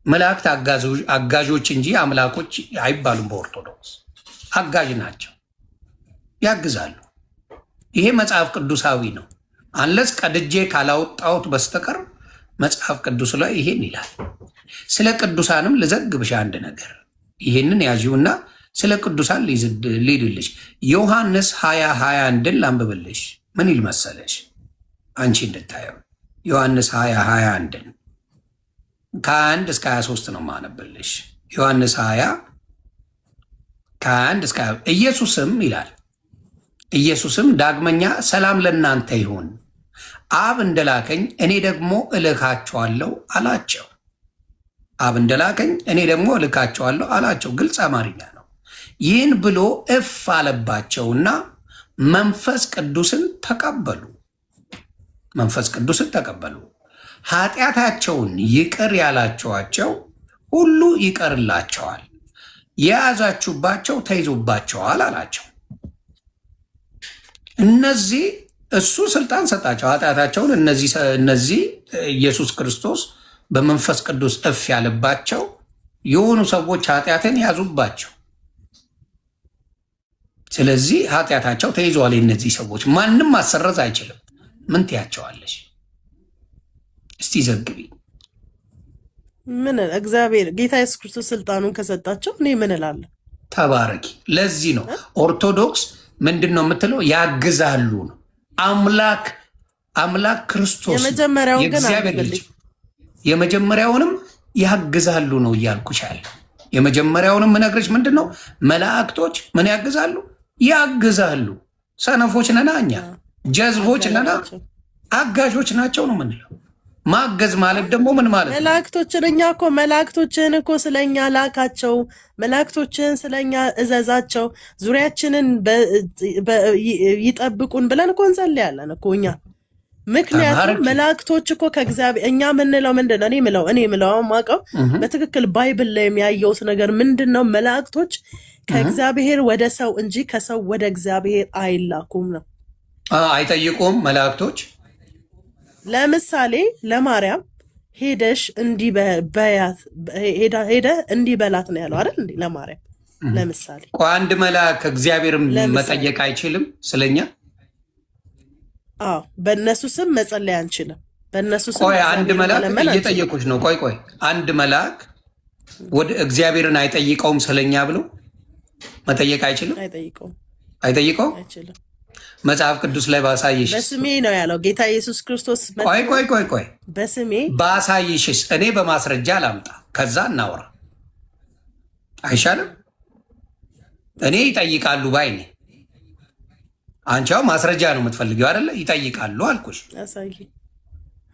መላእክት አጋዦች እንጂ አምላኮች አይባሉም። በኦርቶዶክስ አጋዥ ናቸው፣ ያግዛሉ። ይሄ መጽሐፍ ቅዱሳዊ ነው። አንለስ ቀድጄ ካላወጣሁት በስተቀር መጽሐፍ ቅዱስ ላይ ይሄን ይላል። ስለ ቅዱሳንም ልዘግብሽ አንድ ነገር፣ ይሄንን ያዥውና ስለ ቅዱሳን ሊድልሽ ዮሐንስ 20:21 ላንብብልሽ። ምን ይል መሰለሽ? አንቺ እንድታየው ዮሐንስ 20:21 ከ1 እስከ 23 ነው ማነብልሽ። ዮሐንስ 20 ከ1 እስከ ኢየሱስም ይላል፣ ኢየሱስም ዳግመኛ ሰላም ለእናንተ ይሁን፣ አብ እንደላከኝ እኔ ደግሞ እልካቸዋለሁ አላቸው። አብ እንደላከኝ እኔ ደግሞ እልካቸዋለሁ አላቸው። ግልጽ አማርኛ ነው። ይህን ብሎ እፍ አለባቸውና መንፈስ ቅዱስን ተቀበሉ። መንፈስ ቅዱስን ተቀበሉ። ኃጢአታቸውን ይቅር ያላቸዋቸው ሁሉ ይቀርላቸዋል፣ የያዛችሁባቸው ተይዞባቸዋል አላቸው። እነዚህ እሱ ስልጣን ሰጣቸው። ኃጢአታቸውን እነዚህ ኢየሱስ ክርስቶስ በመንፈስ ቅዱስ እፍ ያለባቸው የሆኑ ሰዎች ኃጢአትን ያዙባቸው። ስለዚህ ኃጢአታቸው ተይዘዋል። የእነዚህ ሰዎች ማንም ማሰረዝ አይችልም። ምን ትያቸዋለሽ? እስቲ ዘግቢ። ምን እግዚአብሔር ጌታ ኢየሱስ ክርስቶስ ስልጣኑን ከሰጣቸው እኔ ምን እላለሁ? ተባረኪ። ለዚህ ነው ኦርቶዶክስ ምንድን ነው የምትለው? ያግዛሉ ነው። አምላክ ክርስቶስ የመጀመሪያውን ግን አልፈልግም። የመጀመሪያውንም ያግዛሉ ነው እያልኩሻለሁ። የመጀመሪያውንም ምነግርሽ ምንድን ነው? መላእክቶች ምን ያግዛሉ? ያግዛሉ። ሰነፎች ነና እኛ ጀዝቦች ነና አጋዦች ናቸው ነው ምንለው። ማገዝ ማለት ደግሞ ምን ማለት ነው? መላእክቶችን እኛ እኮ መላእክቶችን እኮ ስለኛ ላካቸው፣ መላእክቶችን ስለኛ እዘዛቸው፣ ዙሪያችንን ይጠብቁን ብለን እኮ እንጸልያለን እኮ እኛ። ምክንያቱም መላእክቶች እኮ ከእግዚአብሔር እኛ ምንለው ምንድን ነው? እኔ ምለው ማቀው በትክክል ባይብል ላይ የሚያየውት ነገር ምንድን ነው? መላእክቶች ከእግዚአብሔር ወደ ሰው እንጂ ከሰው ወደ እግዚአብሔር አይላኩም ነው። አይጠይቁም መላእክቶች። ለምሳሌ ለማርያም ሄደሽ ሄደ እንዲህ በላት ነው ያለው አይደል እንዴ? ለማርያም ለምሳሌ አንድ መልአክ እግዚአብሔር መጠየቅ አይችልም ስለኛ? በእነሱ ስም መጸለይ አንችልም። በእነሱ ስም አንድ መልአክ እየጠየቁች ነው። ቆይ አንድ መልአክ ወደ እግዚአብሔርን አይጠይቀውም ስለኛ ብሎ መጠየቅ አይችልም? አይጠይቀውም? አይችልም። መጽሐፍ ቅዱስ ላይ ባሳይሽ በስሜ ነው ያለው ጌታ ኢየሱስ ክርስቶስ። ቆይ በስሜ ባሳይሽስ እኔ በማስረጃ ላምጣ፣ ከዛ እናውራ አይሻልም? እኔ ይጠይቃሉ ባይ ነኝ። አንቺው ማስረጃ ነው የምትፈልጊው አይደለ? ይጠይቃሉ አልኩሽ።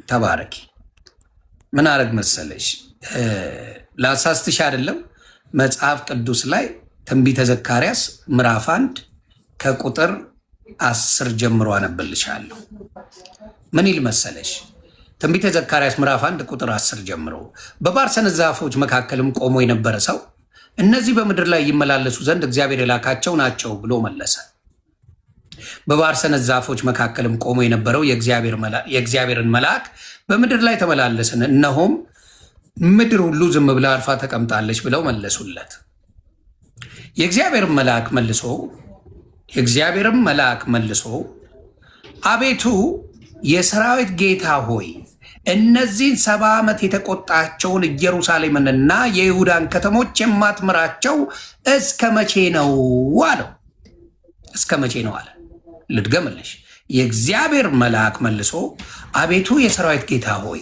ተባረኪ። ምን አረግ መሰለሽ፣ ላሳስትሽ አይደለም። መጽሐፍ ቅዱስ ላይ ትንቢተ ዘካርያስ ምዕራፍ 1 ከቁጥር 10 ጀምሮ አነብልሻለሁ። ምን ይል መሰለሽ? ትንቢተ ዘካርያስ ምዕራፍ 1 ቁጥር 10 ጀምሮ በባርሰን ዛፎች መካከልም ቆሞ የነበረ ሰው እነዚህ በምድር ላይ ይመላለሱ ዘንድ እግዚአብሔር የላካቸው ናቸው ብሎ መለሰ። በባርሰን ዛፎች መካከልም ቆሞ የነበረው የእግዚአብሔርን መልአክ በምድር ላይ ተመላለስን፣ እነሆም ምድር ሁሉ ዝም ብላ አርፋ ተቀምጣለች ብለው መለሱለት። የእግዚአብሔርን መልአክ መልሶ አቤቱ የሰራዊት ጌታ ሆይ እነዚህን 70 ዓመት የተቆጣቸውን ኢየሩሳሌምንና የይሁዳን ከተሞች የማትምራቸው እስከ መቼ ነው አለው። እስከ መቼ ነው አለ። ልድገምልሽ። የእግዚአብሔር መልአክ መልሶ አቤቱ የሰራዊት ጌታ ሆይ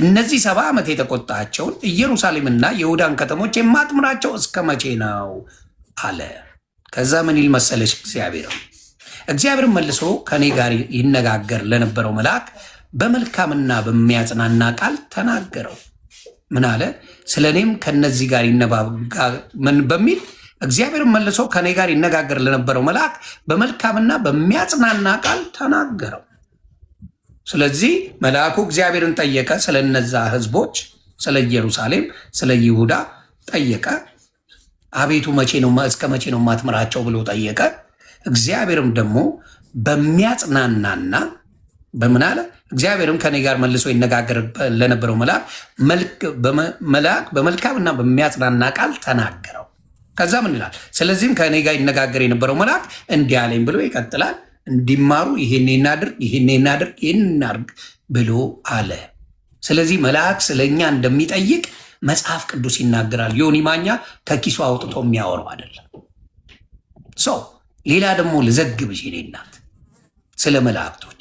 እነዚህ 70 ዓመት የተቆጣቸውን ኢየሩሳሌምና የይሁዳን ከተሞች የማትምራቸው እስከ መቼ ነው አለ። ከዛ ምን ይል መሰለሽ? እግዚአብሔር መልሶ ከኔ ጋር ይነጋገር ለነበረው መልአክ በመልካምና በሚያጽናና ቃል ተናገረው። ምን አለ? ስለ እኔም ከነዚህ ጋር ምን በሚል እግዚአብሔር መልሶ ከኔ ጋር ይነጋገር ለነበረው መልአክ በመልካምና በሚያጽናና ቃል ተናገረው። ስለዚህ መልአኩ እግዚአብሔርን ጠየቀ። ስለነዛ ህዝቦች፣ ስለ ኢየሩሳሌም፣ ስለ ይሁዳ ጠየቀ። አቤቱ እስከ መቼ ነው ማትምራቸው ብሎ ጠየቀ። እግዚአብሔርም ደግሞ በሚያጽናናና በምን አለ? እግዚአብሔርም ከኔ ጋር መልሶ ይነጋገር ለነበረው መልአክ በመልካምና በሚያጽናና ቃል ተናገረው። ከዛ ምን ይላል? ስለዚህም ከኔ ጋር ይነጋገር የነበረው መልአክ እንዲህ አለኝ ብሎ ይቀጥላል። እንዲማሩ ይሄን እናድርግ ብሎ አለ። ስለዚህ መልአክ ስለኛ እንደሚጠይቅ መጽሐፍ ቅዱስ ይናገራል። ዮኒ ማኛ ከኪሱ አውጥቶ የሚያወራው አይደለም። ሰው ሌላ ደግሞ ልዘግብሽ የኔ እናት ስለ መላእክቶች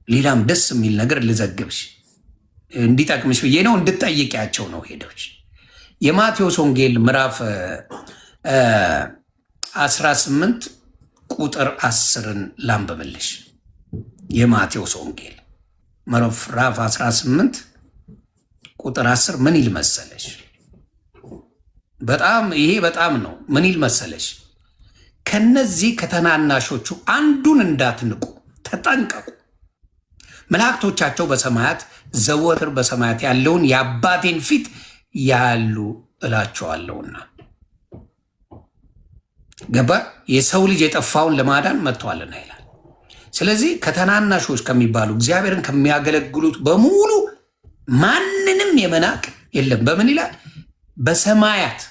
ሌላም ደስ የሚል ነገር ልዘግብሽ እንዲጠቅምሽ ብዬ ነው፣ እንድትጠይቂያቸው ነው ሄደች። የማቴዎስ ወንጌል ምዕራፍ 18 ቁጥር 10ን ላንብብልሽ። የማቴዎስ ወንጌል ምዕራፍ 18 ቁጥር 10 ምን ይል መሰለሽ? ይሄ በጣም ነው። ምን ይል መሰለሽ? ከነዚህ ከተናናሾቹ አንዱን እንዳትንቁ ተጠንቀቁ። መላእክቶቻቸው በሰማያት ዘወትር በሰማያት ያለውን የአባቴን ፊት ያሉ እላቸዋለሁና። ገባ? የሰው ልጅ የጠፋውን ለማዳን መጥተዋልና ይላል። ስለዚህ ከተናናሾች ከሚባሉ እግዚአብሔርን ከሚያገለግሉት በሙሉ ማንንም የመናቅ የለም። በምን ይላል? በሰማያት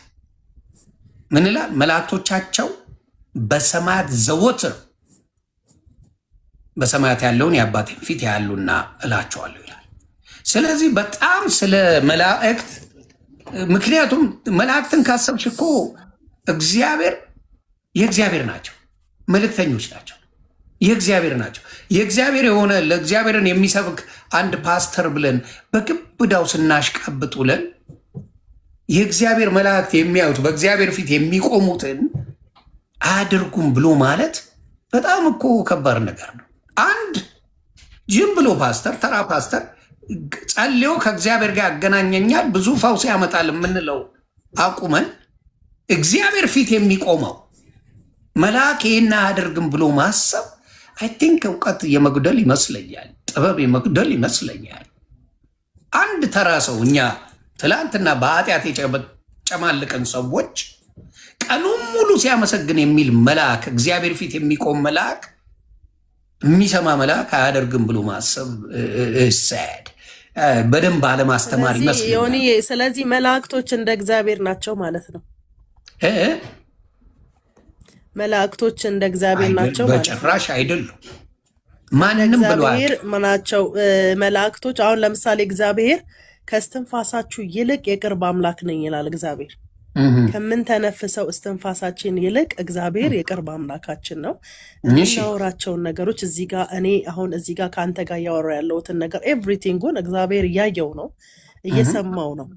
ምን ይላል? መላእክቶቻቸው በሰማያት ዘወትር በሰማያት ያለውን የአባቴን ፊት ያሉና እላቸዋለሁ ይላል። ስለዚህ በጣም ስለ መላእክት፣ ምክንያቱም መላእክትን ካሰብሽ እኮ የእግዚአብሔር ናቸው፣ መልእክተኞች ናቸው፣ የእግዚአብሔር ናቸው። የእግዚአብሔር የሆነ ለእግዚአብሔርን የሚሰብክ አንድ ፓስተር ብለን በግብዳው ስናሽቃብጥ ውለን የእግዚአብሔር መላእክት የሚያዩት በእግዚአብሔር ፊት የሚቆሙትን አያደርጉም ብሎ ማለት በጣም እኮ ከባድ ነገር ነው። አንድ ጅም ብሎ ፓስተር፣ ተራ ፓስተር ጸልዮ ከእግዚአብሔር ጋር ያገናኘኛል ብዙ ፈውስ ያመጣል የምንለው አቁመን እግዚአብሔር ፊት የሚቆመው መልአክ ይህን አያደርግም ብሎ ማሰብ አይ ቲንክ እውቀት የመጉደል ይመስለኛል፣ ጥበብ የመጉደል ይመስለኛል። አንድ ተራ ሰው እኛ ትላንትና በኃጢአት የጨማልቀን ሰዎች ቀኑን ሙሉ ሲያመሰግን የሚል መልአክ፣ እግዚአብሔር ፊት የሚቆም መልአክ፣ የሚሰማ መልአክ አያደርግም ብሎ ማሰብ ሳድ በደንብ አለማስተማር ይመስላል። ስለዚህ መላእክቶች እንደ እግዚአብሔር ናቸው ማለት ነው። መላእክቶች እንደ እግዚአብሔር ናቸው ማለት ነው። በጭራሽ አይደሉም። ማንንም ብሏል ናቸው መላእክቶች። አሁን ለምሳሌ እግዚአብሔር ከእስትንፋሳችሁ ይልቅ የቅርብ አምላክ ነኝ ይላል እግዚአብሔር። ከምንተነፍሰው እስትንፋሳችን ይልቅ እግዚአብሔር የቅርብ አምላካችን ነው። የምናወራቸውን ነገሮች እዚህ ጋር እዚህ ጋር ከአንተ ጋር እያወራ ያለሁትን ነገር ኤቭሪቲንጉን እግዚአብሔር እያየው ነው፣ እየሰማው ነው።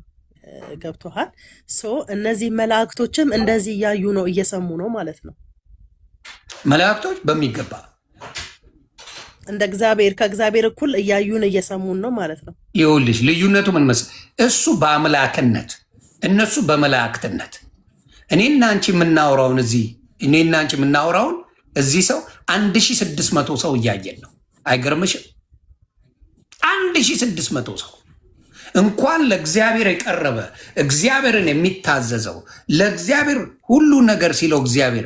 ገብቶሃል? እነዚህ መላእክቶችም እንደዚህ እያዩ ነው፣ እየሰሙ ነው ማለት ነው። መላእክቶች በሚገባ እንደ እግዚአብሔር ከእግዚአብሔር እኩል እያዩን እየሰሙን ነው ማለት ነው። ይኸውልሽ ልዩነቱ ምን መሰለሽ? እሱ በአምላክነት እነሱ በመላእክትነት። እኔና አንቺ የምናወራውን እዚህ ሰው 1600 ሰው እያየን ነው። አይገርምሽም? 1600 ሰው እንኳን ለእግዚአብሔር የቀረበ እግዚአብሔርን የሚታዘዘው ለእግዚአብሔር ሁሉ ነገር ሲለው እግዚአብሔር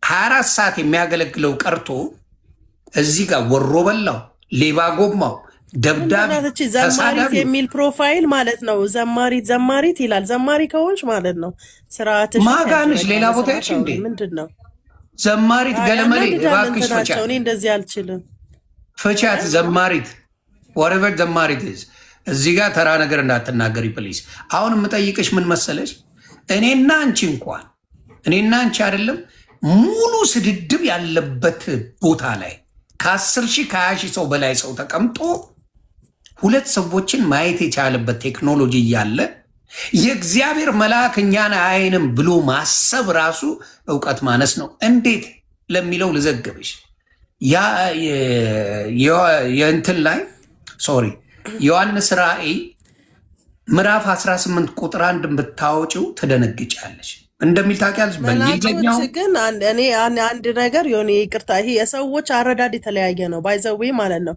24 ሰዓት የሚያገለግለው ቀርቶ እዚህ ጋር ወሮ በላው፣ ሌባ ጎማው፣ ደብዳቤ ዘማሪት የሚል ፕሮፋይል ማለት ነው። ዘማሪት ይላል። ዘማሪ ከሆንሽ ማለት ነው ስርዓትሽ ማጋንሽ ሌላ ቦታ ይች እንዴ ምንድን ነው ዘማሪት? ገለመሌ እባክሽ ፍቻት። እኔ እንደዚህ አልችልም። ፍቻት ዘማሪት ወሬቨር ዘማሪት እዚህ ጋር ተራ ነገር እንዳትናገሪ ፕሊዝ። አሁን የምጠይቅሽ ምን መሰለሽ? እኔና አንቺ አይደለም ሙሉ ስድድብ ያለበት ቦታ ላይ ከ10 ሺህ ከ20 ሺህ ሰው በላይ ሰው ተቀምጦ 2 ሰዎችን ማየት የቻለበት ቴክኖሎጂ እያለ የእግዚአብሔር መልአክ እኛን አያይንም ብሎ ማሰብ ራሱ እውቀት ማነስ ነው። እንዴት ለሚለው ልዘግብሽ። የእንትን ላይ ዮሐንስ ራእይ ምዕራፍ 18 ቁጥር 1 ብታወጪው ትደነግጫለሽ። እንደሚል ታውቂያለሽ። በእንግሊዝኛው ግን እኔ አንድ ነገር ይቅርታ፣ ይሄ የሰዎች አረዳድ የተለያየ ነው። ባይዘዌ ማለት ነው።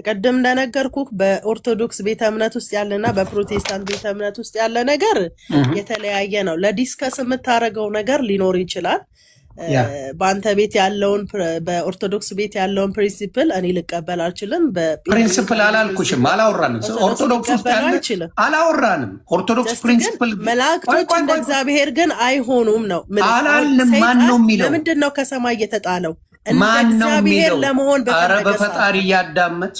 ቅድም እንደነገርኩህ በኦርቶዶክስ ቤተ እምነት ውስጥ ያለና በፕሮቴስታንት ቤተ እምነት ውስጥ ያለ ነገር የተለያየ ነው። ለዲስከስ የምታደርገው ነገር ሊኖር ይችላል። በአንተ ቤት ያለውን በኦርቶዶክስ ቤት ያለውን ፕሪንሲፕል እኔ ልቀበል አልችልም። ፕሪንሲፕል አላልኩሽም፣ አላወራንም። ኦርቶዶክስ ውስጥ ያለ አላወራንም። ኦርቶዶክስ ፕሪንሲፕል መላእክቶች እንደ እግዚአብሔር ግን አይሆኑም ነው አላልንም። ማን ነው የሚለው? ለምንድን ነው ከሰማይ የተጣለው? ማን ነው የሚለው? ኧረ በፈጣሪ ያዳመጥ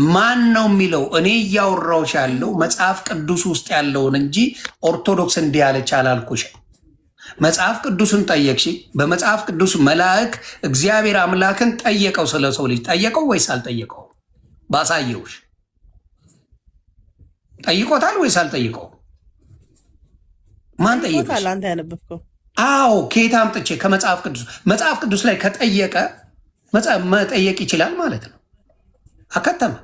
ማን ነው የሚለው? እኔ እያወራሁሽ ያለው መጽሐፍ ቅዱስ ውስጥ ያለውን እንጂ ኦርቶዶክስ እንዲህ ያለች አላልኩሽ። መጽሐፍ ቅዱስን ጠየቅሽ። በመጽሐፍ ቅዱስ መልአክ እግዚአብሔር አምላክን ጠየቀው፣ ስለ ሰው ልጅ ጠየቀው ወይስ አልጠየቀው? ባሳየውሽ ጠይቆታል ወይስ አልጠይቀው? ማን ጠይቆታል? አንተ ያነበብከው? አዎ፣ ከየት አምጥቼ? ከመጽሐፍ ቅዱስ። መጽሐፍ ቅዱስ ላይ ከጠየቀ መጠየቅ ይችላል ማለት ነው። አከተመ።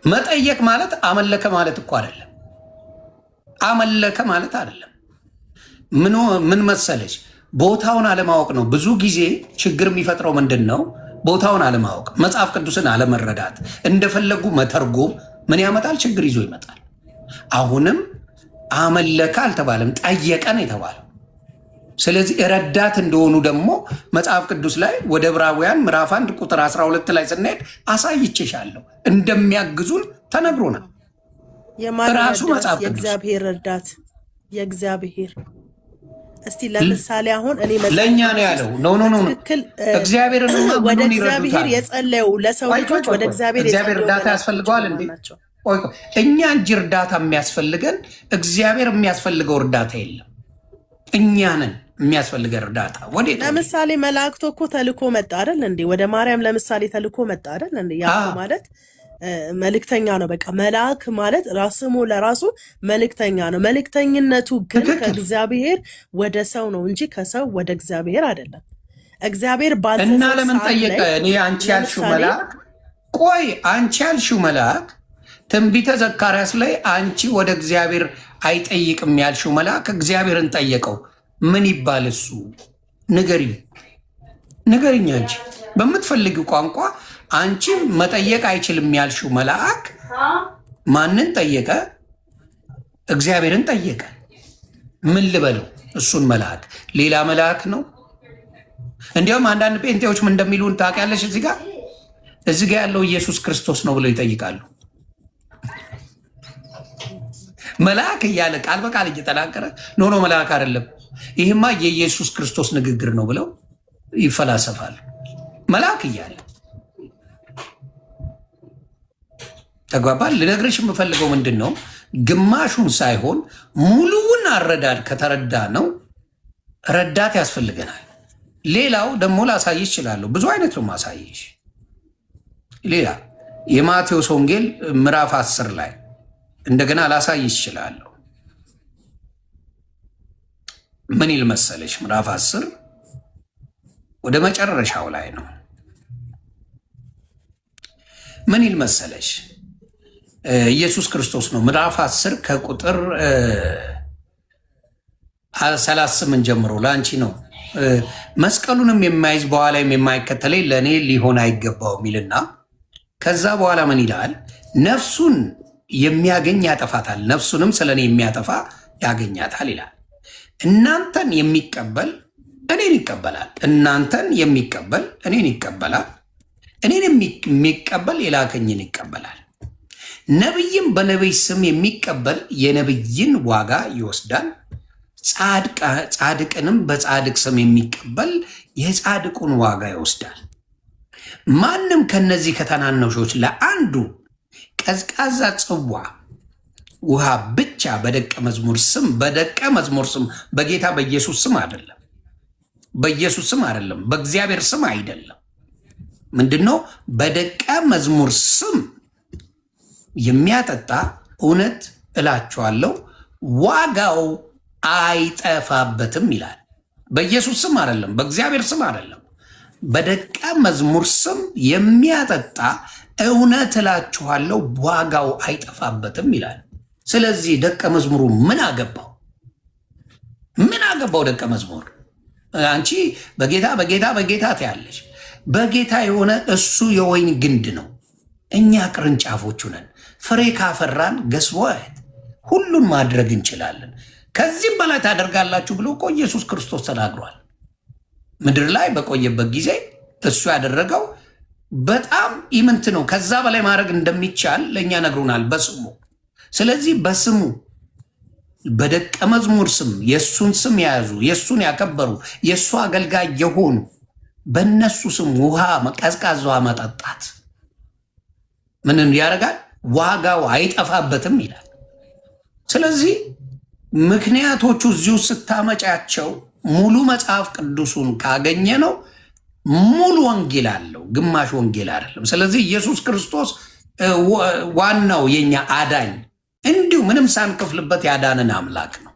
መጠየቅ ማለት አመለከ ማለት እኮ አይደለም። አመለከ ማለት አይደለም። ምን መሰለች? ቦታውን አለማወቅ ነው። ብዙ ጊዜ ችግር የሚፈጥረው ምንድን ነው? ቦታውን አለማወቅ፣ መጽሐፍ ቅዱስን አለመረዳት፣ እንደፈለጉ መተርጎም ምን ያመጣል? ችግር ይዞ ይመጣል። አሁንም አመለከ አልተባለም፣ ጠየቀን የተባለው። ስለዚህ ረዳት እንደሆኑ ደግሞ መጽሐፍ ቅዱስ ላይ ወደ ዕብራውያን ምዕራፍ 1 ቁጥር 12 ላይ ስንሄድ አሳይቼሻለሁ። እንደሚያግዙን ተነግሮናል። ራሱ መጽሐፍ ቅዱስ የእግዚአብሔር ረዳት የእግዚአብሔር እስቲ ለምሳሌ አሁን እኔ ለእኛ ነው ያለው። ኖ እግዚአብሔርን ወደ እግዚአብሔር የጸለዩ ለሰው ልጆች ወደ እግዚአብሔር እርዳታ ያስፈልገዋል እንዴ? እኛ እንጂ እርዳታ የሚያስፈልገን እግዚአብሔር የሚያስፈልገው እርዳታ የለም። እኛንን የሚያስፈልገን እርዳታ ወዴት? ለምሳሌ መላእክቶ እኮ ተልኮ መጣ አይደል እንዴ? ወደ ማርያም ለምሳሌ ተልኮ መጣ አይደል እንዴ? ያ ማለት መልእክተኛ ነው። በቃ መልአክ ማለት ራስሙ ለራሱ መልእክተኛ ነው። መልእክተኝነቱ ግን ከእግዚአብሔር ወደ ሰው ነው እንጂ ከሰው ወደ እግዚአብሔር አይደለም። እግዚአብሔር ባዘዘ እና ለምን ጠየቀ? እኔ አንቺ ያልሽው መልአክ አንቺ ያልሽው መልአክ ትንቢተ ዘካርያስ ላይ አንቺ ወደ እግዚአብሔር አይጠይቅም ያልሽው መልአክ እግዚአብሔርን ጠየቀው። ምን ይባል እሱ? ንገሪኝ አንቺ በምትፈልጊው ቋንቋ። አንቺ መጠየቅ አይችልም ያልሽው መልአክ ማንን ጠየቀ? እግዚአብሔርን ጠየቀ። ምን ልበለው እሱን መልአክ? ሌላ መልአክ ነው። እንዲያውም አንዳንድ ጴንጤዎች ምን እንደሚሉን ታውቂያለሽ? እዚህ ጋ ያለው ኢየሱስ ክርስቶስ ነው ብለው ይጠይቃሉ። መልአክ እያለ ቃል በቃል እየተናገረ ኖ መልአክ አይደለም፣ ይህማ የኢየሱስ ክርስቶስ ንግግር ነው ብለው ይፈላሰፋሉ። መልአክ እያለ ተግባባል። ልነግርሽ የምፈልገው ምንድን ነው፣ ግማሹን ሳይሆን ሙሉውን አረዳድ ከተረዳ ነው ረዳት ያስፈልገናል። ሌላው ደግሞ ላሳይሽ እችላለሁ። ብዙ አይነት ነው ማሳይሽ። ሌላ የማቴዎስ ወንጌል ምዕራፍ 10 ላይ እንደገና ላሳይሽ እችላለሁ። ምን ይል መሰለሽ? ምዕራፍ 10 ወደ መጨረሻው ላይ ነው። ምን ይል መሰለሽ? ኢየሱስ ክርስቶስ ነው። ምዕራፍ 10 ከቁጥር 38 ጀምሮ ለአንቺ ነው። መስቀሉንም የማይዝ በኋላም የማይከተለኝ ለእኔ ሊሆን አይገባውም ይልና ከዛ በኋላ ምን ይላል? ነፍሱን የሚያገኝ ያጠፋታል፣ ነፍሱንም ስለ እኔ የሚያጠፋ ያገኛታል ይላል። እናንተን የሚቀበል እኔን ይቀበላል፣ እናንተን የሚቀበል እኔን ይቀበላል፣ እኔን የሚቀበል የላከኝን ይቀበላል። ነቢይም በነቢይ ስም የሚቀበል የነቢይን ዋጋ ይወስዳል። ጻድቅንም በጻድቅ ስም የሚቀበል የጻድቁን ዋጋ ይወስዳል። ማንም ከነዚህ ከታናናሾች ለአንዱ ቀዝቃዛ ጽዋ ውሃ ብቻ በደቀ መዝሙር ስም በጌታ በኢየሱስ ስም አይደለም፣ በኢየሱስ ስም አይደለም፣ በእግዚአብሔር ስም አይደለም። ምንድነው? በደቀ መዝሙር ስም የሚያጠጣ እውነት እላችኋለሁ ዋጋው አይጠፋበትም ይላል። በኢየሱስ ስም አይደለም፣ በእግዚአብሔር ስም አይደለም፣ በደቀ መዝሙር ስም የሚያጠጣ እውነት እላችኋለሁ ዋጋው አይጠፋበትም ይላል። ስለዚህ ደቀ መዝሙሩ ምን አገባው? ምን አገባው ደቀ መዝሙር? አንቺ በጌታ በጌታ በጌታ ትያለሽ። በጌታ የሆነ እሱ የወይን ግንድ ነው፣ እኛ ቅርንጫፎቹ ነን። ፍሬ ካፈራን ገስወት ሁሉን ማድረግ እንችላለን። ከዚህም በላይ ታደርጋላችሁ ብሎ እኮ ኢየሱስ ክርስቶስ ተናግሯል። ምድር ላይ በቆየበት ጊዜ እሱ ያደረገው በጣም ኢምንት ነው። ከዛ በላይ ማድረግ እንደሚቻል ለእኛ ነግሩናል በስሙ። ስለዚህ በስሙ በደቀ መዝሙር ስም የእሱን ስም የያዙ የእሱን ያከበሩ የእሱ አገልጋይ የሆኑ በእነሱ ስም ውሃ ቀዝቃዛ መጠጣት ምን ያደርጋል? ዋጋው አይጠፋበትም ይላል። ስለዚህ ምክንያቶቹ እዚሁ ስታመጫቸው ሙሉ መጽሐፍ ቅዱሱን ካገኘ ነው ሙሉ ወንጌል አለው፣ ግማሽ ወንጌል አይደለም። ስለዚህ ኢየሱስ ክርስቶስ ዋናው የኛ አዳኝ እንዲሁ ምንም ሳንከፍልበት ያዳንን አምላክ ነው።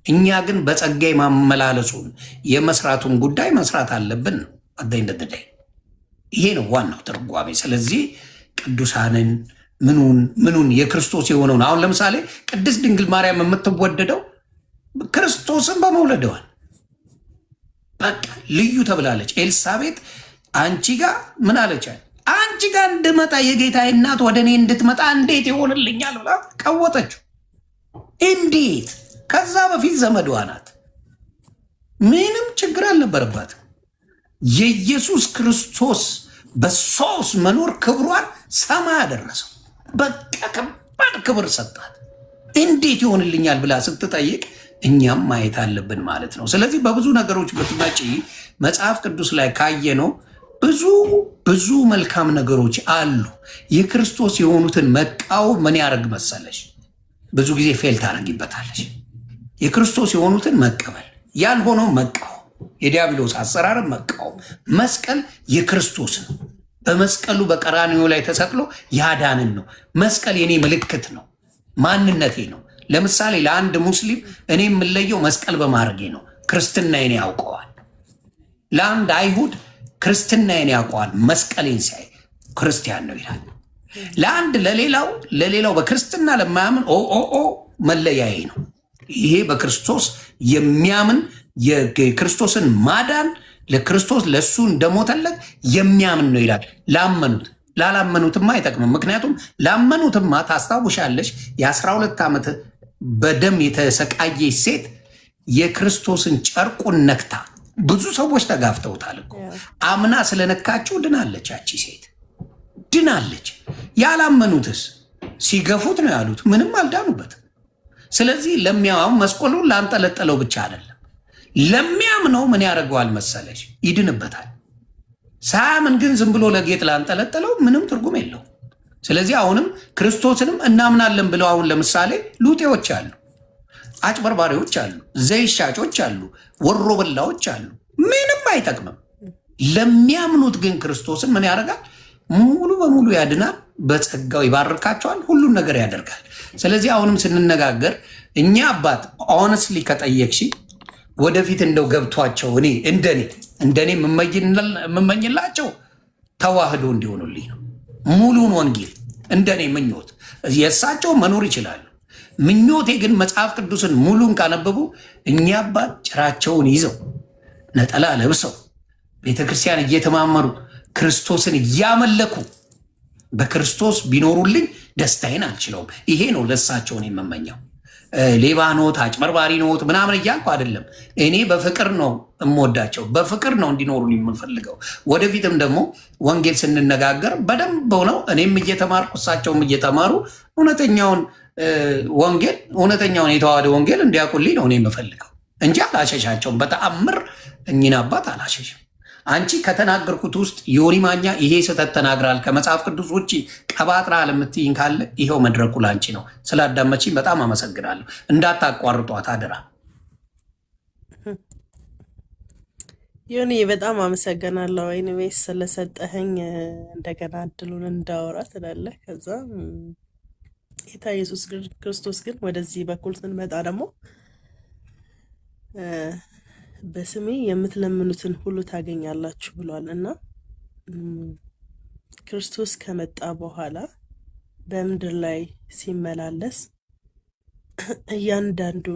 እኛ ግን በጸጋ ማመላለሱን የመስራቱን ጉዳይ መስራት አለብን ነው አዳይነትዳይ። ይሄ ነው ዋናው ትርጓሜ። ስለዚህ ቅዱሳንን ምኑን የክርስቶስ የሆነውን አሁን ለምሳሌ ቅድስት ድንግል ማርያም የምትወደደው ክርስቶስን በመውለደዋል በቃ ልዩ ተብላለች። ኤልሳቤጥ አንቺ ጋር ምን አለቻል? አንቺ ጋር እንድመጣ የጌታ እናት ወደ እኔ እንድትመጣ እንዴት ይሆንልኛል ብላ ቀወጠችው። እንዴት? ከዛ በፊት ዘመዷ ናት። ምንም ችግር አልነበረባትም። የኢየሱስ ክርስቶስ በሶስ መኖር ክብሯን ሰማይ አደረሰው። በቃ ከባድ ክብር ሰጣት። እንዴት ይሆንልኛል ብላ ስትጠይቅ እኛም ማየት አለብን ማለት ነው። ስለዚህ በብዙ ነገሮች ብትመጪ መጽሐፍ ቅዱስ ላይ ካየነው ብዙ መልካም ነገሮች አሉ። የክርስቶስ የሆኑትን መቃወም ምን ያደርግ መሰለሽ? ብዙ ጊዜ ፌል ታደርጊበታለሽ። የክርስቶስ የሆኑትን መቀበል፣ ያልሆነው መቃወም፣ የዲያብሎስ አሰራርን መቃወም። መስቀል የክርስቶስ ነው። በመስቀሉ በቀራንዮ ላይ ተሰቅሎ ያዳንን ነው። መስቀል የኔ ምልክት ነው፣ ማንነቴ ነው። ለምሳሌ ለአንድ ሙስሊም እኔ የምለየው መስቀል በማድረጌ ነው። ክርስትናዬን ያውቀዋል። ለአንድ አይሁድ ክርስትናዬን ያውቀዋል። መስቀሌን ሲያይ ክርስቲያን ነው ይላል። ለአንድ ለሌላው በክርስትና ለማያምን መለያዬ ነው። ይሄ በክርስቶስ የሚያምን የክርስቶስን ማዳን ለክርስቶስ ለሱ እንደሞተለት የሚያምን ነው ይላል። ላመኑት ላላመኑትማ አይጠቅምም። ምክንያቱም ላመኑትማ ታስታውሻለሽ፣ የ12 ዓመት በደም የተሰቃየች ሴት የክርስቶስን ጨርቁን ነክታ ብዙ ሰዎች ተጋፍተውታል እኮ አምና ስለነካችው ድናለች። ያቺ ሴት ድናለች። ያላመኑትስ ሲገፉት ነው ያሉት፣ ምንም አልዳኑበትም። ስለዚህ ለሚያም መስቀሉን ላንጠለጠለው ብቻ አይደለም፣ ለሚያምነው ምን ያደርገዋል መሰለሽ? ይድንበታል። ሳያምን ግን ዝም ብሎ ለጌጥ ላንጠለጠለው ምንም ትርጉም የለው። ስለዚህ አሁንም ክርስቶስንም እናምናለን ብለው አሁን ለምሳሌ ሉጤዎች አሉ፣ አጭበርባሪዎች አሉ፣ ዘይት ሻጮች አሉ፣ ወሮ በላዎች አሉ። ምንም አይጠቅምም። ለሚያምኑት ግን ክርስቶስን ምን ያደርጋል? ሙሉ በሙሉ ያድናል፣ በጸጋው ይባርካቸዋል፣ ሁሉን ነገር ያደርጋል። ስለዚህ አሁንም ስንነጋገር እኛ አባት ኦነስትሊ ከጠየቅሽ ወደፊት እንደው ገብቷቸው እኔ እንደኔ የምመኝላቸው ተዋህዶ እንዲሆኑልኝ ነው። ሙሉን ወንጌል እንደኔ ምኞት የእሳቸው መኖር ይችላሉ። ምኞቴ ግን መጽሐፍ ቅዱስን ሙሉን ካነበቡ እኛ አባት ጭራቸውን ይዘው ነጠላ ለብሰው ቤተክርስቲያን እየተማመሩ ክርስቶስን እያመለኩ በክርስቶስ ቢኖሩልኝ ደስታዬን አልችለውም። ይሄ ነው ለእሳቸውን የምመኘው። ሌባ ኖት፣ አጭበርባሪ ኖት ምናምን እያልኩ አይደለም። እኔ በፍቅር ነው እምወዳቸው፣ በፍቅር ነው እንዲኖሩ የምፈልገው። ወደፊትም ደግሞ ወንጌል ስንነጋገር በደንብ ሆነው እኔም እየተማርኩ እሳቸውም እየተማሩ እውነተኛውን ወንጌል እውነተኛውን የተዋህዶ ወንጌል እንዲያውቁልኝ ነው እኔ የምፈልገው እንጂ አላሸሻቸውም። በተአምር እኚህን አባት አላሸሽም። አንቺ ከተናገርኩት ውስጥ ዮኒ ማኛ ይሄ ስህተት ተናግራል ከመጽሐፍ ቅዱስ ውጭ ቀባጥራል የምትይኝ ካለ ይኸው መድረኩ ላንቺ ነው። ስላዳመችኝ በጣም አመሰግናለሁ። እንዳታቋርጧት አደራ። ዮኒ በጣም አመሰግናለሁ። ኤኒዌይስ ስለሰጠኸኝ እንደገና እድሉን እንዳወራ ትላለህ። ከዛ ጌታ ኢየሱስ ክርስቶስ ግን ወደዚህ በኩል ስንመጣ ደግሞ በስሜ የምትለምኑትን ሁሉ ታገኛላችሁ ብሏል እና ክርስቶስ ከመጣ በኋላ በምድር ላይ ሲመላለስ እያንዳንዱ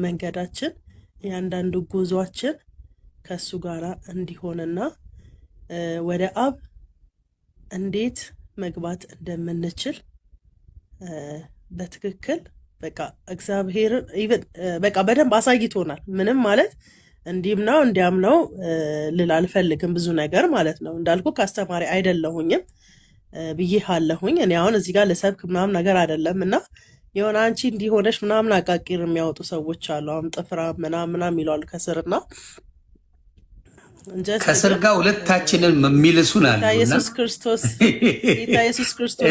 መንገዳችን እያንዳንዱ ጉዟችን ከሱ ጋር እንዲሆንና ወደ አብ እንዴት መግባት እንደምንችል በትክክል በቃ እግዚአብሔር በቃ በደንብ አሳይቶናል። ምንም ማለት እንዲህም ነው እንዲያም ነው ልል አልፈልግም። ብዙ ነገር ማለት ነው እንዳልኩ ከአስተማሪ አይደለሁኝም ብዬ አለሁኝ። እኔ አሁን እዚህ ጋር ለሰብክ ምናምን ነገር አይደለም እና የሆነ አንቺ እንዲሆነሽ ምናምን አቃቂር የሚያወጡ ሰዎች አሉ። አሁን ጥፍራ ምናምን ይለዋሉ ከስርና ከስር ጋር ሁለታችንን የሚልሱን አሉና ኢየሱስ ክርስቶስ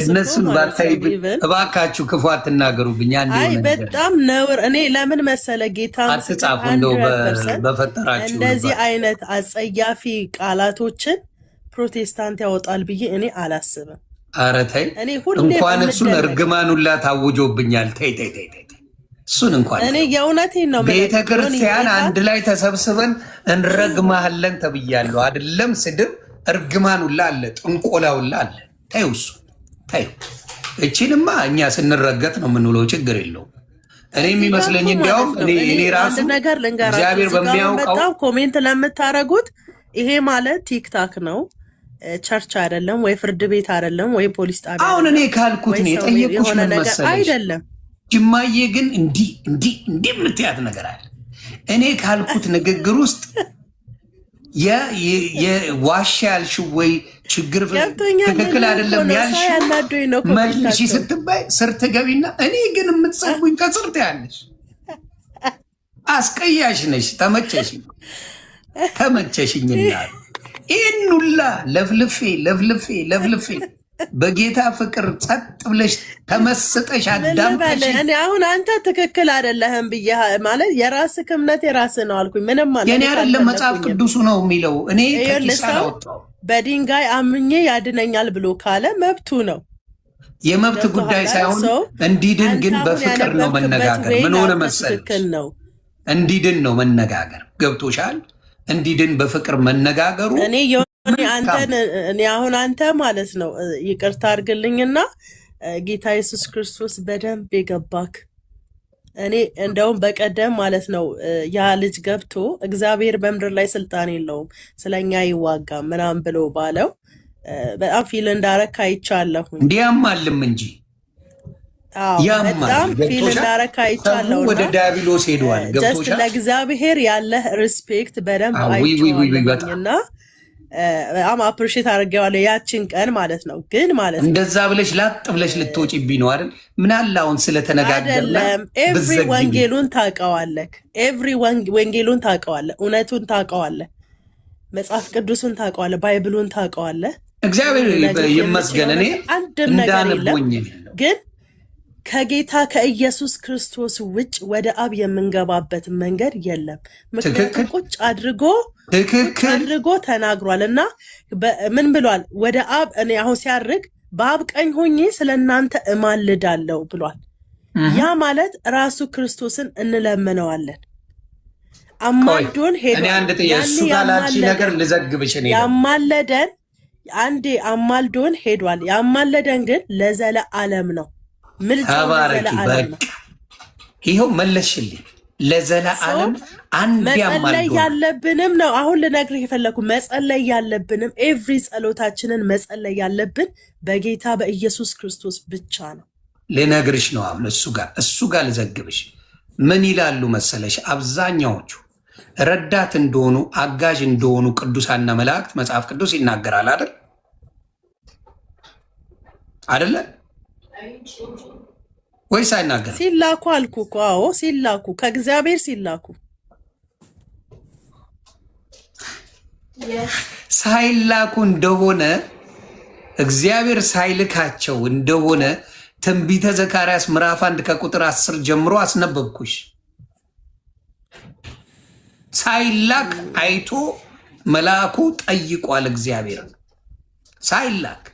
እነሱን ባታይ እባካችሁ ክፉ አትናገሩብኝ። አይ በጣም ነውር። እኔ ለምን መሰለ ጌታ አትጻፉ እንደው በፈጠራችሁ እንደዚህ አይነት አጸያፊ ቃላቶችን ፕሮቴስታንት ያወጣል ብዬ እኔ አላስብም። ኧረ ተይ እንኳን እሱን እርግማኑላ ታውጆብኛል። ተይ እሱን እንኳን እኔ የእውነቴን ነው። ቤተክርስቲያን አንድ ላይ ተሰብስበን እንረግማለን ተብያለሁ። አይደለም ስድብ እርግማኑላ አለ፣ ጥንቆላውላ አለ። ተይው እሱ ተይው። እቺንማ እኛ ስንረገጥ ነው የምንውለው፣ ችግር የለውም። እኔ የሚመስለኝ እንዲያውም እኔ ራሱ ነገር እግዚአብሔር በሚያውቀው በጣም ኮሜንት ለምታረጉት ይሄ ማለት ቲክታክ ነው፣ ቸርች አይደለም ወይ ፍርድ ቤት አይደለም ወይ ፖሊስ ጣቢያ። አሁን እኔ ካልኩት ነው የጠየቅኩሽ ምን መሰለሽ አይደለም ጅማዬ ግን እንዲህ የምትያት ነገር አለ። እኔ ካልኩት ንግግር ውስጥ የዋሻ ያልሽው ወይ ችግር ትክክል አይደለም ያልሽው መልሺ ስትባይ ስር ትገቢና እኔ ግን የምትሰጉኝ ከስር ትያለሽ። አስቀያሽ ነሽ። ተመቸሽኝና ይህን ሁላ ለፍልፌ በጌታ ፍቅር ጸጥ ብለሽ ተመስጠሽ አዳምጠሽ እኔ አሁን አንተ ትክክል አይደለህም ብዬ ማለት የራስህ እምነት የራስህ ነው አልኩኝ። ምንም ማለት የኔ አይደለም መጽሐፍ ቅዱሱ ነው የሚለው። እኔ በድንጋይ አምኜ ያድነኛል ብሎ ካለ መብቱ ነው። የመብት ጉዳይ ሳይሆን እንዲድን ግን በፍቅር ነው መነጋገር። ምን ሆነ መሰለሽ እንዲድን ነው መነጋገር። ገብቶሻል? እንዲድን በፍቅር መነጋገሩ እኔ አሁን አንተ ማለት ነው ይቅርታ አድርግልኝና ጌታ ኢየሱስ ክርስቶስ በደንብ የገባክ እኔ እንደውም በቀደም ማለት ነው ያ ልጅ ገብቶ እግዚአብሔር በምድር ላይ ስልጣን የለውም ስለኛ ይዋጋ ምናምን ብሎ ባለው በጣም ፊል እንዳረካ አይቻለሁ። እንዲያማልም እንጂ በጣም ፊል እንዳረካ አይቻለሁ። ወደ ዲያብሎስ ሄዷል። ጀስት ለእግዚአብሔር ያለህ ሪስፔክት በደንብ አይቻለሁና በጣም አፕሪሼት አድርጌዋለሁ ያችን ቀን ማለት ነው። ግን ማለት እንደዛ ብለሽ ላጥ ብለሽ ልትወጪብኝ ነው አይደል? ምን አለ አሁን ስለተነጋገርና ኤቭሪ ወንጌሉን ታውቀዋለህ፣ ወንጌሉን ታውቀዋለህ፣ እውነቱን ታውቀዋለህ፣ መጽሐፍ ቅዱስን ታውቀዋለህ፣ ባይብሉን ታውቀዋለህ። እግዚአብሔር ይመስገን እኔ እንዳነቦኝ ግን ከጌታ ከኢየሱስ ክርስቶስ ውጭ ወደ አብ የምንገባበት መንገድ የለም። ምክንያቱም ቁጭ አድርጎ ተናግሯል እና ምን ብሏል? ወደ አብ እኔ አሁን ሲያርግ በአብ ቀኝ ሆኜ ስለ እናንተ እማልዳለሁ ብሏል። ያ ማለት ራሱ ክርስቶስን እንለምነዋለን። አማልዶን ሄዷል። ያማለደን አንዴ አማልዶን ሄዷል። ያማለደን ግን ለዘለዓለም ነው። ተባረኪ። ይኸው መለስሽልኝ። ለዘለዓለም አንድ መጸለይ ያለብንም ነው። አሁን ልነግርህ የፈለኩ መጸለይ ያለብንም ኤቭሪ ጸሎታችንን መጸለይ ያለብን በጌታ በኢየሱስ ክርስቶስ ብቻ ነው። ልነግርሽ ነው። አሁን እሱ ጋር ልዘግብሽ። ምን ይላሉ መሰለሽ? አብዛኛዎቹ ረዳት እንደሆኑ አጋዥ እንደሆኑ ቅዱሳና መላእክት መጽሐፍ ቅዱስ ይናገራል አይደለ? ወይስ አይናገርም? ሲላኩ አልኩ እኮ። አዎ ሲላኩ ከእግዚአብሔር ሲላኩ። ሳይላኩ እንደሆነ እግዚአብሔር ሳይልካቸው እንደሆነ ትንቢተ ዘካርያስ ምዕራፍ 1 ከቁጥር 10 ጀምሮ አስነበብኩሽ። ሳይላክ አይቶ መልአኩ ጠይቋል እግዚአብሔር። ሳይላክ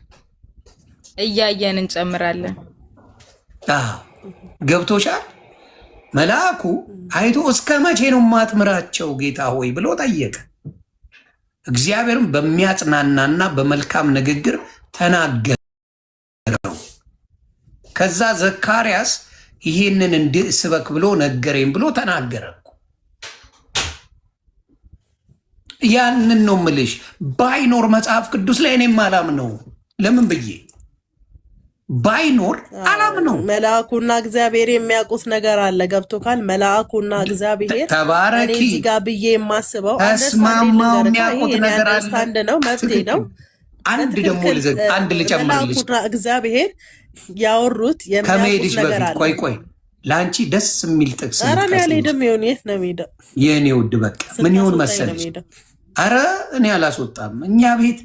እያየን እንጨምራለን። ገብቶሻል? መልአኩ አይቶ እስከ መቼ ነው ማትምራቸው ጌታ ሆይ ብሎ ጠየቀ። እግዚአብሔርም በሚያጽናናና በመልካም ንግግር ተናገረው። ከዛ ዘካርያስ ይሄንን እንድስበክ ብሎ ነገረኝ ብሎ ተናገረ። ያንን ነው ምልሽ። ባይኖር መጽሐፍ ቅዱስ ላይ እኔም አላምነው። ለምን ብዬ ባይኖር አላምነው። መልአኩና እግዚአብሔር የሚያውቁት ነገር አለ። ገብቶካል? መልአኩና እግዚአብሔር ተባረኪ። እኔ እዚህ ጋር ብዬ የማስበው ተስማማው የሚያውቁት ነገር አለ። አንድ ነው፣ መፍትሄ ነው። አንድ ደግሞ አንድ ልጨምርልሽ። መልአኩና እግዚአብሔር ያወሩት የሚያውቁት ነገር አለ። ቆይ ለአንቺ ደስ የሚል ጥቅስ ኧረ እኔ አልሄድም። የት ነው የምሄደው? የእኔ ውድ በቃ ምን ይሁን መሰለሽ አረ እኔ አላስወጣም። እኛ ቤት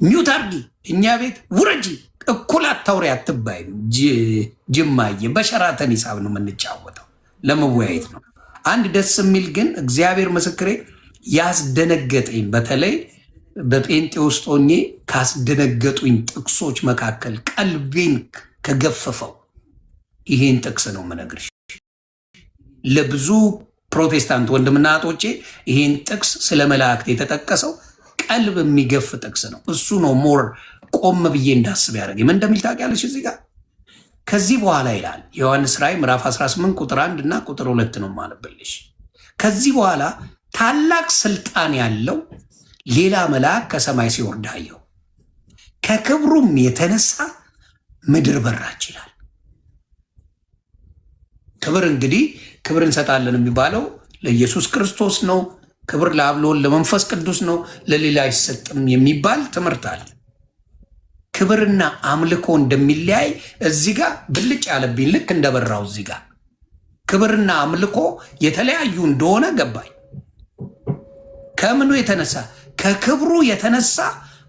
ሚውት አርጊ፣ እኛ ቤት ውረጂ፣ እኩል አታውሪ አትባይም። ጅማዬ በሸራተን ሂሳብ ነው የምንጫወተው፣ ለመወያየት ነው። አንድ ደስ የሚል ግን እግዚአብሔር ምስክሬ ያስደነገጠኝ በተለይ በጴንጤ ውስጥ ሆኜ ካስደነገጡኝ ጥቅሶች መካከል ቀልቤን ከገፈፈው ይሄን ጥቅስ ነው የምነግርሽ። ለብዙ ፕሮቴስታንት ወንድምና እህቶቼ ይሄን ጥቅስ ስለ መላእክት የተጠቀሰው ቀልብ የሚገፍ ጥቅስ ነው። እሱ ነው ሞር ቆም ብዬ እንዳስብ ያደረገኝ። ምን እንደሚል ታውቂያለሽ? እዚህ ጋር ከዚህ በኋላ ይላል ዮሐንስ ራእይ ምዕራፍ 18 ቁጥር 1 እና ቁጥር 2 ነው ማለብልሽ። ከዚህ በኋላ ታላቅ ስልጣን ያለው ሌላ መልአክ ከሰማይ ሲወርድ አየሁ፣ ከክብሩም የተነሳ ምድር በራች ይላል። ክብር እንግዲህ ክብር እንሰጣለን የሚባለው ለኢየሱስ ክርስቶስ ነው። ክብር ለአብ ለወልድ ለመንፈስ ቅዱስ ነው፣ ለሌላ አይሰጥም የሚባል ትምህርት አለ። ክብርና አምልኮ እንደሚለያይ እዚህ ጋር ብልጭ ያለብኝ ልክ እንደበራው እዚህ ጋር ክብርና አምልኮ የተለያዩ እንደሆነ ገባኝ። ከምኑ የተነሳ? ከክብሩ የተነሳ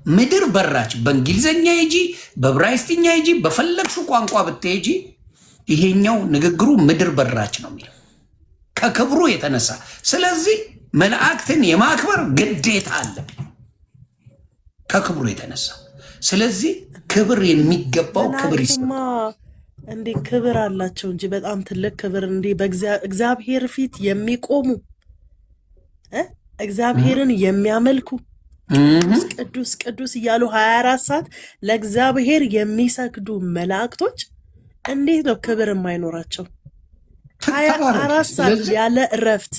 ምድር በራች። በእንግሊዝኛ ሂጂ፣ በዕብራይስጥኛ ሂጂ፣ በፈለግሽው ቋንቋ ብትሄጂ ይሄኛው ንግግሩ ምድር በራች ነው የሚለው ከክብሩ የተነሳ። ስለዚህ መላእክትን የማክበር ግዴታ አለ ከክብሩ የተነሳ። ስለዚህ ክብር የሚገባው ክብር ይሰጣል። እንዴ ክብር አላቸው እንጂ በጣም ትልቅ ክብር እንዴ በእግዚአብሔር ፊት የሚቆሙ እግዚአብሔርን የሚያመልኩ ቅዱስ ቅዱስ እያሉ 24 ሰዓት ለእግዚአብሔር የሚሰግዱ መላእክቶች እንዴት ነው ክብር የማይኖራቸው? 24 ሰዓት ያለ እረፍት።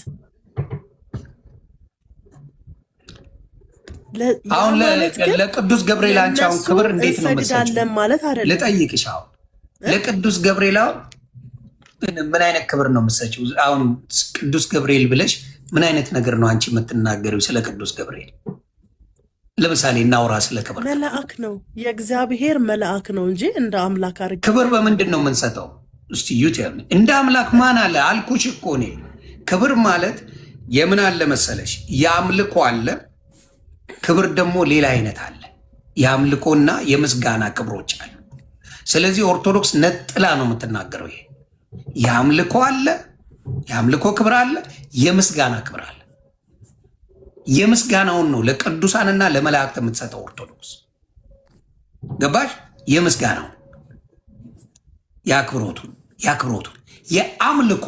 አሁን ለቅዱስ ገብርኤል አንቺ አሁን ክብር እንዴት ነው እንሰግዳለን ማለት አይደለም። ልጠይቅሽ፣ አሁን ለቅዱስ ገብርኤል አሁን ምን አይነት ክብር ነው የምትሰጪው? አሁን ቅዱስ ገብርኤል ብለሽ ምን አይነት ነገር ነው አንቺ የምትናገሪው ስለ ቅዱስ ገብርኤል? ለምሳሌ እናውራ ስለ ክብር። መልአክ ነው፣ የእግዚአብሔር መልአክ ነው እንጂ እንደ አምላክ አድርገን ክብር በምንድን ነው የምንሰጠው? እስቲ ዩቲዩብ እንደ አምላክ ማን አለ አልኩሽ እኮ እኔ። ክብር ማለት የምን አለ መሰለሽ? የአምልኮ አለ፣ ክብር ደግሞ ሌላ አይነት አለ። የአምልኮና የምስጋና ክብሮች አሉ። ስለዚህ ኦርቶዶክስ ነጥላ ነው የምትናገረው። ይሄ የአምልኮ አለ፣ የአምልኮ ክብር አለ፣ የምስጋና ክብር አለ። የምስጋናውን ነው ለቅዱሳንና ለመላእክት የምትሰጠው ኦርቶዶክስ። ገባሽ? የምስጋናው ያክብሮቱን የአምልኮ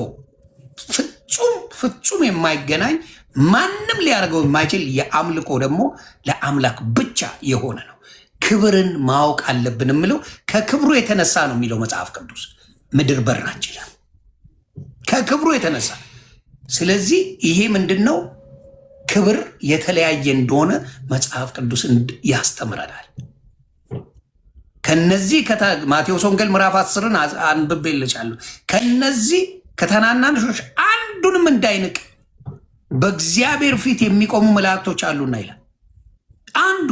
ፍጹም የማይገናኝ ማንም ሊያደርገው የማይችል የአምልኮ ደግሞ ለአምላክ ብቻ የሆነ ነው። ክብርን ማወቅ አለብን የምለው ከክብሩ የተነሳ ነው የሚለው መጽሐፍ ቅዱስ። ምድር በራች ይላል ከክብሩ የተነሳ። ስለዚህ ይሄ ምንድን ነው? ክብር የተለያየ እንደሆነ መጽሐፍ ቅዱስ ያስተምረናል። ከነዚህ ማቴዎስ ወንጌል ምዕራፍ 10ን አንብቤልሻለሁ። ከነዚህ ከተናናሾች አንዱንም እንዳይንቅ በእግዚአብሔር ፊት የሚቆሙ መላእክቶች አሉና ይላል አንዱ።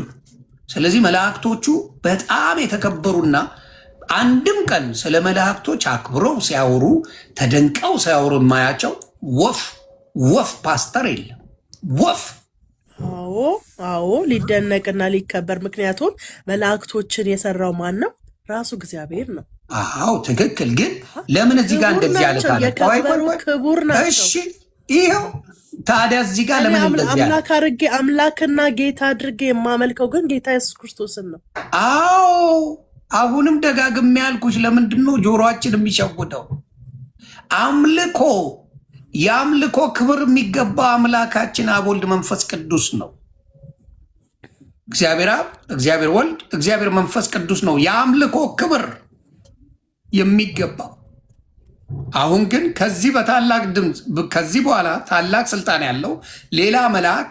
ስለዚህ መላእክቶቹ በጣም የተከበሩና አንድም ቀን ስለ መላእክቶች አክብረው ሲያወሩ ተደንቀው ሲያወሩ የማያቸው ወፍ ፓስተር የለም። ወፍ አዎ ሊደነቅና ሊከበር። ምክንያቱም መላእክቶችን የሰራው ማን ነው? ራሱ እግዚአብሔር ነው። አዎ ትክክል። ግን ለምን እዚህ ጋር እንደዚህ ያለ ክቡር ናቸው። እሺ ይኸው ታዲያ እዚህ ጋር ለምን እንደዚህ ያለ አምላክና ጌታ አድርጌ የማመልከው ግን ጌታ ኢየሱስ ክርስቶስን ነው። አዎ አሁንም ደጋግሜ ያልኩሽ ለምንድን ነው ጆሮአችን የሚሸውደው? አምልኮ የአምልኮ ክብር የሚገባ አምላካችን አብ ወልድ መንፈስ ቅዱስ ነው። እግዚአብሔር አብ፣ እግዚአብሔር ወልድ፣ እግዚአብሔር መንፈስ ቅዱስ ነው የአምልኮ ክብር የሚገባው። አሁን ግን ከዚህ በታላቅ ድምፅ ከዚህ በኋላ ታላቅ ስልጣን ያለው ሌላ መልአክ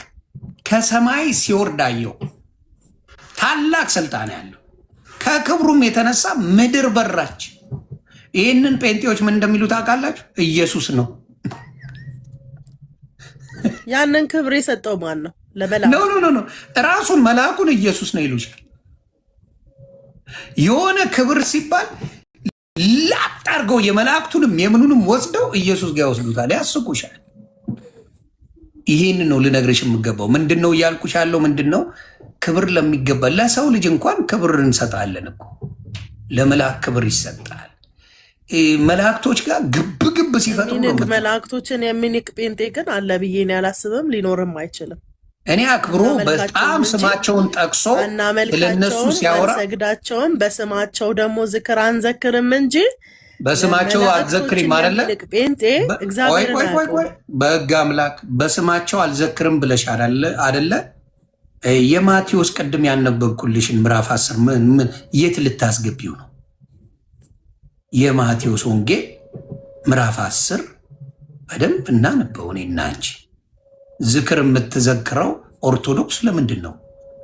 ከሰማይ ሲወርድ አየሁ። ታላቅ ስልጣን ያለው ከክብሩም የተነሳ ምድር በራች። ይህንን ጴንጤዎች ምን እንደሚሉ ታውቃላችሁ? ኢየሱስ ነው። ያንን ክብር የሰጠው ማን ነው? ኖ ራሱን መልአኩን ኢየሱስ ነው ይሉሻል። የሆነ ክብር ሲባል ላጥ አድርገው የመላእክቱንም የምኑንም ወስደው ኢየሱስ ጋር ይወስዱታል፣ ያስቁሻል። ይህን ነው ልነግርሽ የምገባው። ምንድን ነው እያልኩሽ ያለው ምንድን ነው? ክብር ለሚገባ ለሰው ልጅ እንኳን ክብር እንሰጣለን እኮ፣ ለመልአክ ክብር ይሰጣል። መላእክቶች ጋር ግብ ሲፈጥሩ ነው። መላእክቶችን የሚንቅ ጴንጤ ግን አለ ብዬ እኔ አላስብም፣ ሊኖርም አይችልም። እኔ አክብሮ በጣም ስማቸውን ጠቅሶ ለነሱ ሲያወራ ሰግዳቸውም በስማቸው ደግሞ ዝክር አንዘክርም እንጂ በስማቸው አልዘክርም አይደለ? ጴንጤ እግዚአብሔር በሕግ አምላክ በስማቸው አልዘክርም ብለሽ አይደለ? የማቴዎስ ቅድም ያነበብኩልሽን ምዕራፍ 10 ምን የት ልታስገቢው ነው? የማቴዎስ ወንጌል ምዕራፍ 10 በደንብ እናነበው እኔና አንቺ። ዝክር የምትዘክረው ኦርቶዶክስ ለምንድን ነው?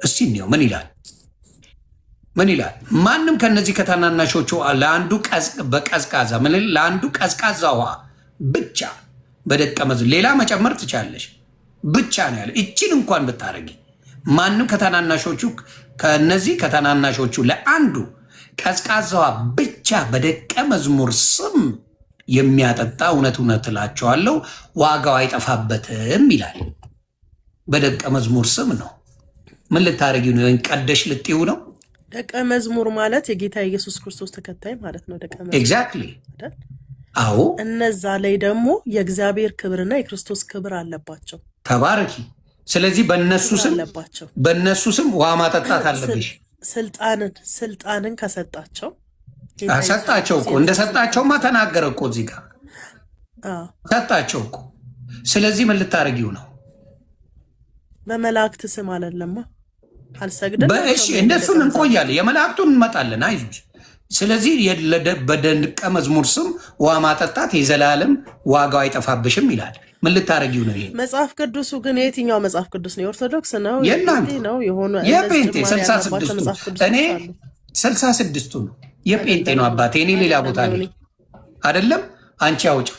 እስቲ እንየው። ምን ይላል? ማንም ከነዚህ ከታናናሾቹ ለአንዱ በቀዝቃዛ ለአንዱ ቀዝቃዛ ውሃ ብቻ በደቀ መዝሙር ሌላ መጨመር ትቻለሽ ብቻ ነው ያለ። እችን እንኳን ብታረጊ ማንም ከታናናሾቹ ከነዚህ ከታናናሾቹ ለአንዱ ቀዝቃዛ ውሃ ብቻ በደቀ መዝሙር ስም የሚያጠጣ እውነት እላቸዋለሁ ዋጋው አይጠፋበትም ይላል። በደቀ መዝሙር ስም ነው። ምን ልታረጊው ነው? ቀደሽ ልጥዩ ነው? ደቀ መዝሙር ማለት የጌታ ኢየሱስ ክርስቶስ ተከታይ ማለት ነው። ደቀ መዝሙር ኤግዛክትሊ። አዎ፣ እነዛ ላይ ደግሞ የእግዚአብሔር ክብርና የክርስቶስ ክብር አለባቸው። ተባረኪ። ስለዚህ በእነሱ ስም ውሃ ማጠጣት አለብሽ። ስልጣንን ከሰጣቸው ሰጣቸው እኮ እንደሰጣቸውማ ተናገረ እኮ እዚህ ጋር ሰጣቸው እኮ። ስለዚህ ምን ልታረጊው ነው? በመላእክት ስም አይደለማ አልሰግድም። በእሺ እንደሱን እንቆያለን፣ የመላእክቱን እንመጣለን፣ አይዞሽ። ስለዚህ በደቀ መዝሙር ስም ውሃ ማጠጣት የዘላለም ዋጋው አይጠፋብሽም ይላል። ምን ልታረጊው ነው? ይሄ መጽሐፍ ቅዱሱ ግን የትኛው መጽሐፍ ቅዱስ ነው? የኦርቶዶክስ ነው? ነው የሆነ የጴንጤ 66 እኔ 66ቱ ነው የጴንጤ ነው አባቴ። እኔ ሌላ ቦታ ላይ አይደለም። አንቺ አውጪው፣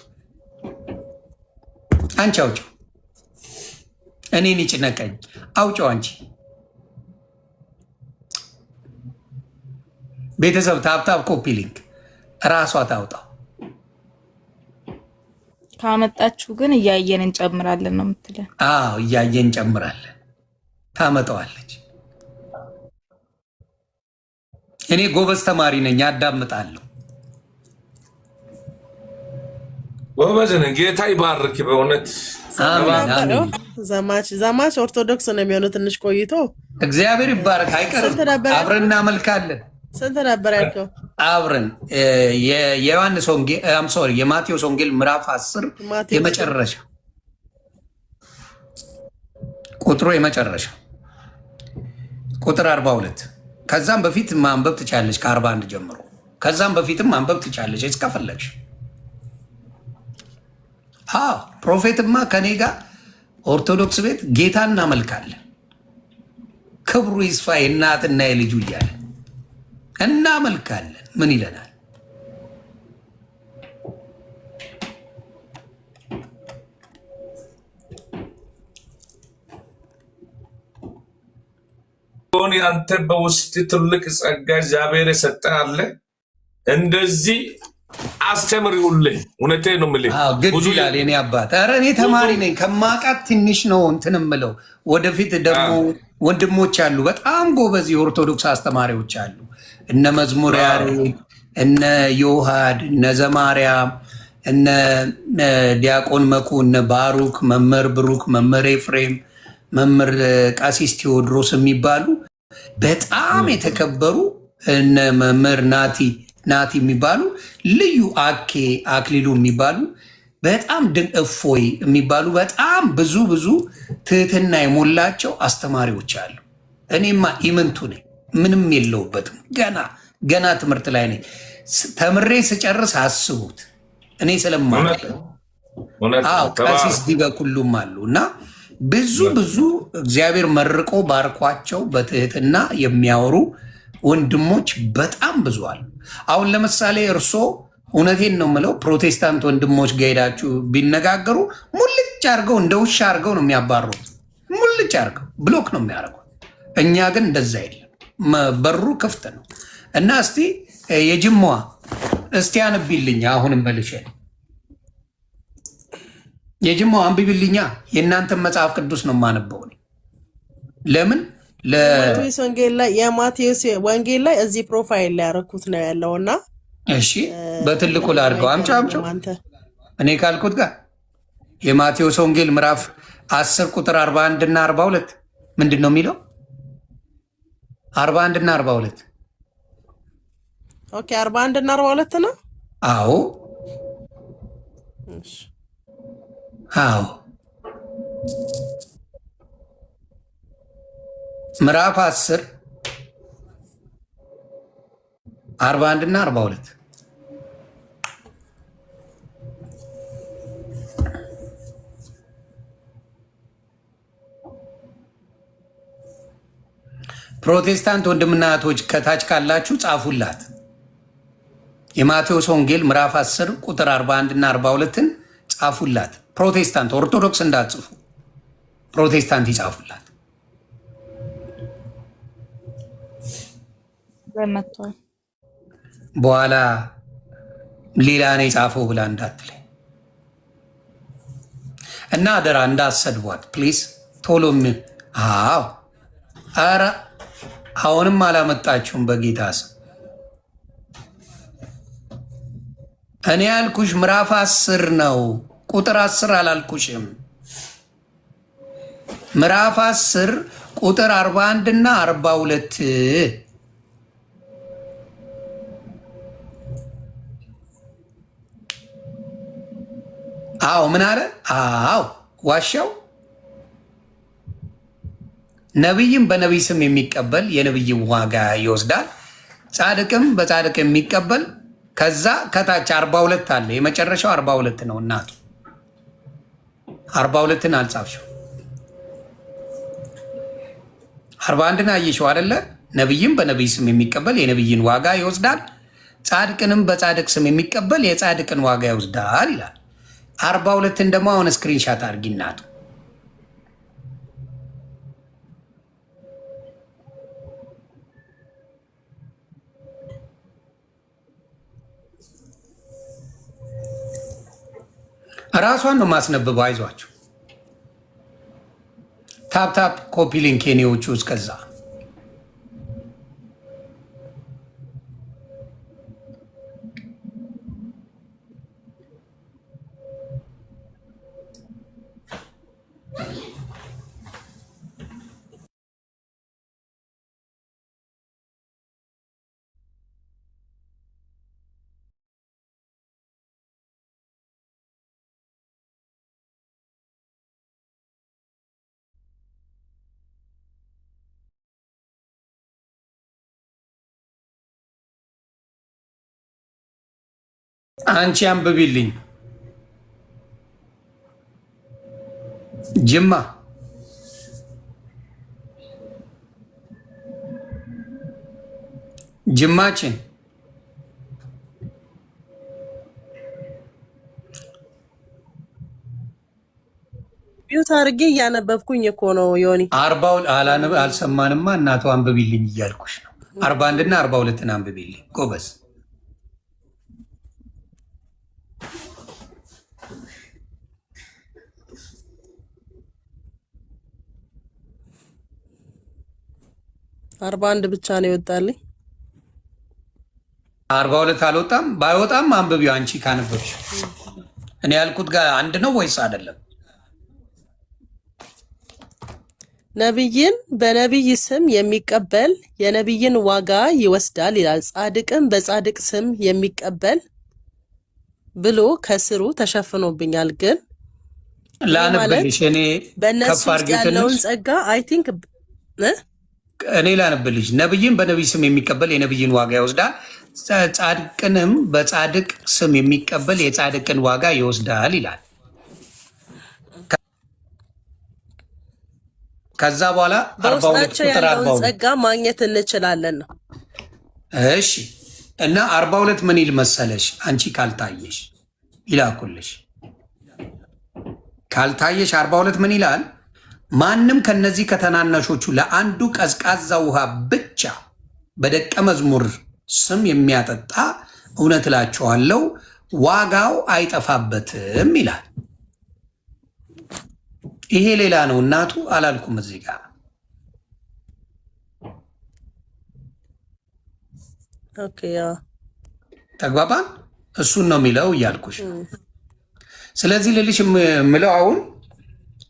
እኔን ይጭነቀኝ፣ አውጪው አንቺ። ቤተሰብ ታብታብ ኮፒ ሊንክ ራሷ ታውጣው። ካመጣችሁ ግን እያየን እንጨምራለን ነው የምትለን? አዎ እያየን እንጨምራለን። ታመጣዋለች። እኔ ጎበዝ ተማሪ ነኝ፣ አዳምጣለሁ። ጎበዝ ነኝ። ጌታ ይባርክ። በእውነት ዘማች ኦርቶዶክስ ነው የሚሆነው። ትንሽ ቆይቶ እግዚአብሔር ይባረክ። አይቀርም፣ አብረን እናመልካለን። ስንት ነበር ያልከው? አብረን የዮሐንስ ወንጌል የማቴዎስ ወንጌል ምዕራፍ 10 የመጨረሻ ቁጥሩ የመጨረሻ ቁጥር 42። ከዛም በፊት ማንበብ ትቻለች፣ ከ41 ጀምሮ። ከዛም በፊትም ማንበብ ትቻለች እስከፈለግሽ። ፕሮፌትማ ከኔ ጋር ኦርቶዶክስ ቤት ጌታ እናመልካለን። ክብሩ ይስፋ የእናትና የልጁ እያለ እናመልካለን። ምን ይለናል? አንተ በውስጥ ትልቅ ጸጋ እግዚአብሔር የሰጠ አለ። እንደዚህ አስተምሪውልኝ። እውነቴን ነው የምልህ። ግድ ይላል የኔ አባት። ኧረ እኔ ተማሪ ነኝ፣ ከማውቃት ትንሽ ነው እንትን የምለው። ወደፊት ደግሞ ወንድሞች አሉ፣ በጣም ጎበዝ የኦርቶዶክስ አስተማሪዎች አሉ። እነ መዝሙር ያሬድ፣ እነ ዮሐድ፣ እነ ዘማርያም፣ እነ ዲያቆን መኩ፣ እነ ባሩክ፣ መምህር ብሩክ፣ መምህር ኤፍሬም፣ መምህር ቀሲስ ቴዎድሮስ የሚባሉ በጣም የተከበሩ እነ መምህር ናቲ የሚባሉ ልዩ አክሊሉ የሚባሉ በጣም ድንቅ እፎይ የሚባሉ በጣም ብዙ ትህትና የሞላቸው አስተማሪዎች አሉ። እኔማ ኢምንቱ ነኝ፣ ምንም የለውበትም። ገና ትምህርት ላይ ነኝ። ተምሬ ስጨርስ አስቡት። እኔ ስለማለት ቀሲስ ዲበኩሉም አሉ እና ብዙ እግዚአብሔር መርቆ ባርኳቸው በትህትና የሚያወሩ ወንድሞች በጣም ብዙ አሉ። አሁን ለምሳሌ እርሶ እውነቴን ነው የምለው ፕሮቴስታንት ወንድሞች ጋር ሄዳችሁ ቢነጋገሩ ሙልጭ አድርገው እንደ ውሻ አድርገው ነው የሚያባሩት። ሙልጭ አድርገው ብሎክ ነው የሚያደርጉት። እኛ ግን እንደዛ የለም፣ በሩ ክፍት ነው። እና እስቲ የጅማዋ እስቲ አንብልኝ አሁንም መልሼ የጅማው አንብቢልኛ። የእናንተን መጽሐፍ ቅዱስ ነው የማነበው። ለምን የማቴዎስ ወንጌል ላይ እዚህ ፕሮፋይል ላይ ያደረኩት ነው ያለውና፣ እሺ በትልቁ ላድርገው። አምጪው እኔ ካልኩት ጋር የማቴዎስ ወንጌል ምዕራፍ 10 ቁጥር 41 እና 42 ምንድን ነው የሚለው? 41 እና 42 ኦኬ፣ 41 እና 42 ነው። አዎ አዎ ምዕራፍ 10 41 እና 42 ፕሮቴስታንት ወንድምና እህቶች ከታች ካላችሁ ጻፉላት። የማቴዎስ ወንጌል ምዕራፍ 10 ቁጥር 41 እና 42ን ጻፉላት። ፕሮቴስታንት ኦርቶዶክስ እንዳትጽፉ፣ ፕሮቴስታንት ይጻፉላት። በኋላ ሌላ ነው የጻፈው ብላ እንዳትለኝ እና አደራ እንዳሰድቧት ፕሊዝ። ቶሎም አዎ፣ ኧረ አሁንም አላመጣችሁም በጌታ ስም። እኔ ያልኩሽ ምዕራፍ 10 ነው ቁጥር 10 አላልኩሽም። ምዕራፍ 10 ቁጥር 41 እና 42 አዎ ምን አለ? አዎ ዋሻው ነቢይም በነቢይ ስም የሚቀበል የነቢይ ዋጋ ይወስዳል፣ ጻድቅም በጻድቅ የሚቀበል። ከዛ ከታች 42 አለ። የመጨረሻው 42 ነው። እናቱ 42ን አልጻፍሽው። 41ን አየሽው አይደለ? ነቢይም በነቢይ ስም የሚቀበል የነቢይን ዋጋ ይወስዳል፣ ጻድቅንም በጻድቅ ስም የሚቀበል የጻድቅን ዋጋ ይወስዳል ይላል። 42ን ደግሞ አሁን ስክሪንሻት አድርጊ እናቱ። ራሷን ነው ማስነብበው። አይዟችሁ። ታፕታፕ ኮፒ ሊንክ የኔዎቹ እስከዛ አንቺ አንብቢልኝ። ጅማ ጅማችን ቢዩት አድርጌ እያነበብኩኝ እኮ ነው ዮኒ። 40 አልሰማንማ እናቱ አንብቢልኝ እያልኩሽ ነው። 41 እና 42ን አንብቢልኝ ጎበዝ። አርባ አንድ ብቻ ነው ይወጣልኝ። 42 አልወጣም። ባይወጣም አንብቢው አንቺ ካነበብሽ። እኔ ያልኩት ጋር አንድ ነው ወይስ አይደለም? ነቢይን በነቢይ ስም የሚቀበል የነቢይን ዋጋ ይወስዳል ይላል። ጻድቅም በጻድቅ ስም የሚቀበል ብሎ ከስሩ ተሸፍኖብኛል። ግን ላንብልሽ እኔ በእነሱ ውስጥ ያለውን ጸጋ አይ ቲንክ እኔ ላንብልሽ። ነቢይን በነቢይ ስም የሚቀበል የነቢይን ዋጋ ይወስዳል፣ ጻድቅንም በጻድቅ ስም የሚቀበል የጻድቅን ዋጋ ይወስዳል ይላል። ከዛ በኋላ በውስጣቸው ያለውን ጸጋ ማግኘት እንችላለን ነው። እሺ እና 42 ምን ይል መሰለሽ? አንቺ ካልታየሽ ይላኩልሽ። ካልታየሽ 42 ምን ይላል? ማንም ከነዚህ ከተናናሾቹ ለአንዱ ቀዝቃዛ ውሃ ብቻ በደቀ መዝሙር ስም የሚያጠጣ እውነት እላችኋለሁ ዋጋው አይጠፋበትም ይላል። ይሄ ሌላ ነው እናቱ አላልኩም። እዚህ ጋር ኦኬ ያ ተግባባን። እሱን ነው የሚለው እያልኩሽ። ስለዚህ ልልሽ የምለው አሁን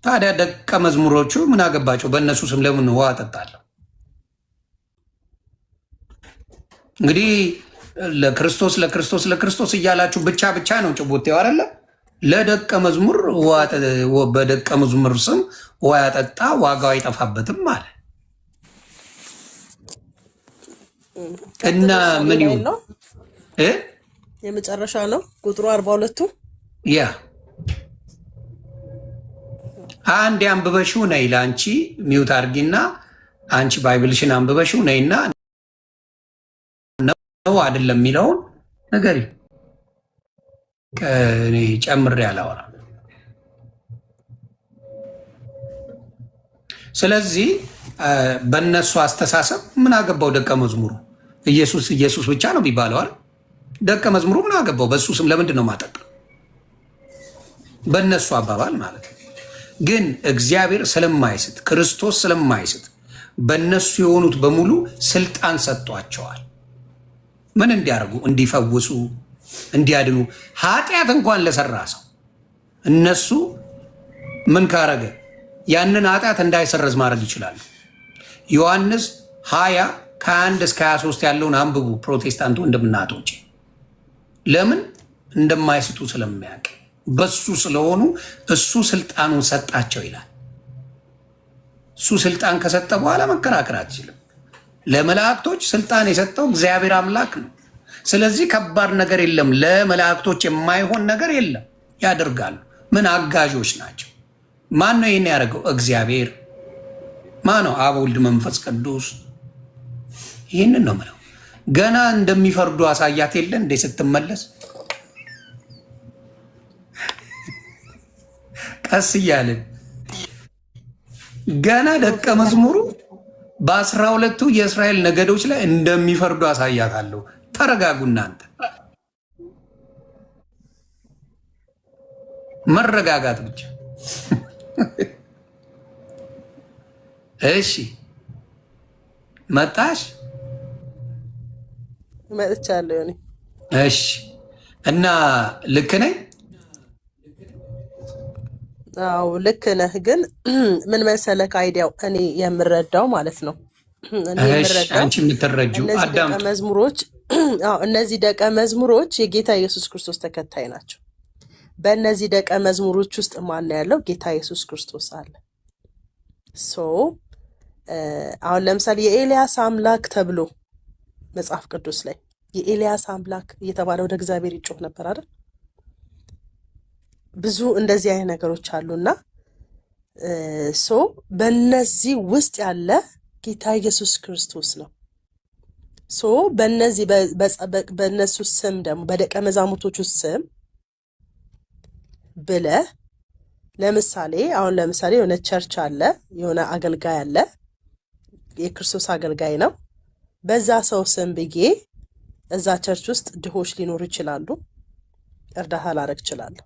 ታዲያ ደቀ መዝሙሮቹ ምን አገባቸው? በእነሱ ስም ለምን ውሃ አጠጣለሁ? እንግዲህ ለክርስቶስ ለክርስቶስ ለክርስቶስ እያላችሁ ብቻ ብቻ ነው ጭቦቴው አይደለ? ለደቀ መዝሙር በደቀ መዝሙር ስም ውሃ ያጠጣ ዋጋው አይጠፋበትም አለ እና ምን ይሁን የመጨረሻ ነው ቁጥሩ 42 ያ አንድ አንብበሽው ነይ ለአንቺ ሚውት አድርጊና አንቺ ባይብልሽን አንብበሽው ነይና ነው አይደለም የሚለውን ነገር ከኔ ጨምሬ አላወራም። ስለዚህ በእነሱ አስተሳሰብ ምን አገባው ደቀ መዝሙሩ? ኢየሱስ ኢየሱስ ብቻ ነው የሚባለው አይደል? ደቀ መዝሙሩ ምን አገባው? በሱ ስም ለምንድን ነው ማጠጣ? በእነሱ አባባል ማለት ነው። ግን እግዚአብሔር ስለማይስት ክርስቶስ ስለማይስት በእነሱ የሆኑት በሙሉ ስልጣን ሰጥቷቸዋል። ምን እንዲያደርጉ? እንዲፈውሱ፣ እንዲያድኑ። ኃጢአት እንኳን ለሰራ ሰው እነሱ ምን ካረገ ያንን ኃጢአት እንዳይሰረዝ ማድረግ ይችላሉ። ዮሐንስ 20 ከ1 እስከ 23 ያለውን አንብቡ ፕሮቴስታንት ወንድምናቶች። ለምን እንደማይስቱ ስለሚያውቅ በሱ ስለሆኑ እሱ ስልጣኑን ሰጣቸው ይላል። እሱ ስልጣን ከሰጠ በኋላ መከራከር አትችልም። ለመላእክቶች ስልጣን የሰጠው እግዚአብሔር አምላክ ነው። ስለዚህ ከባድ ነገር የለም። ለመላእክቶች የማይሆን ነገር የለም። ያደርጋሉ። ምን አጋዦች ናቸው። ማን ነው ይህን ያደረገው? እግዚአብሔር። ማን ነው? አብ፣ ወልድ፣ መንፈስ ቅዱስ። ይህንን ነው ምለው። ገና እንደሚፈርዱ አሳያት የለ እንዴ ስትመለስ ቀስ እያልን ገና ደቀ መዝሙሩ በ12ቱ የእስራኤል ነገዶች ላይ እንደሚፈርዱ አሳያታለሁ። ተረጋጉ እናንተ። መረጋጋት ብቻ። እሺ መጣሽ? መጥቻለሁ እኔ። እሺ እና ልክ ነኝ? አዎ ልክ ነህ። ግን ምን መሰለህ አይዲያው እኔ የምረዳው ማለት ነው። አንቺ የምትረጂው እነዚህ ደቀ መዝሙሮች የጌታ ኢየሱስ ክርስቶስ ተከታይ ናቸው። በእነዚህ ደቀ መዝሙሮች ውስጥ ማን ያለው? ጌታ ኢየሱስ ክርስቶስ አለ። አሁን ለምሳሌ የኤልያስ አምላክ ተብሎ መጽሐፍ ቅዱስ ላይ የኤልያስ አምላክ እየተባለ ወደ እግዚአብሔር ይጮህ ነበር አይደል? ብዙ እንደዚህ አይነት ነገሮች አሉና በእነዚህ ውስጥ ያለ ጌታ ኢየሱስ ክርስቶስ ነው። በእነዚህ በእነሱ ስም ደግሞ በደቀ መዛሙርቶቹ ስም ብለህ ለምሳሌ የሆነ ቸርች አለ፣ የሆነ አገልጋይ አለ፣ የክርስቶስ አገልጋይ ነው። በዛ ሰው ስም ብዬ እዛ ቸርች ውስጥ ድሆች ሊኖሩ ይችላሉ፣ እርዳታ ላረግ እችላለሁ።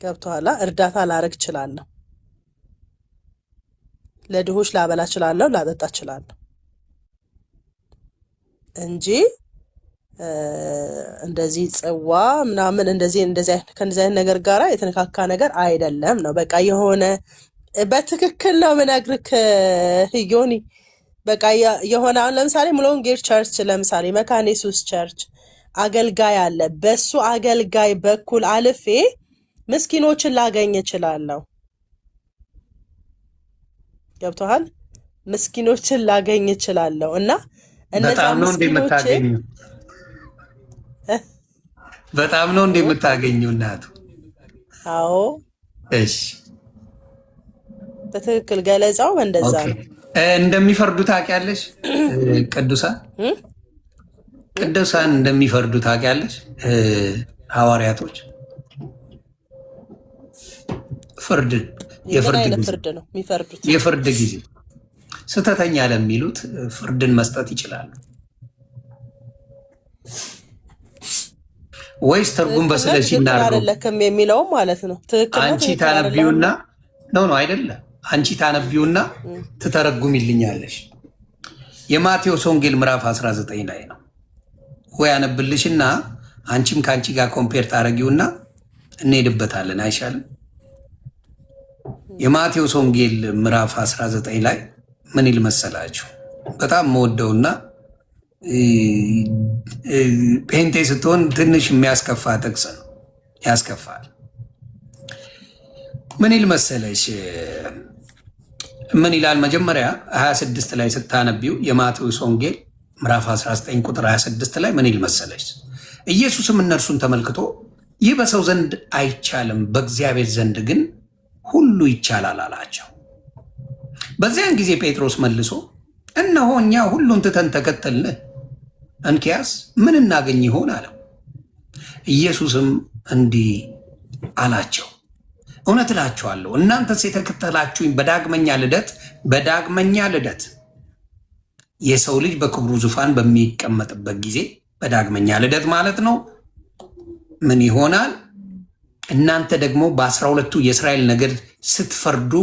ገብቶሃል? እርዳታ ላረግ እችላለሁ፣ ለድሆች ላበላ እችላለሁ፣ ላጠጣ እችላለሁ እንጂ እንደዚህ ጽዋ ምናምን ከእንደዚህ አይነት ነገር ጋር የተነካካ ነገር አይደለም ነው። በቃ የሆነ በትክክል ነው ምነግርክ ዮኒ። በቃ የሆነ አሁን ለምሳሌ ሙሉ ወንጌል ቸርች፣ ለምሳሌ መካነ ኢየሱስ ቸርች አገልጋይ አለ። በሱ አገልጋይ በኩል አልፌ ምስኪኖችን ላገኝ እችላለሁ። ገብቶሃል? ምስኪኖችን ላገኝ እችላለሁ እና በጣም ነው እንደምታገኙ በጣም ነው እንደምታገኙ እናቱ። አዎ እሺ፣ በትክክል ገለጻው እንደዛ ነው። እንደሚፈርዱ ታውቂያለሽ? ቅዱሳን እንደሚፈርዱ ታውቂያለሽ? ሐዋርያቶች የፍርድ ጊዜ ስተተኛ ለሚሉት ፍርድን መስጠት ይችላሉ። ወይስ ትርጉም በስለሽ ይናርጉ አይደለም የሚለው ማለት ነው። ትክክል አንቺ ታነቢውና ነው አይደለም አንቺ ታነቢውና ትተረጉሚልኛለሽ። የማቴዎስ ወንጌል ምዕራፍ 19 ላይ ነው ወይ አነብልሽና አንቺም ካንቺ ጋር ኮምፔር ታረጊውና እንሄድበታለን አይሻልም? የማቴዎስ ወንጌል ምዕራፍ 19 ላይ ምን ይል መሰላችሁ? በጣም መወደውና ፔንቴ ስትሆን ትንሽ የሚያስከፋ ጥቅስ ነው። ያስከፋል። ምን ይል መሰለሽ? ምን ይላል? መጀመሪያ 26 ላይ ስታነቢው የማቴዎስ ወንጌል ምዕራፍ 19 ቁጥር 26 ላይ ምን ይል መሰለሽ? ኢየሱስም እነርሱን ተመልክቶ ይህ በሰው ዘንድ አይቻልም፣ በእግዚአብሔር ዘንድ ግን ሁሉ ይቻላል አላቸው። በዚያን ጊዜ ጴጥሮስ መልሶ እነሆ እኛ ሁሉን ትተን ተከተልንህ፣ እንኪያስ ምን እናገኝ ይሆን አለው። ኢየሱስም እንዲህ አላቸው፣ እውነት እላችኋለሁ እናንተስ የተከተላችሁኝ በዳግመኛ ልደት የሰው ልጅ በክብሩ ዙፋን በሚቀመጥበት ጊዜ በዳግመኛ ልደት ማለት ነው ምን ይሆናል? እናንተ ደግሞ በ12ቱ የእስራኤል ነገድ ስትፈርዱ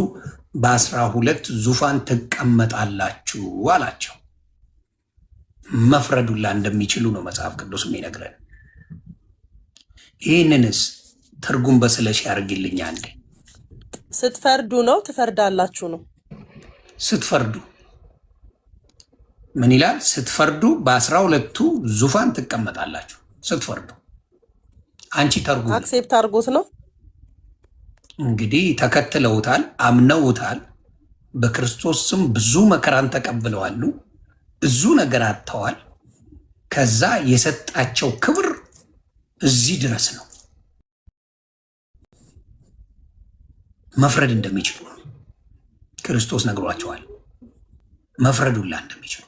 በ12 ዙፋን ትቀመጣላችሁ አላቸው። መፍረዱላ እንደሚችሉ ነው መጽሐፍ ቅዱስ የሚነግረን። ይህንንስ ትርጉም በስለሽ ያርግልኝ አንዴ። ስትፈርዱ ነው ትፈርዳላችሁ ነው? ስትፈርዱ ምን ይላል? ስትፈርዱ በ12ቱ ዙፋን ትቀመጣላችሁ። ስትፈርዱ አንቺ ተርጉም አክሴፕት አድርጎት ነው እንግዲህ። ተከትለውታል፣ አምነውታል። በክርስቶስ ስም ብዙ መከራን ተቀብለዋል፣ ብዙ ነገር አጥተዋል። ከዛ የሰጣቸው ክብር እዚህ ድረስ ነው። መፍረድ እንደሚችሉ ክርስቶስ ነግሯቸዋል። መፍረዱላ እንደሚችሉ